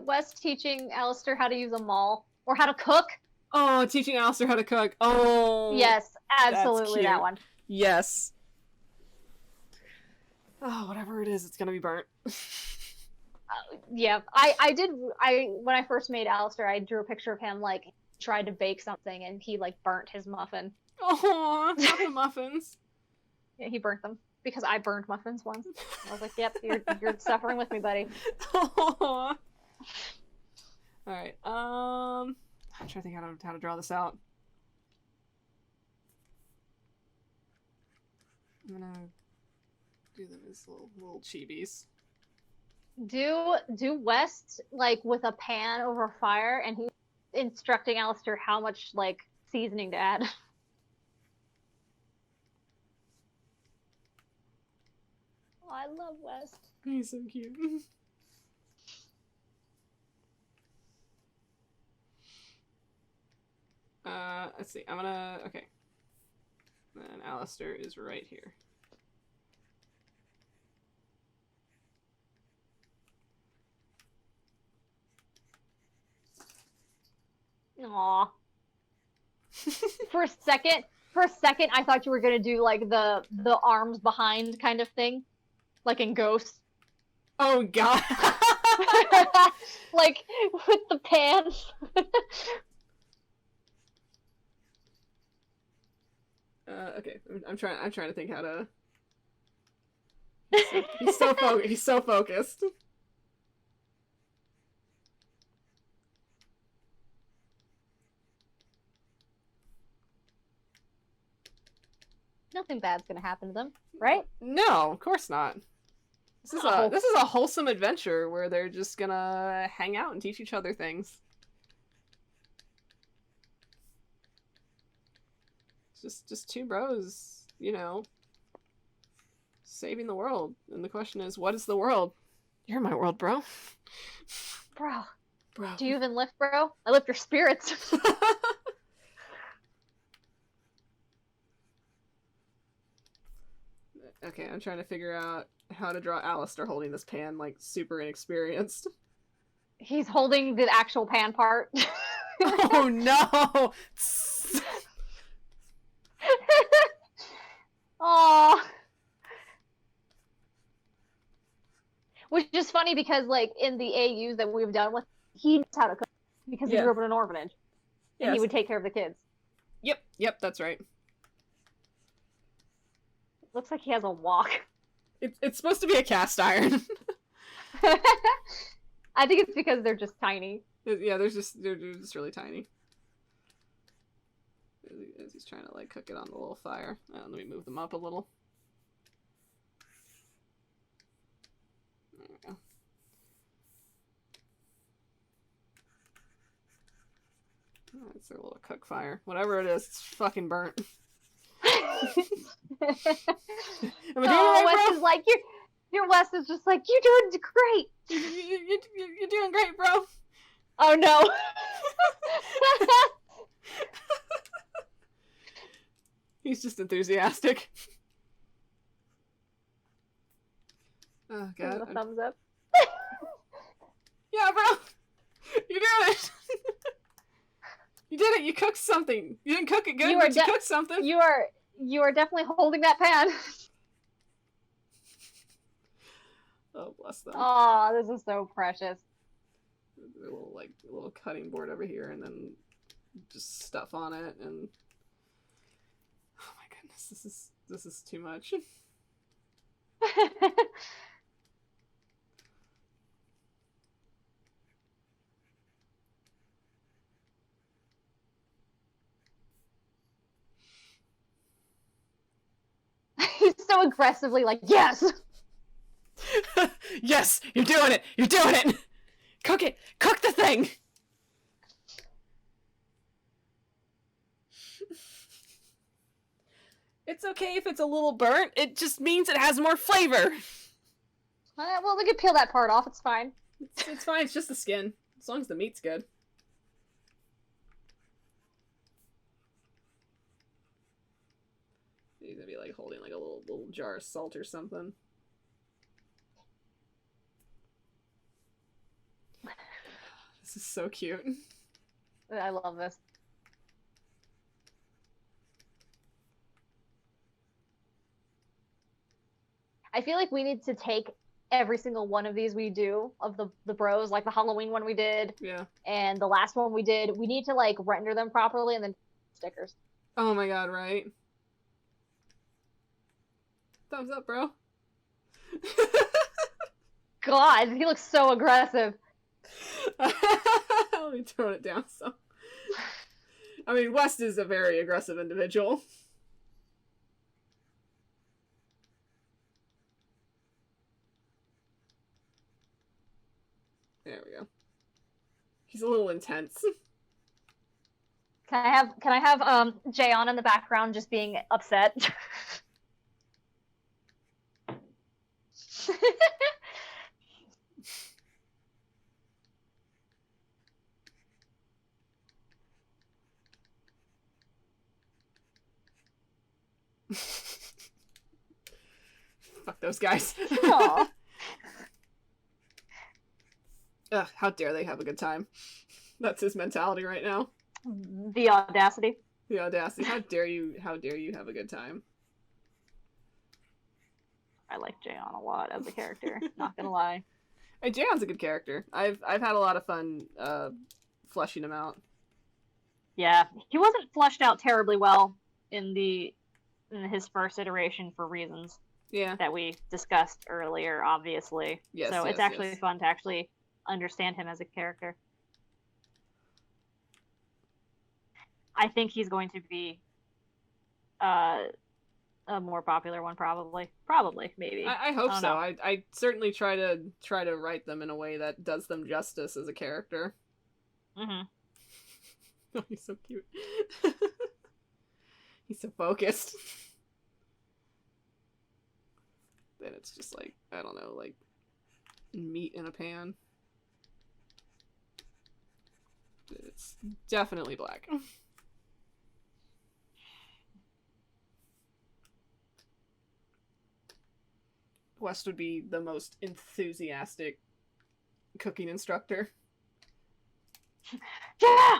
Wes teaching Alistair how to use a maul or how to cook. Oh, teaching Alistair how to cook. Oh, yes, absolutely that one. Yes. Oh, whatever it is, it's gonna be burnt. Yeah, when I first made Alistair, I drew a picture of him like tried to bake something and he like burnt his muffin. Oh, not the muffins. Yeah, he burnt them because I burned muffins once. I was like, "Yep, you're suffering with me, buddy." All right. I'm trying to think how to draw this out. I'm gonna do them as little chibis. Do West like with a pan over fire, and he's instructing Alistair how much like seasoning to add. Oh, I love West. He's so cute. Let's see. Okay. And Alistair is right here. Aw. For a second, I thought you were gonna do like the arms behind kind of thing, like in Ghost. Oh God! Like with the pants. Okay, I'm trying to think how to. He's so focused. Nothing bad's gonna happen to them, right? No, of course not. This is a wholesome adventure where they're just gonna hang out and teach each other things. Just two bros, you know, saving the world. And the question is, what is the world? You're my world, bro. Bro. Bro. Do you even lift, bro? I lift your spirits. Okay, I'm trying to figure out how to draw Alistair holding this pan, like, super inexperienced. He's holding the actual pan part. Oh, no! Aww. Which is funny because, like, in the AUs that we've done with, he knows how to cook because he grew up in an orphanage. And he would take care of the kids. Yep, that's right. Looks like he has a wok. It's supposed to be a cast iron. I think it's because they're just tiny. Yeah, they're just really tiny. As he's trying to like cook it on the little fire. Let me move them up a little. There we go. It's a little cook fire. Whatever it is, it's fucking burnt. Am I doing it right, Wes bro? is like, your Wes is just like, you're doing great. You're doing great, bro. Oh no. He's just enthusiastic. Oh god. A thumbs up. Yeah, bro. You did it. You did it. You cooked something. You didn't cook it good, but you cooked something. You are definitely holding that pan. Oh, bless them. Oh, this is so precious. A little cutting board over here, and then just stuff on it, and oh my goodness, this is too much. He's so aggressively like, yes! Yes! You're doing it! You're doing it! Cook it! Cook the thing! It's okay if it's a little burnt. It just means it has more flavor. Well, we can peel that part off. It's fine. It's fine. It's just the skin. As long as the meat's good. He's gonna be like holding like a little jar of salt or something. This is so cute. I love this. I feel like we need to take every single one of these we do of the bros, like the Halloween one we did, Yeah. and the last one we did. We need to like render them properly and then stickers. Oh my god, right? Thumbs up, bro. God, he looks so aggressive. Let me tone it down some. I mean, West is a very aggressive individual. There we go. He's a little intense. Can I have Jay on in the background just being upset? Fuck those guys. Aw. Ugh, how dare they have a good time. That's his mentality right now. The audacity. The audacity. How dare you have a good time. I like Jayon a lot as a character, not gonna lie. Hey, Jayon's a good character. I've had a lot of fun fleshing him out. Yeah, he wasn't fleshed out terribly well in his first iteration for reasons that we discussed earlier, obviously. Yes, so it's yes, actually yes. fun to actually understand him as a character. I think he's going to be a more popular one, probably. Probably, maybe. I hope so. know. I certainly try to write them in a way that does them justice as a character. Mm-hmm. Oh, he's so cute. He's so focused. Then it's just like, I don't know, like meat in a pan. It's definitely black. West would be the most enthusiastic cooking instructor. Yeah!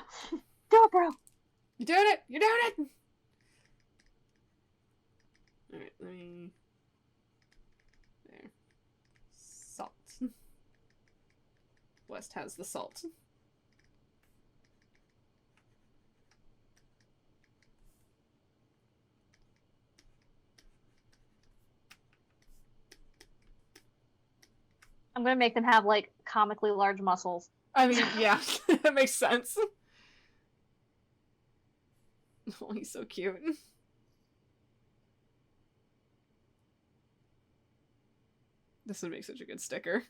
Do it, bro! You're doing it! You're doing it! Alright, let me... There. Salt. West has the salt. I'm gonna make them have, like, comically large muscles. I mean, yeah, that makes sense. Oh, he's so cute. This would make such a good sticker.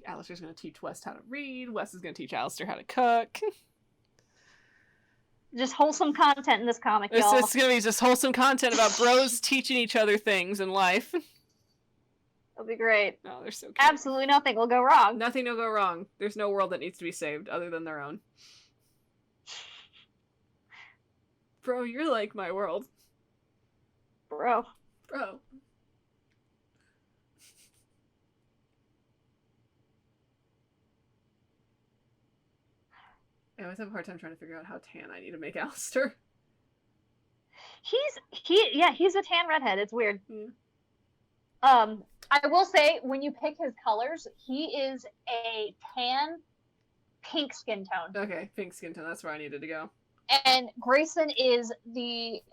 Alistair's going to teach Wes how to read. Wes is going to teach Alistair how to cook. Just wholesome content in this comic, y'all. It's going to be just wholesome content about bros teaching each other things in life. It'll be great. Oh, they're so cute. Absolutely nothing will go wrong. Nothing will go wrong. There's no world that needs to be saved other than their own. Bro, you're like my world. Bro. Bro. I always have a hard time trying to figure out how tan I need to make Alistair. He's a tan redhead. It's weird. I will say, when you pick his colors, he is a tan pink skin tone. Okay, pink skin tone. That's where I needed to go. And Grayson is the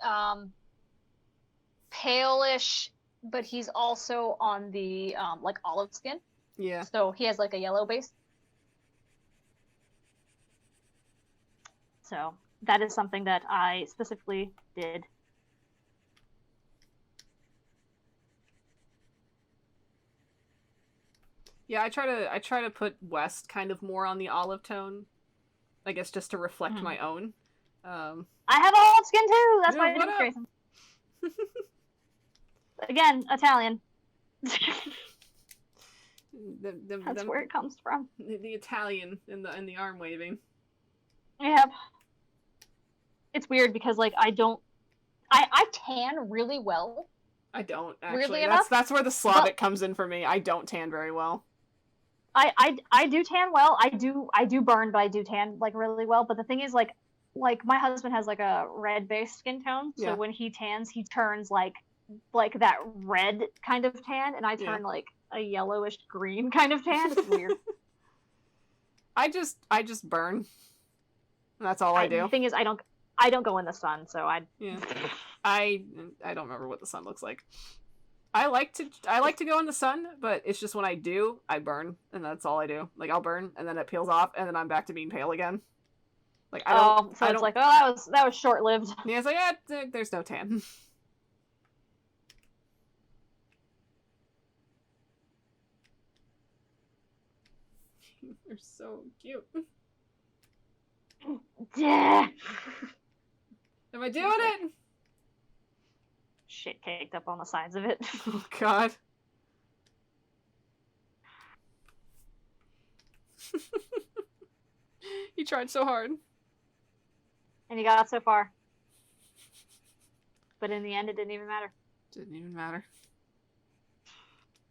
palish, but he's also on the like olive skin. Yeah. So he has like a yellow base. So that is something that I specifically did. Yeah, I try to put West kind of more on the olive tone. I guess just to reflect my own. I have olive skin too. That's why I did Grayson. Again, Italian. That's where it comes from. The Italian in the arm waving. Yeah. It's weird because like I tan really well. I don't actually. Weirdly enough, that's where the Slavic comes in for me. I don't tan very well. I do tan well. I do burn, but I do tan like really well. But the thing is like my husband has like a red based skin tone, so when he tans, he turns like that red kind of tan, and I turn like a yellowish green kind of tan. It's weird. I just burn. That's all I do. The thing is, I don't go in the sun, so I don't remember what the sun looks like. I like to go in the sun, but it's just when I do, I burn, and that's all I do. Like I'll burn, and then it peels off, and then I'm back to being pale again. Like I don't. So it's like, oh, that was short lived. Yeah, it's like there's no tan. They're so cute. Yeah. Am I doing it? Shit caked up on the sides of it. Oh god. He tried so hard. And he got so far. But in the end, it didn't even matter. Didn't even matter.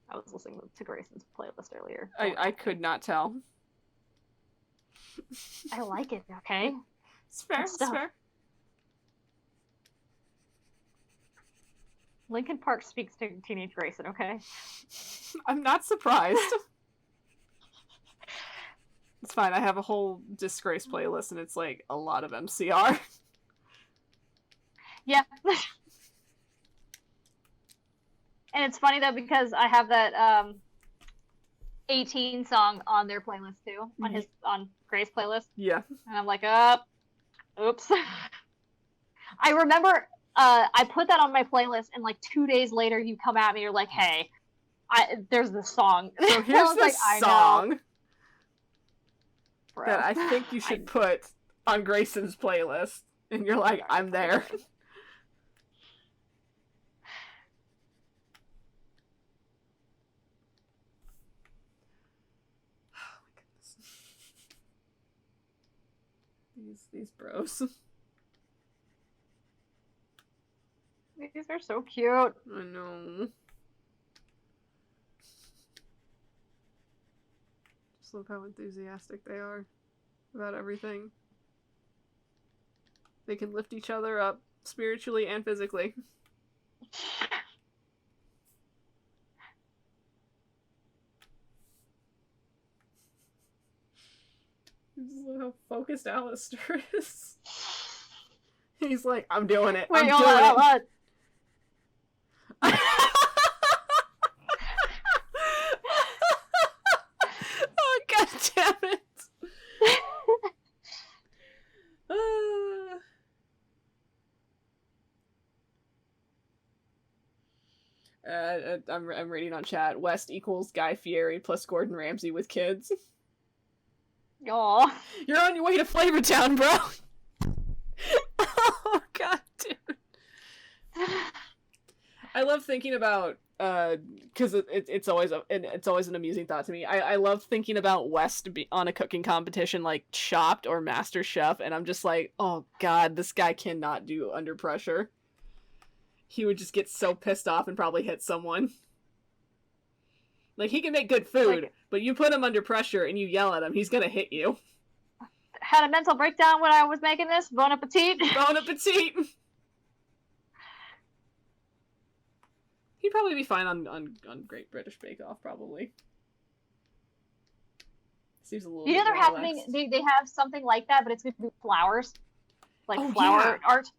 I was listening to Grayson's playlist earlier. I could not tell. I like it, okay? It's fair, it's fair. Linkin Park speaks to teenage Grayson, okay? I'm not surprised. It's fine, I have a whole Disgrace playlist and it's like a lot of MCR. Yeah. And it's funny though because I have that 18 song on their playlist too, on Gray's playlist. Yeah. And I'm like, oops. I remember I put that on my playlist, and like 2 days later, you come at me, you're like, hey, there's this song. So here's this song Bro. that I think you should put on Grayson's playlist. And you're like, I'm there. These bros. These are so cute. I know. Just love how enthusiastic they are about everything. They can lift each other up spiritually and physically. Just look how focused Alistair is. He's like, I'm doing it. Wait, I'm doing it. Oh, god damn it. I'm reading on chat. West equals Guy Fieri plus Gordon Ramsay with kids. Aw. You're on your way to Flavortown, bro. Oh god, dude. I love thinking about because it's always an amusing thought to me. I love thinking about West on a cooking competition like Chopped or Master Chef, and I'm just like, oh god, this guy cannot do under pressure. He would just get so pissed off and probably hit someone. Like, he can make good food, but you put him under pressure and you yell at him, he's gonna hit you. Had a mental breakdown when I was making this. Bon appetit. Bon appetit. He'd probably be fine on Great British Bake Off, probably. Seems a little. You know they're more happening. relaxed. They have something like that, but it's going to be flowers, like Oh, flower yeah. art.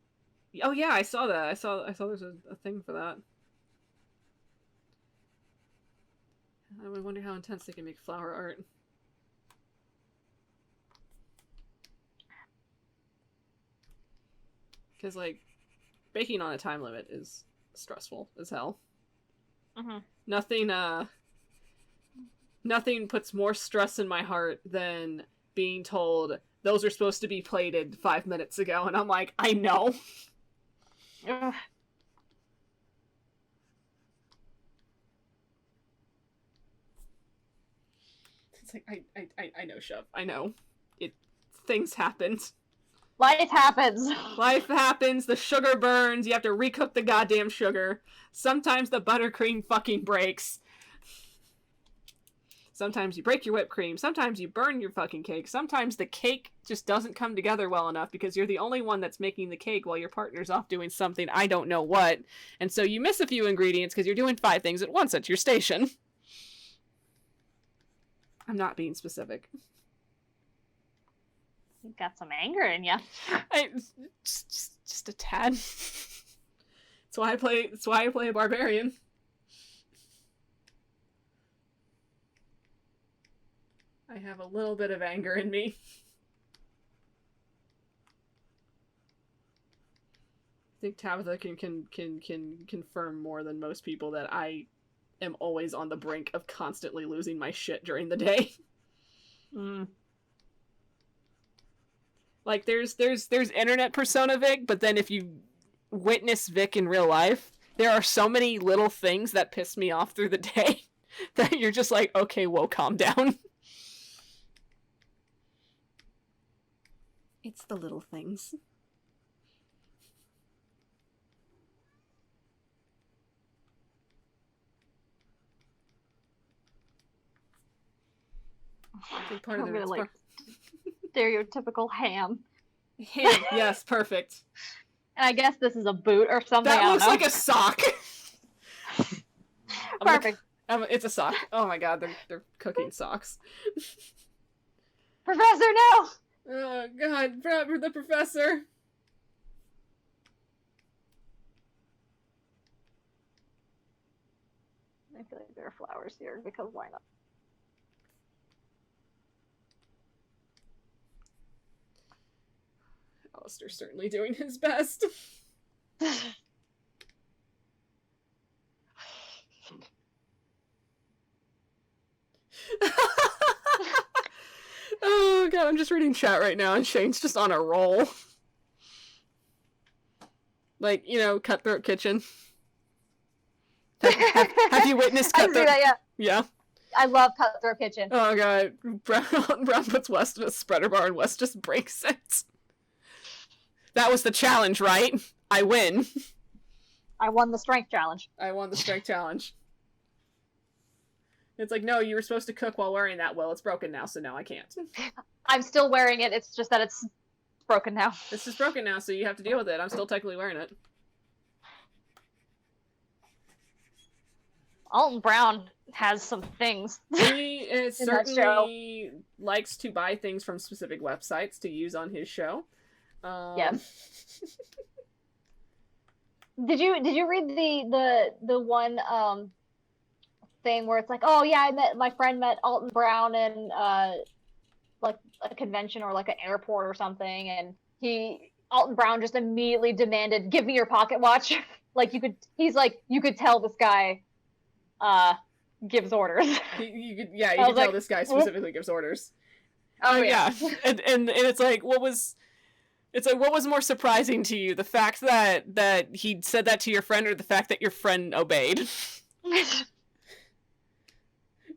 Oh yeah, I saw that. I saw there's a thing for that. I wonder how intense they can make flower art. Because, like, baking on a time limit is stressful as hell. Mm-hmm. Nothing puts more stress in my heart than being told those are supposed to be plated 5 minutes ago, and I'm like, I know. Ugh. It's like, I know, Shove. I know. Things happened. Life happens. Life happens, the sugar burns, you have to recook the goddamn sugar. Sometimes the buttercream fucking breaks. Sometimes you break your whipped cream, sometimes you burn your fucking cake, sometimes the cake just doesn't come together well enough because you're the only one that's making the cake while your partner's off doing something I don't know what. And so you miss a few ingredients because you're doing 5 things at once at your station. I'm not being specific. You've got some anger in you. Just a tad. That's why I play a barbarian. I have a little bit of anger in me. I think Tabitha can confirm more than most people that I am always on the brink of constantly losing my shit during the day. Mm. Like, there's internet persona Vic, but then if you witness Vic in real life, there are so many little things that piss me off through the day that you're just like, okay, whoa, calm down. It's the little things. Big part of I'm the gonna, like, stereotypical ham. Ham, yes, perfect. And I guess this is a boot or something. That I looks don't like a sock. Perfect. It's a sock. Oh my god, they're cooking socks. Professor, no! Oh god, the professor. I feel like there are flowers here because why not? Alistair's certainly doing his best. Oh god, I'm just reading chat right now and Shane's just on a roll. Like, you know, Cutthroat Kitchen. Have you witnessed I see Cutthroat? that, yeah. Yeah. I love Cutthroat Kitchen. Oh god, Brown puts West in a spreader bar and West just breaks it. That was the challenge, right? I win. I won the strength challenge. I won the strength challenge. It's like, no, you were supposed to cook while wearing that. Well, it's broken now, so now I can't. I'm still wearing it, it's just that it's broken now. This is broken now, so you have to deal with it. I'm still technically wearing it. Alton Brown has some things. He that certainly likes to buy things from specific websites to use on his show. Yes. Did you read the one thing where it's like, oh yeah, my friend met Alton Brown in like a convention or like an airport or something, and Alton Brown just immediately demanded, "Give me your pocket watch." Like you could tell this guy gives orders. You could tell like, this guy specifically gives orders. Oh yeah. and it's like, what was more surprising to you, the fact that he said that to your friend, or the fact that your friend obeyed?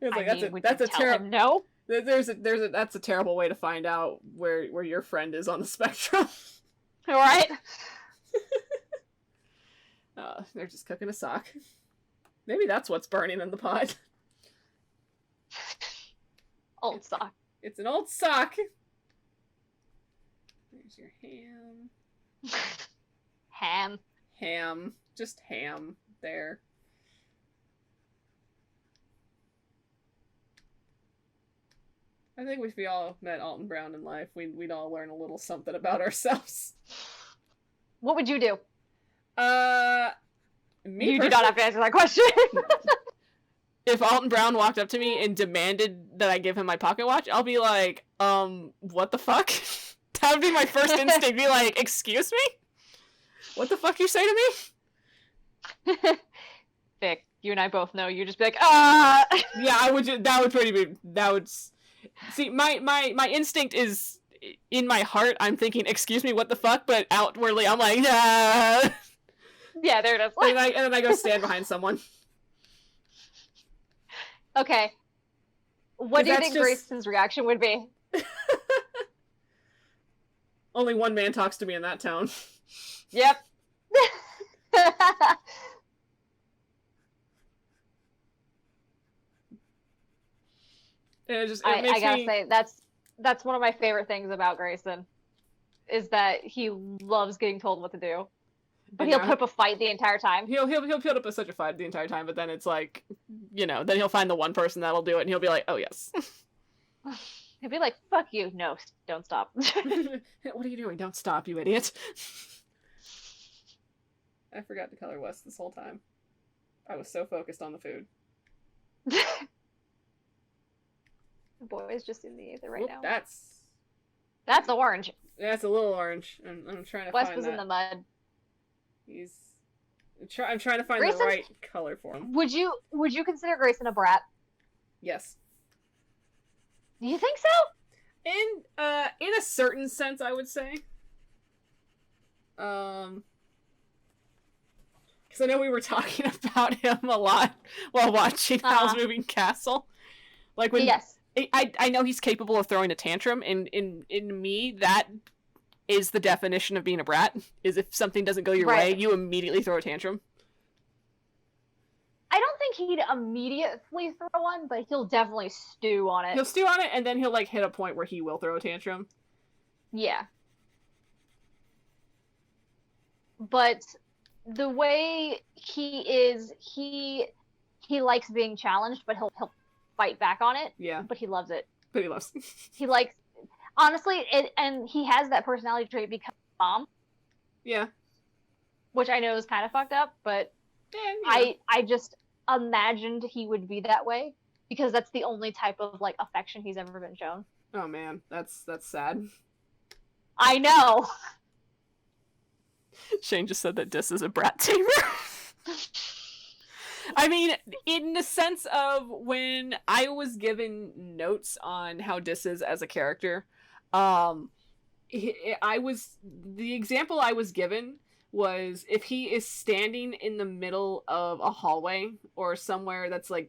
It's like, that's a terrible. No. That's a terrible way to find out where your friend is on the spectrum. All right. They're just cooking a sock. Maybe that's what's burning in the pot. Old sock. It's an old sock. There's your ham. Ham. Just ham there. I think if we all met Alton Brown in life, we'd all learn a little something about ourselves. What would you do? You do not have to answer that question. If Alton Brown walked up to me and demanded that I give him my pocket watch, I'll be like, what the fuck? That would be my first instinct, be like, excuse me? What the fuck you say to me? Vic, you and I both know, you just be like, ah! Yeah, see, my instinct is, in my heart, I'm thinking, excuse me, what the fuck? But outwardly, I'm like, nah. Yeah, there it is. And then I go stand behind someone. Okay. What do you think Grayson's reaction would be? Only one man talks to me in that tone. Yep. I gotta say, that's one of my favorite things about Grayson, is that he loves getting told what to do. But he'll put up a fight the entire time. He'll put up such a fight the entire time, but then it's like, then he'll find the one person that'll do it, and he'll be like, oh yes. He'll be like, fuck you. No, don't stop. What are you doing? Don't stop, you idiot. I forgot to color West this whole time. I was so focused on the food. The boy's just in the ether right now. That's orange. That's a little orange. I'm trying to West find was that. in the mud. I'm trying to find the right color for him. Would you consider Grayson a brat? Yes. Do you think so? In a certain sense, I would say. Because I know we were talking about him a lot while watching Howl's Moving Castle. Like when I know he's capable of throwing a tantrum, and in me that is the definition of being a brat, is if something doesn't go your way, you immediately throw a tantrum. I don't think he'd immediately throw one, but he'll definitely stew on it. He'll stew on it, and then he'll like hit a point where he will throw a tantrum. Yeah. But the way he is, he likes being challenged, but he'll fight back on it. Yeah. But he loves it. He likes, honestly, and he has that personality trait because of mom. Yeah. Which I know is kind of fucked up, but I just imagined he would be that way because that's the only type of like affection he's ever been shown. Oh man, that's sad. I know. Shane just said that Dis is a brat tamer. I mean, in the sense of when I was given notes on how Dis is as a character, the example I was given was if he is standing in the middle of a hallway or somewhere that's like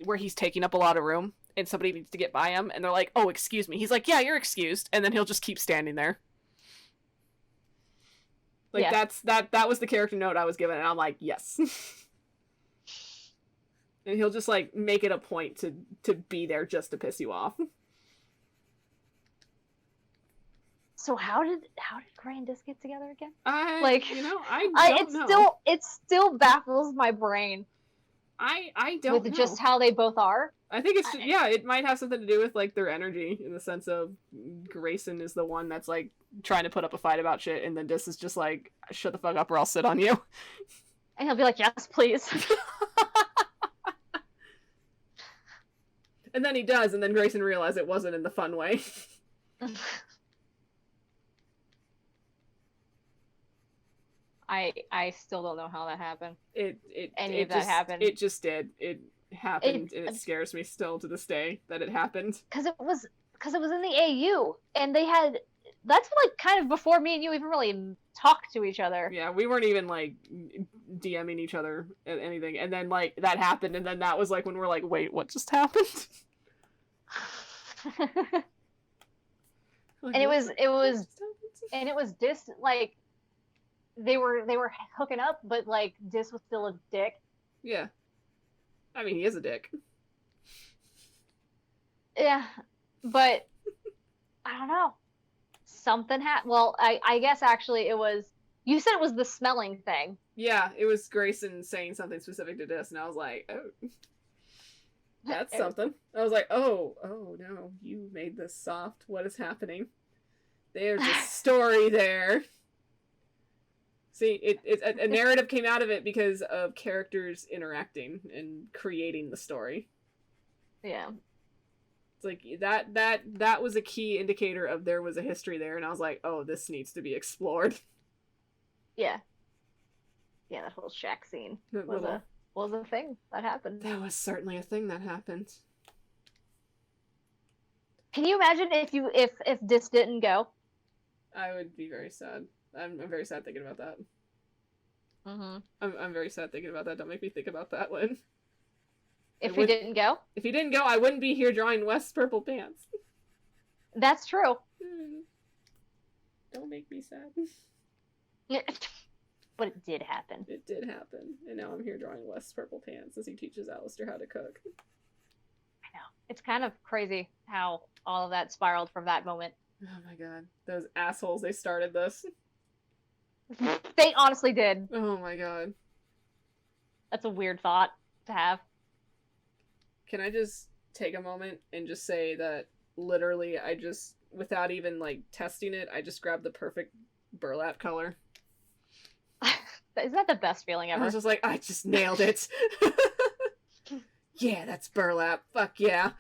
where he's taking up a lot of room and somebody needs to get by him and they're like, oh, excuse me. He's like, yeah, you're excused. And then he'll just keep standing there. Like that was the character note I was given, and I'm like, yes. And he'll just like make it a point to be there just to piss you off. So how did Gray and Dis get together again? I don't know. It still baffles my brain. I don't know. Just how they both are. I think it's it might have something to do with like their energy, in the sense of Grayson is the one that's like trying to put up a fight about shit, and then Dis is just like, shut the fuck up or I'll sit on you. And he'll be like, yes, please. And then he does, and then Grayson realized it wasn't in the fun way. I still don't know how that happened. Any of that just happened. it just did. It happened, and it scares me still to this day that it happened. Because it was in the AU, and they had that's like kind of before me and you even really talked to each other. Yeah, we weren't even like DMing each other at anything, and then like that happened, and then that was like when we're like, wait, what just happened? Like, and it was Dis like they were hooking up, but like Dis was still a dick. Yeah, I mean he is a dick. Yeah, but I don't know. Something happened. Well, I guess actually it was. You said it was the smelling thing. Yeah, it was Grayson saying something specific to Dis, and I was like, oh, that's something. I was like, oh no, you made this soft. What is happening? There's a story there. See, a narrative came out of it because of characters interacting and creating the story. Yeah. It's like that was a key indicator of there was a history there, and I was like, oh, this needs to be explored. Yeah. Yeah, that whole shack scene was a thing that happened. That was certainly a thing that happened. Can you imagine if Dis didn't go? I would be very sad. I'm very sad thinking about that. Mm-hmm. I'm very sad thinking about that. Don't make me think about that, Lynn. If he didn't go? If he didn't go, I wouldn't be here drawing West's purple pants. That's true. Don't make me sad. But it did happen. It did happen. And now I'm here drawing West's purple pants as he teaches Alistair how to cook. I know. It's kind of crazy how all of that spiraled from that moment. Oh my god. Those assholes, they started this. They honestly did. Oh my god. That's a weird thought to have. Can I just take a moment and just say that literally I just, without even like testing it, I just grabbed the perfect burlap color. Isn't that the best feeling ever? I was just like, I just nailed it. Yeah, that's burlap. Fuck yeah.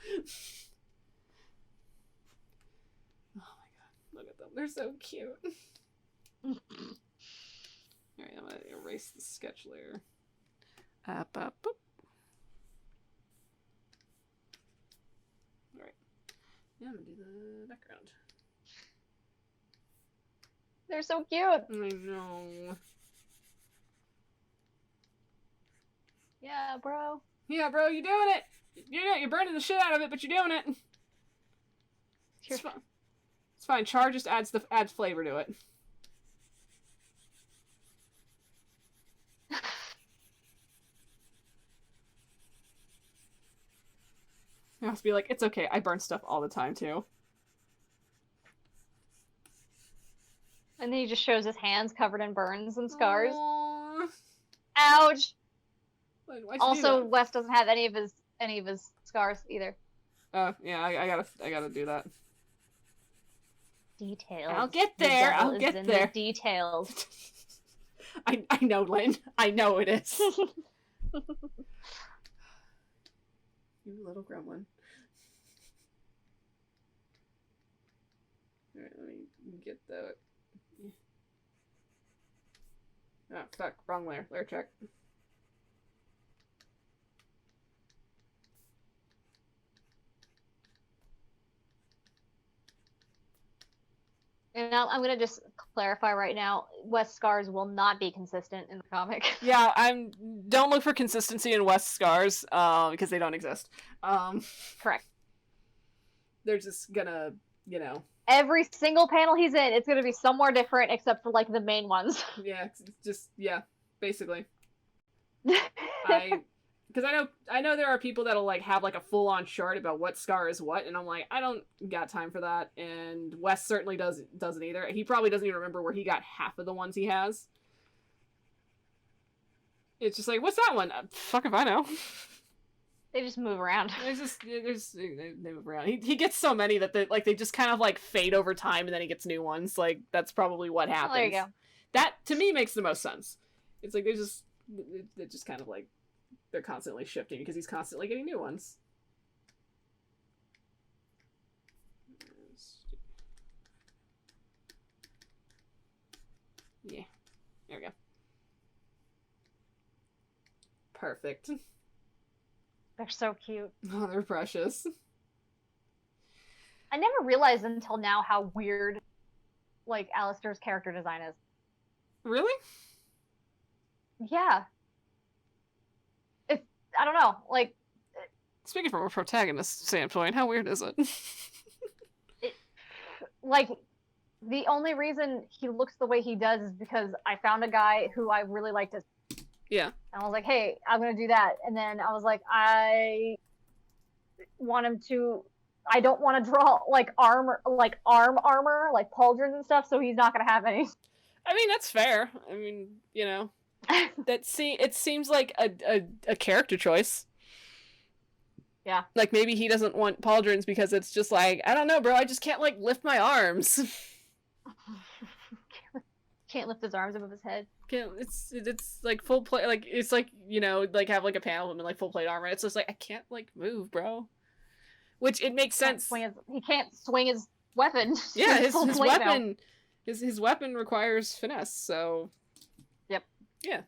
Oh my god. Look at them. They're so cute. Alright, I'm gonna erase the sketch layer. Up. Alright. Yeah, I'm gonna do the background. They're so cute. I know. Yeah, bro. Yeah, bro, you're doing it. You're burning the shit out of it, but you're doing it. It's fine. It's fine. Char just adds flavor to it. I must be like, it's okay. I burn stuff all the time too. And then he just shows his hands covered in burns and scars. Aww. Ouch. Why'd you Also, do that? Wes doesn't have any of his scars either. Oh yeah, I gotta do that. Details. I'll get there. The devil I'll get is in there. the details. I know, Lynn. I know it is. You little gremlin. Alright, let me get the... Oh, fuck. Wrong layer. Layer check. And now I'm gonna just clarify right now: Wes scars will not be consistent in the comic. Yeah, don't look for consistency in West's scars, because they don't exist. Correct. They're just gonna, you know... Every single panel he's in, it's gonna be somewhere different, except for like the main ones. Yeah, it's just, yeah, basically. Because I know there are people that'll like have like a full-on chart about what scar is what, and I'm like, I don't got time for that. And Wes certainly doesn't either. He probably doesn't even remember where he got half of the ones he has. It's just like, what's that one? Fuck if I know. They just move around. They move around. He gets so many that they just kind of like fade over time, and then he gets new ones. Like that's probably what happens. Oh, there you go. That to me makes the most sense. It's like they're just kind of like they're constantly shifting because he's constantly getting new ones. Yeah, there we go. Perfect. They're so cute. Oh, they're precious. I never realized until now how weird, like, Alistair's character design is. Really? Yeah. It's, I don't know, like... Speaking from a protagonist standpoint, how weird is it? Like, the only reason he looks the way he does is because I found a guy who I really liked his... Yeah. And I was like, hey, I'm gonna do that. And then I was like, I want him to... I don't want to draw, like, arm armor, like pauldrons and stuff, so he's not gonna have any. I mean, that's fair. I mean, you know, it seems like a character choice. Yeah. Like, maybe he doesn't want pauldrons because it's just like, I don't know, bro, I just can't, like, lift my arms. Can't lift his arms above his head. It's like full plate, like, it's like, you know, like, have, like, a panel of him in, like, full plate armor. It's just like, I can't, like, move, bro. Which, it makes sense. He can't swing his weapon. Yeah, his weapon... His weapon requires finesse, so... Yep. Yeah.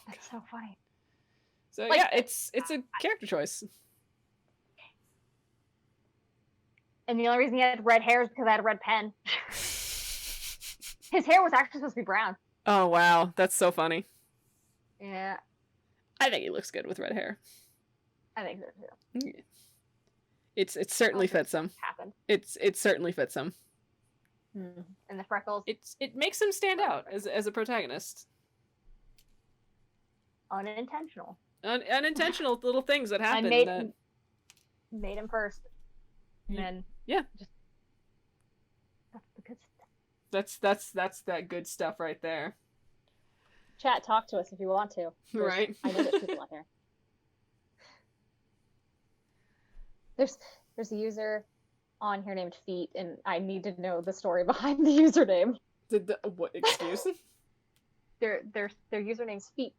That's so funny. So, like, yeah, it's a character choice. And the only reason he had red hair is because I had a red pen. His hair was actually supposed to be brown. Oh, wow. That's so funny. Yeah. I think he looks good with red hair. I think so, too. Yeah. It certainly fits him. Happened. It certainly fits him. And the freckles. It makes him stand out as a protagonist. Unintentional. Unintentional little things that happen. Made him first. And then yeah. That's the good stuff. That's that good stuff right there. Chat, talk to us if you want to. Right. I know there's people out there. There's a user on here named Feet, and I need to know the story behind the username. What excuse? Their username's Feet,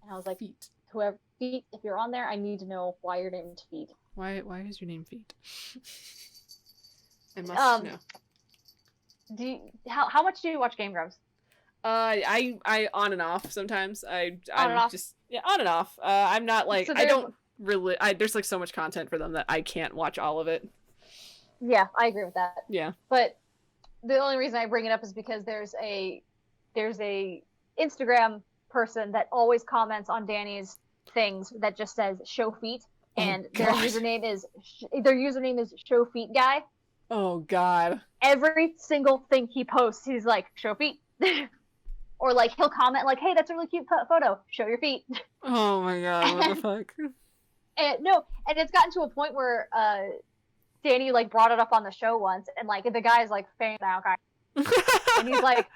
and I was like, Feet. Whoever Feet, if you're on there, I need to know why you're named Feet. Why is your name Feet? I must know. How much do you watch Game Grumps? I on and off sometimes. I'm off. just on and off. I'm not like So I don't really. There's like so much content for them that I can't watch all of it. Yeah, I agree with that. Yeah. But the only reason I bring it up is because there's a Instagram person that always comments on Danny's things that just says show feet, and their username is show feet guy. Oh God. Every single thing he posts, he's like, show feet. Or like he'll comment like, hey, that's a really cute photo. Show your feet. Oh my God, what the fuck? And it's gotten to a point where Danny like brought it up on the show once, and like the guy's like fan now guy, and he's like,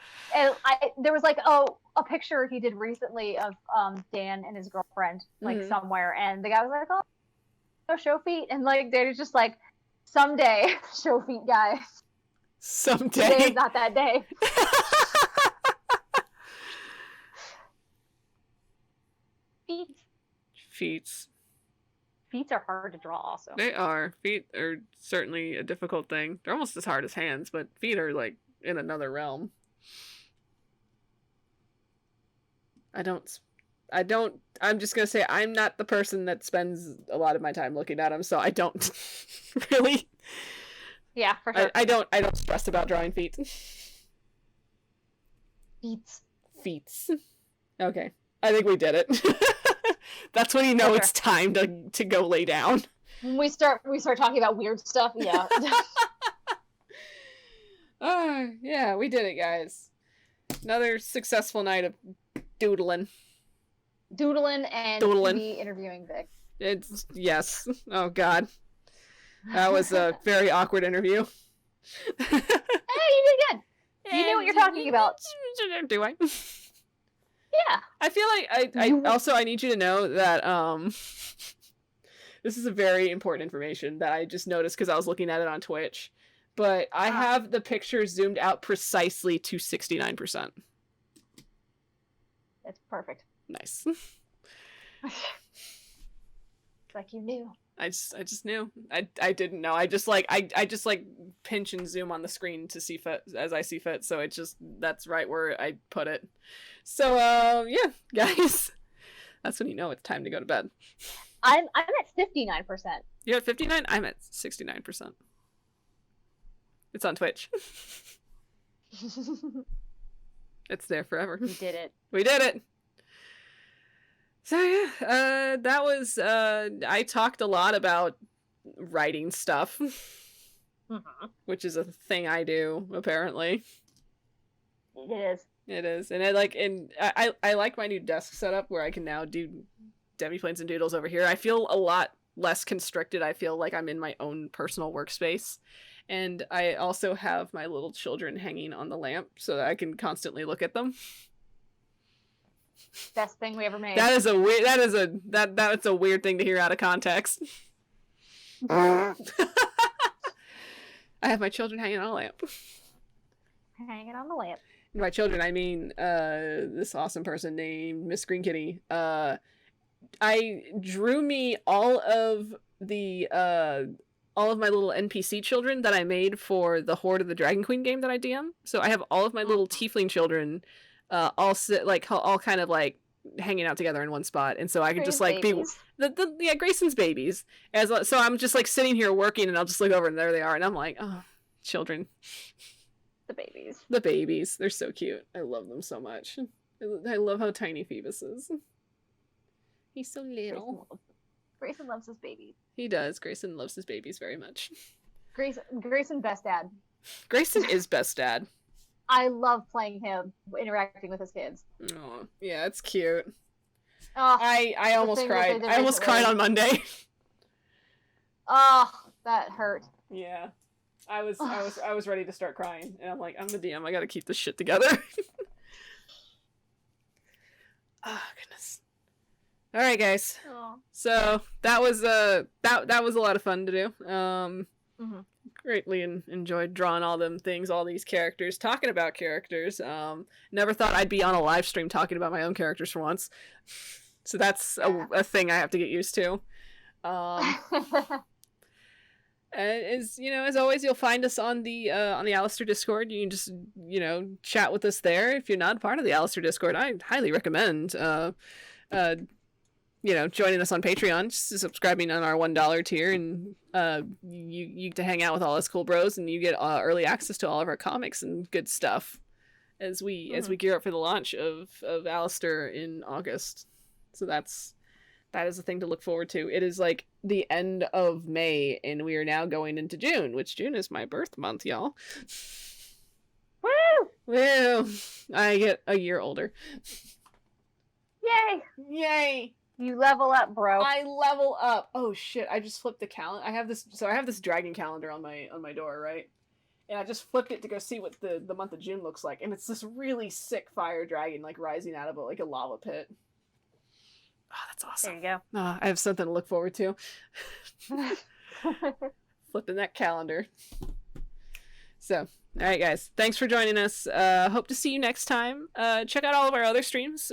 there was like a picture he did recently of Dan and his girlfriend like somewhere, and the guy was like, oh, show feet, and like Danny's just like, someday, show feet guy. Someday. Today's not that day. Feet. Feet are hard to draw also. They are. Feet are certainly a difficult thing. They're almost as hard as hands, but feet are like in another realm. I'm just gonna say I'm not the person that spends a lot of my time looking at them, so I don't really. Yeah, for sure. I don't stress about drawing feet. Feet. Okay. I think we did it. That's when you know it's time to go lay down. When we start talking about weird stuff, yeah. Yeah, we did it, guys. Another successful night of doodling. And me interviewing Vic. Yes. Oh God. That was a very awkward interview. Hey, you did good. You knew what you're talking about. Do I? Yeah. I feel like I need you to know that this is a very important information that I just noticed because I was looking at it on Twitch. But I have the picture zoomed out precisely to 69%. That's perfect. Nice. Like you knew. I just knew. I didn't know. I just pinch and zoom on the screen to see fit as I see fit. So that's right where I put it. So yeah, guys, That's when you know it's time to go to bed. I'm at 59%. You're at 59? I'm at 69%. It's on Twitch. It's there forever. We did it. We did it. So yeah, that was I talked a lot about writing stuff, which is a thing I do apparently. It is. It is, and I like my new desk setup where I can now do Demiplanes and Doodles over here. I feel a lot less constricted. I feel like I'm in my own personal workspace. And I also have my little children hanging on the lamp so that I can constantly look at them. Best thing we ever made. That's a weird thing to hear out of context. I have my children hanging on a lamp. Hanging on the lamp. And by children, I mean this awesome person named Miss Green Kitty. I drew me all of my little NPC children that I made for the Horde of the Dragon Queen game that I DM. So I have all of my little tiefling children all kind of like hanging out together in one spot, and so I could just like babies. be Grayson's babies. So I'm just like sitting here working, and I'll just look over and there they are, and I'm like, oh, children. The babies. They're so cute. I love them so much. I love how tiny Phoebus is. He's so little. Grayson loves his babies. He does. Grayson loves his babies very much. Grayson best dad. Grayson is best dad. I love playing him, interacting with his kids. Oh, yeah, it's cute. Oh, I almost cried. I almost cried on Monday. Oh, that hurt. Yeah. I was ready to start crying, and I'm like, I'm the DM. I gotta keep this shit together. Oh goodness. All right, guys. Oh. So that was that was a lot of fun to do. Greatly enjoyed drawing all them things, all these characters, talking about characters. Never thought I'd be on a live stream talking about my own characters for once. So that's a thing I have to get used to. As always, you'll find us on the Alistair Discord. You can just chat with us there. If you're not part of the Alistair Discord, I highly recommend joining us on Patreon, just subscribing on our $1 tier, and you get to hang out with all us cool bros, and you get early access to all of our comics and good stuff as we gear up for the launch of Alistair in August. So that is a thing to look forward to. It is like the end of May, and we are now going into June, which June is my birth month, y'all. Woo! Woo! I get a year older. Yay! Yay! You level up, bro. I level up. Oh shit! I just flipped the calendar. I have this dragon calendar on my door, right? And I just flipped it to go see what the month of June looks like, and it's this really sick fire dragon like rising out of a lava pit. Oh, that's awesome. There you go. Oh, I have something to look forward to. Flipping that calendar. So, all right, guys. Thanks for joining us. Hope to see you next time. Check out all of our other streams.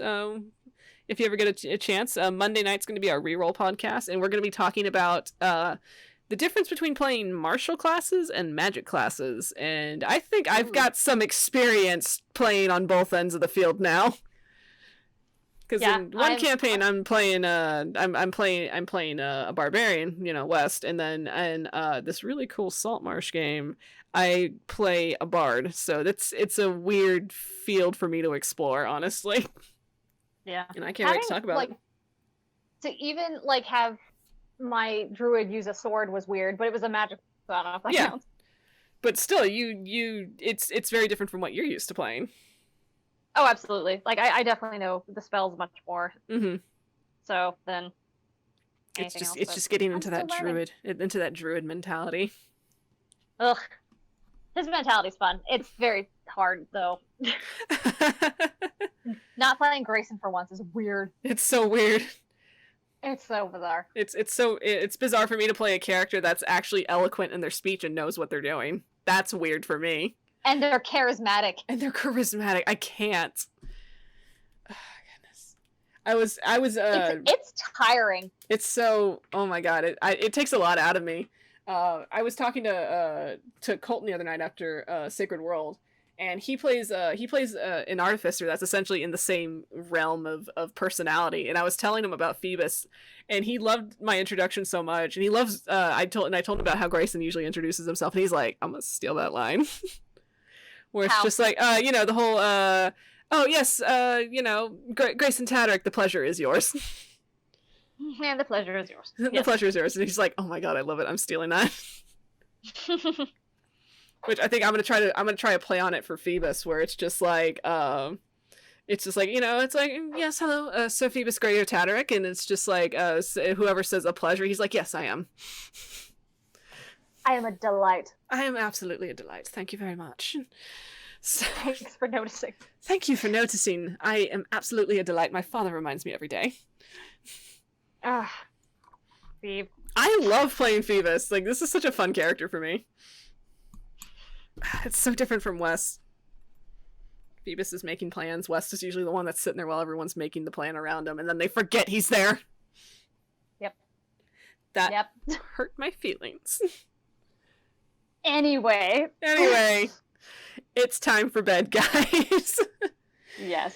If you ever get a chance. Monday night's going to be our reroll podcast, and we're going to be talking about the difference between playing martial classes and magic classes. And I think I've got some experience playing on both ends of the field now. Because in one campaign, I'm playing a barbarian, West, and then in this really cool Saltmarsh game, I play a bard. So it's a weird field for me to explore, honestly. Yeah, and I can't wait to talk about it. To even have my druid use a sword was weird, but it was a magic. So I don't know if that counts. But still, it's very different from what you're used to playing. Oh, absolutely. I definitely know the spells much more. Mm-hmm. So then, it's just getting into that druid mentality. Ugh, his mentality's fun. It's very hard though. Not playing Grayson for once is weird. It's so weird. It's so bizarre. It's bizarre for me to play a character that's actually eloquent in their speech and knows what they're doing. That's weird for me. And they're charismatic. I can't. Oh, goodness. I was. It's tiring. It's so. Oh my god! It takes a lot out of me. I was talking to Colton the other night after Sacred World, and he plays an artificer that's essentially in the same realm of personality. And I was telling him about Phoebus, and he loved my introduction so much, and he loves I told him about how Grayson usually introduces himself, and he's like, I'm gonna steal that line. Where it's just like the whole oh yes, Grayson Tadrick, the pleasure is yours. Man, the pleasure is yours. The pleasure is yours. And he's like, oh my god, I love it, I'm stealing that. Which I think I'm gonna try a play on it for Phoebus, where it's just like it's just like, it's like, yes, hello, Sir Phoebus Grayer Tadrick, and it's just like whoever says a pleasure, he's like, yes, I am. I am a delight. I am absolutely a delight. Thank you very much. So, thanks for noticing. Thank you for noticing. I am absolutely a delight. My father reminds me every day. Ah, Phoebe. I love playing Phoebus. Like, this is such a fun character for me. It's so different from Wes. Phoebus is making plans. Wes is usually the one that's sitting there while everyone's making the plan around him, and then they forget he's there. Yep. That hurt my feelings. Anyway, it's time for bed, guys. Yes.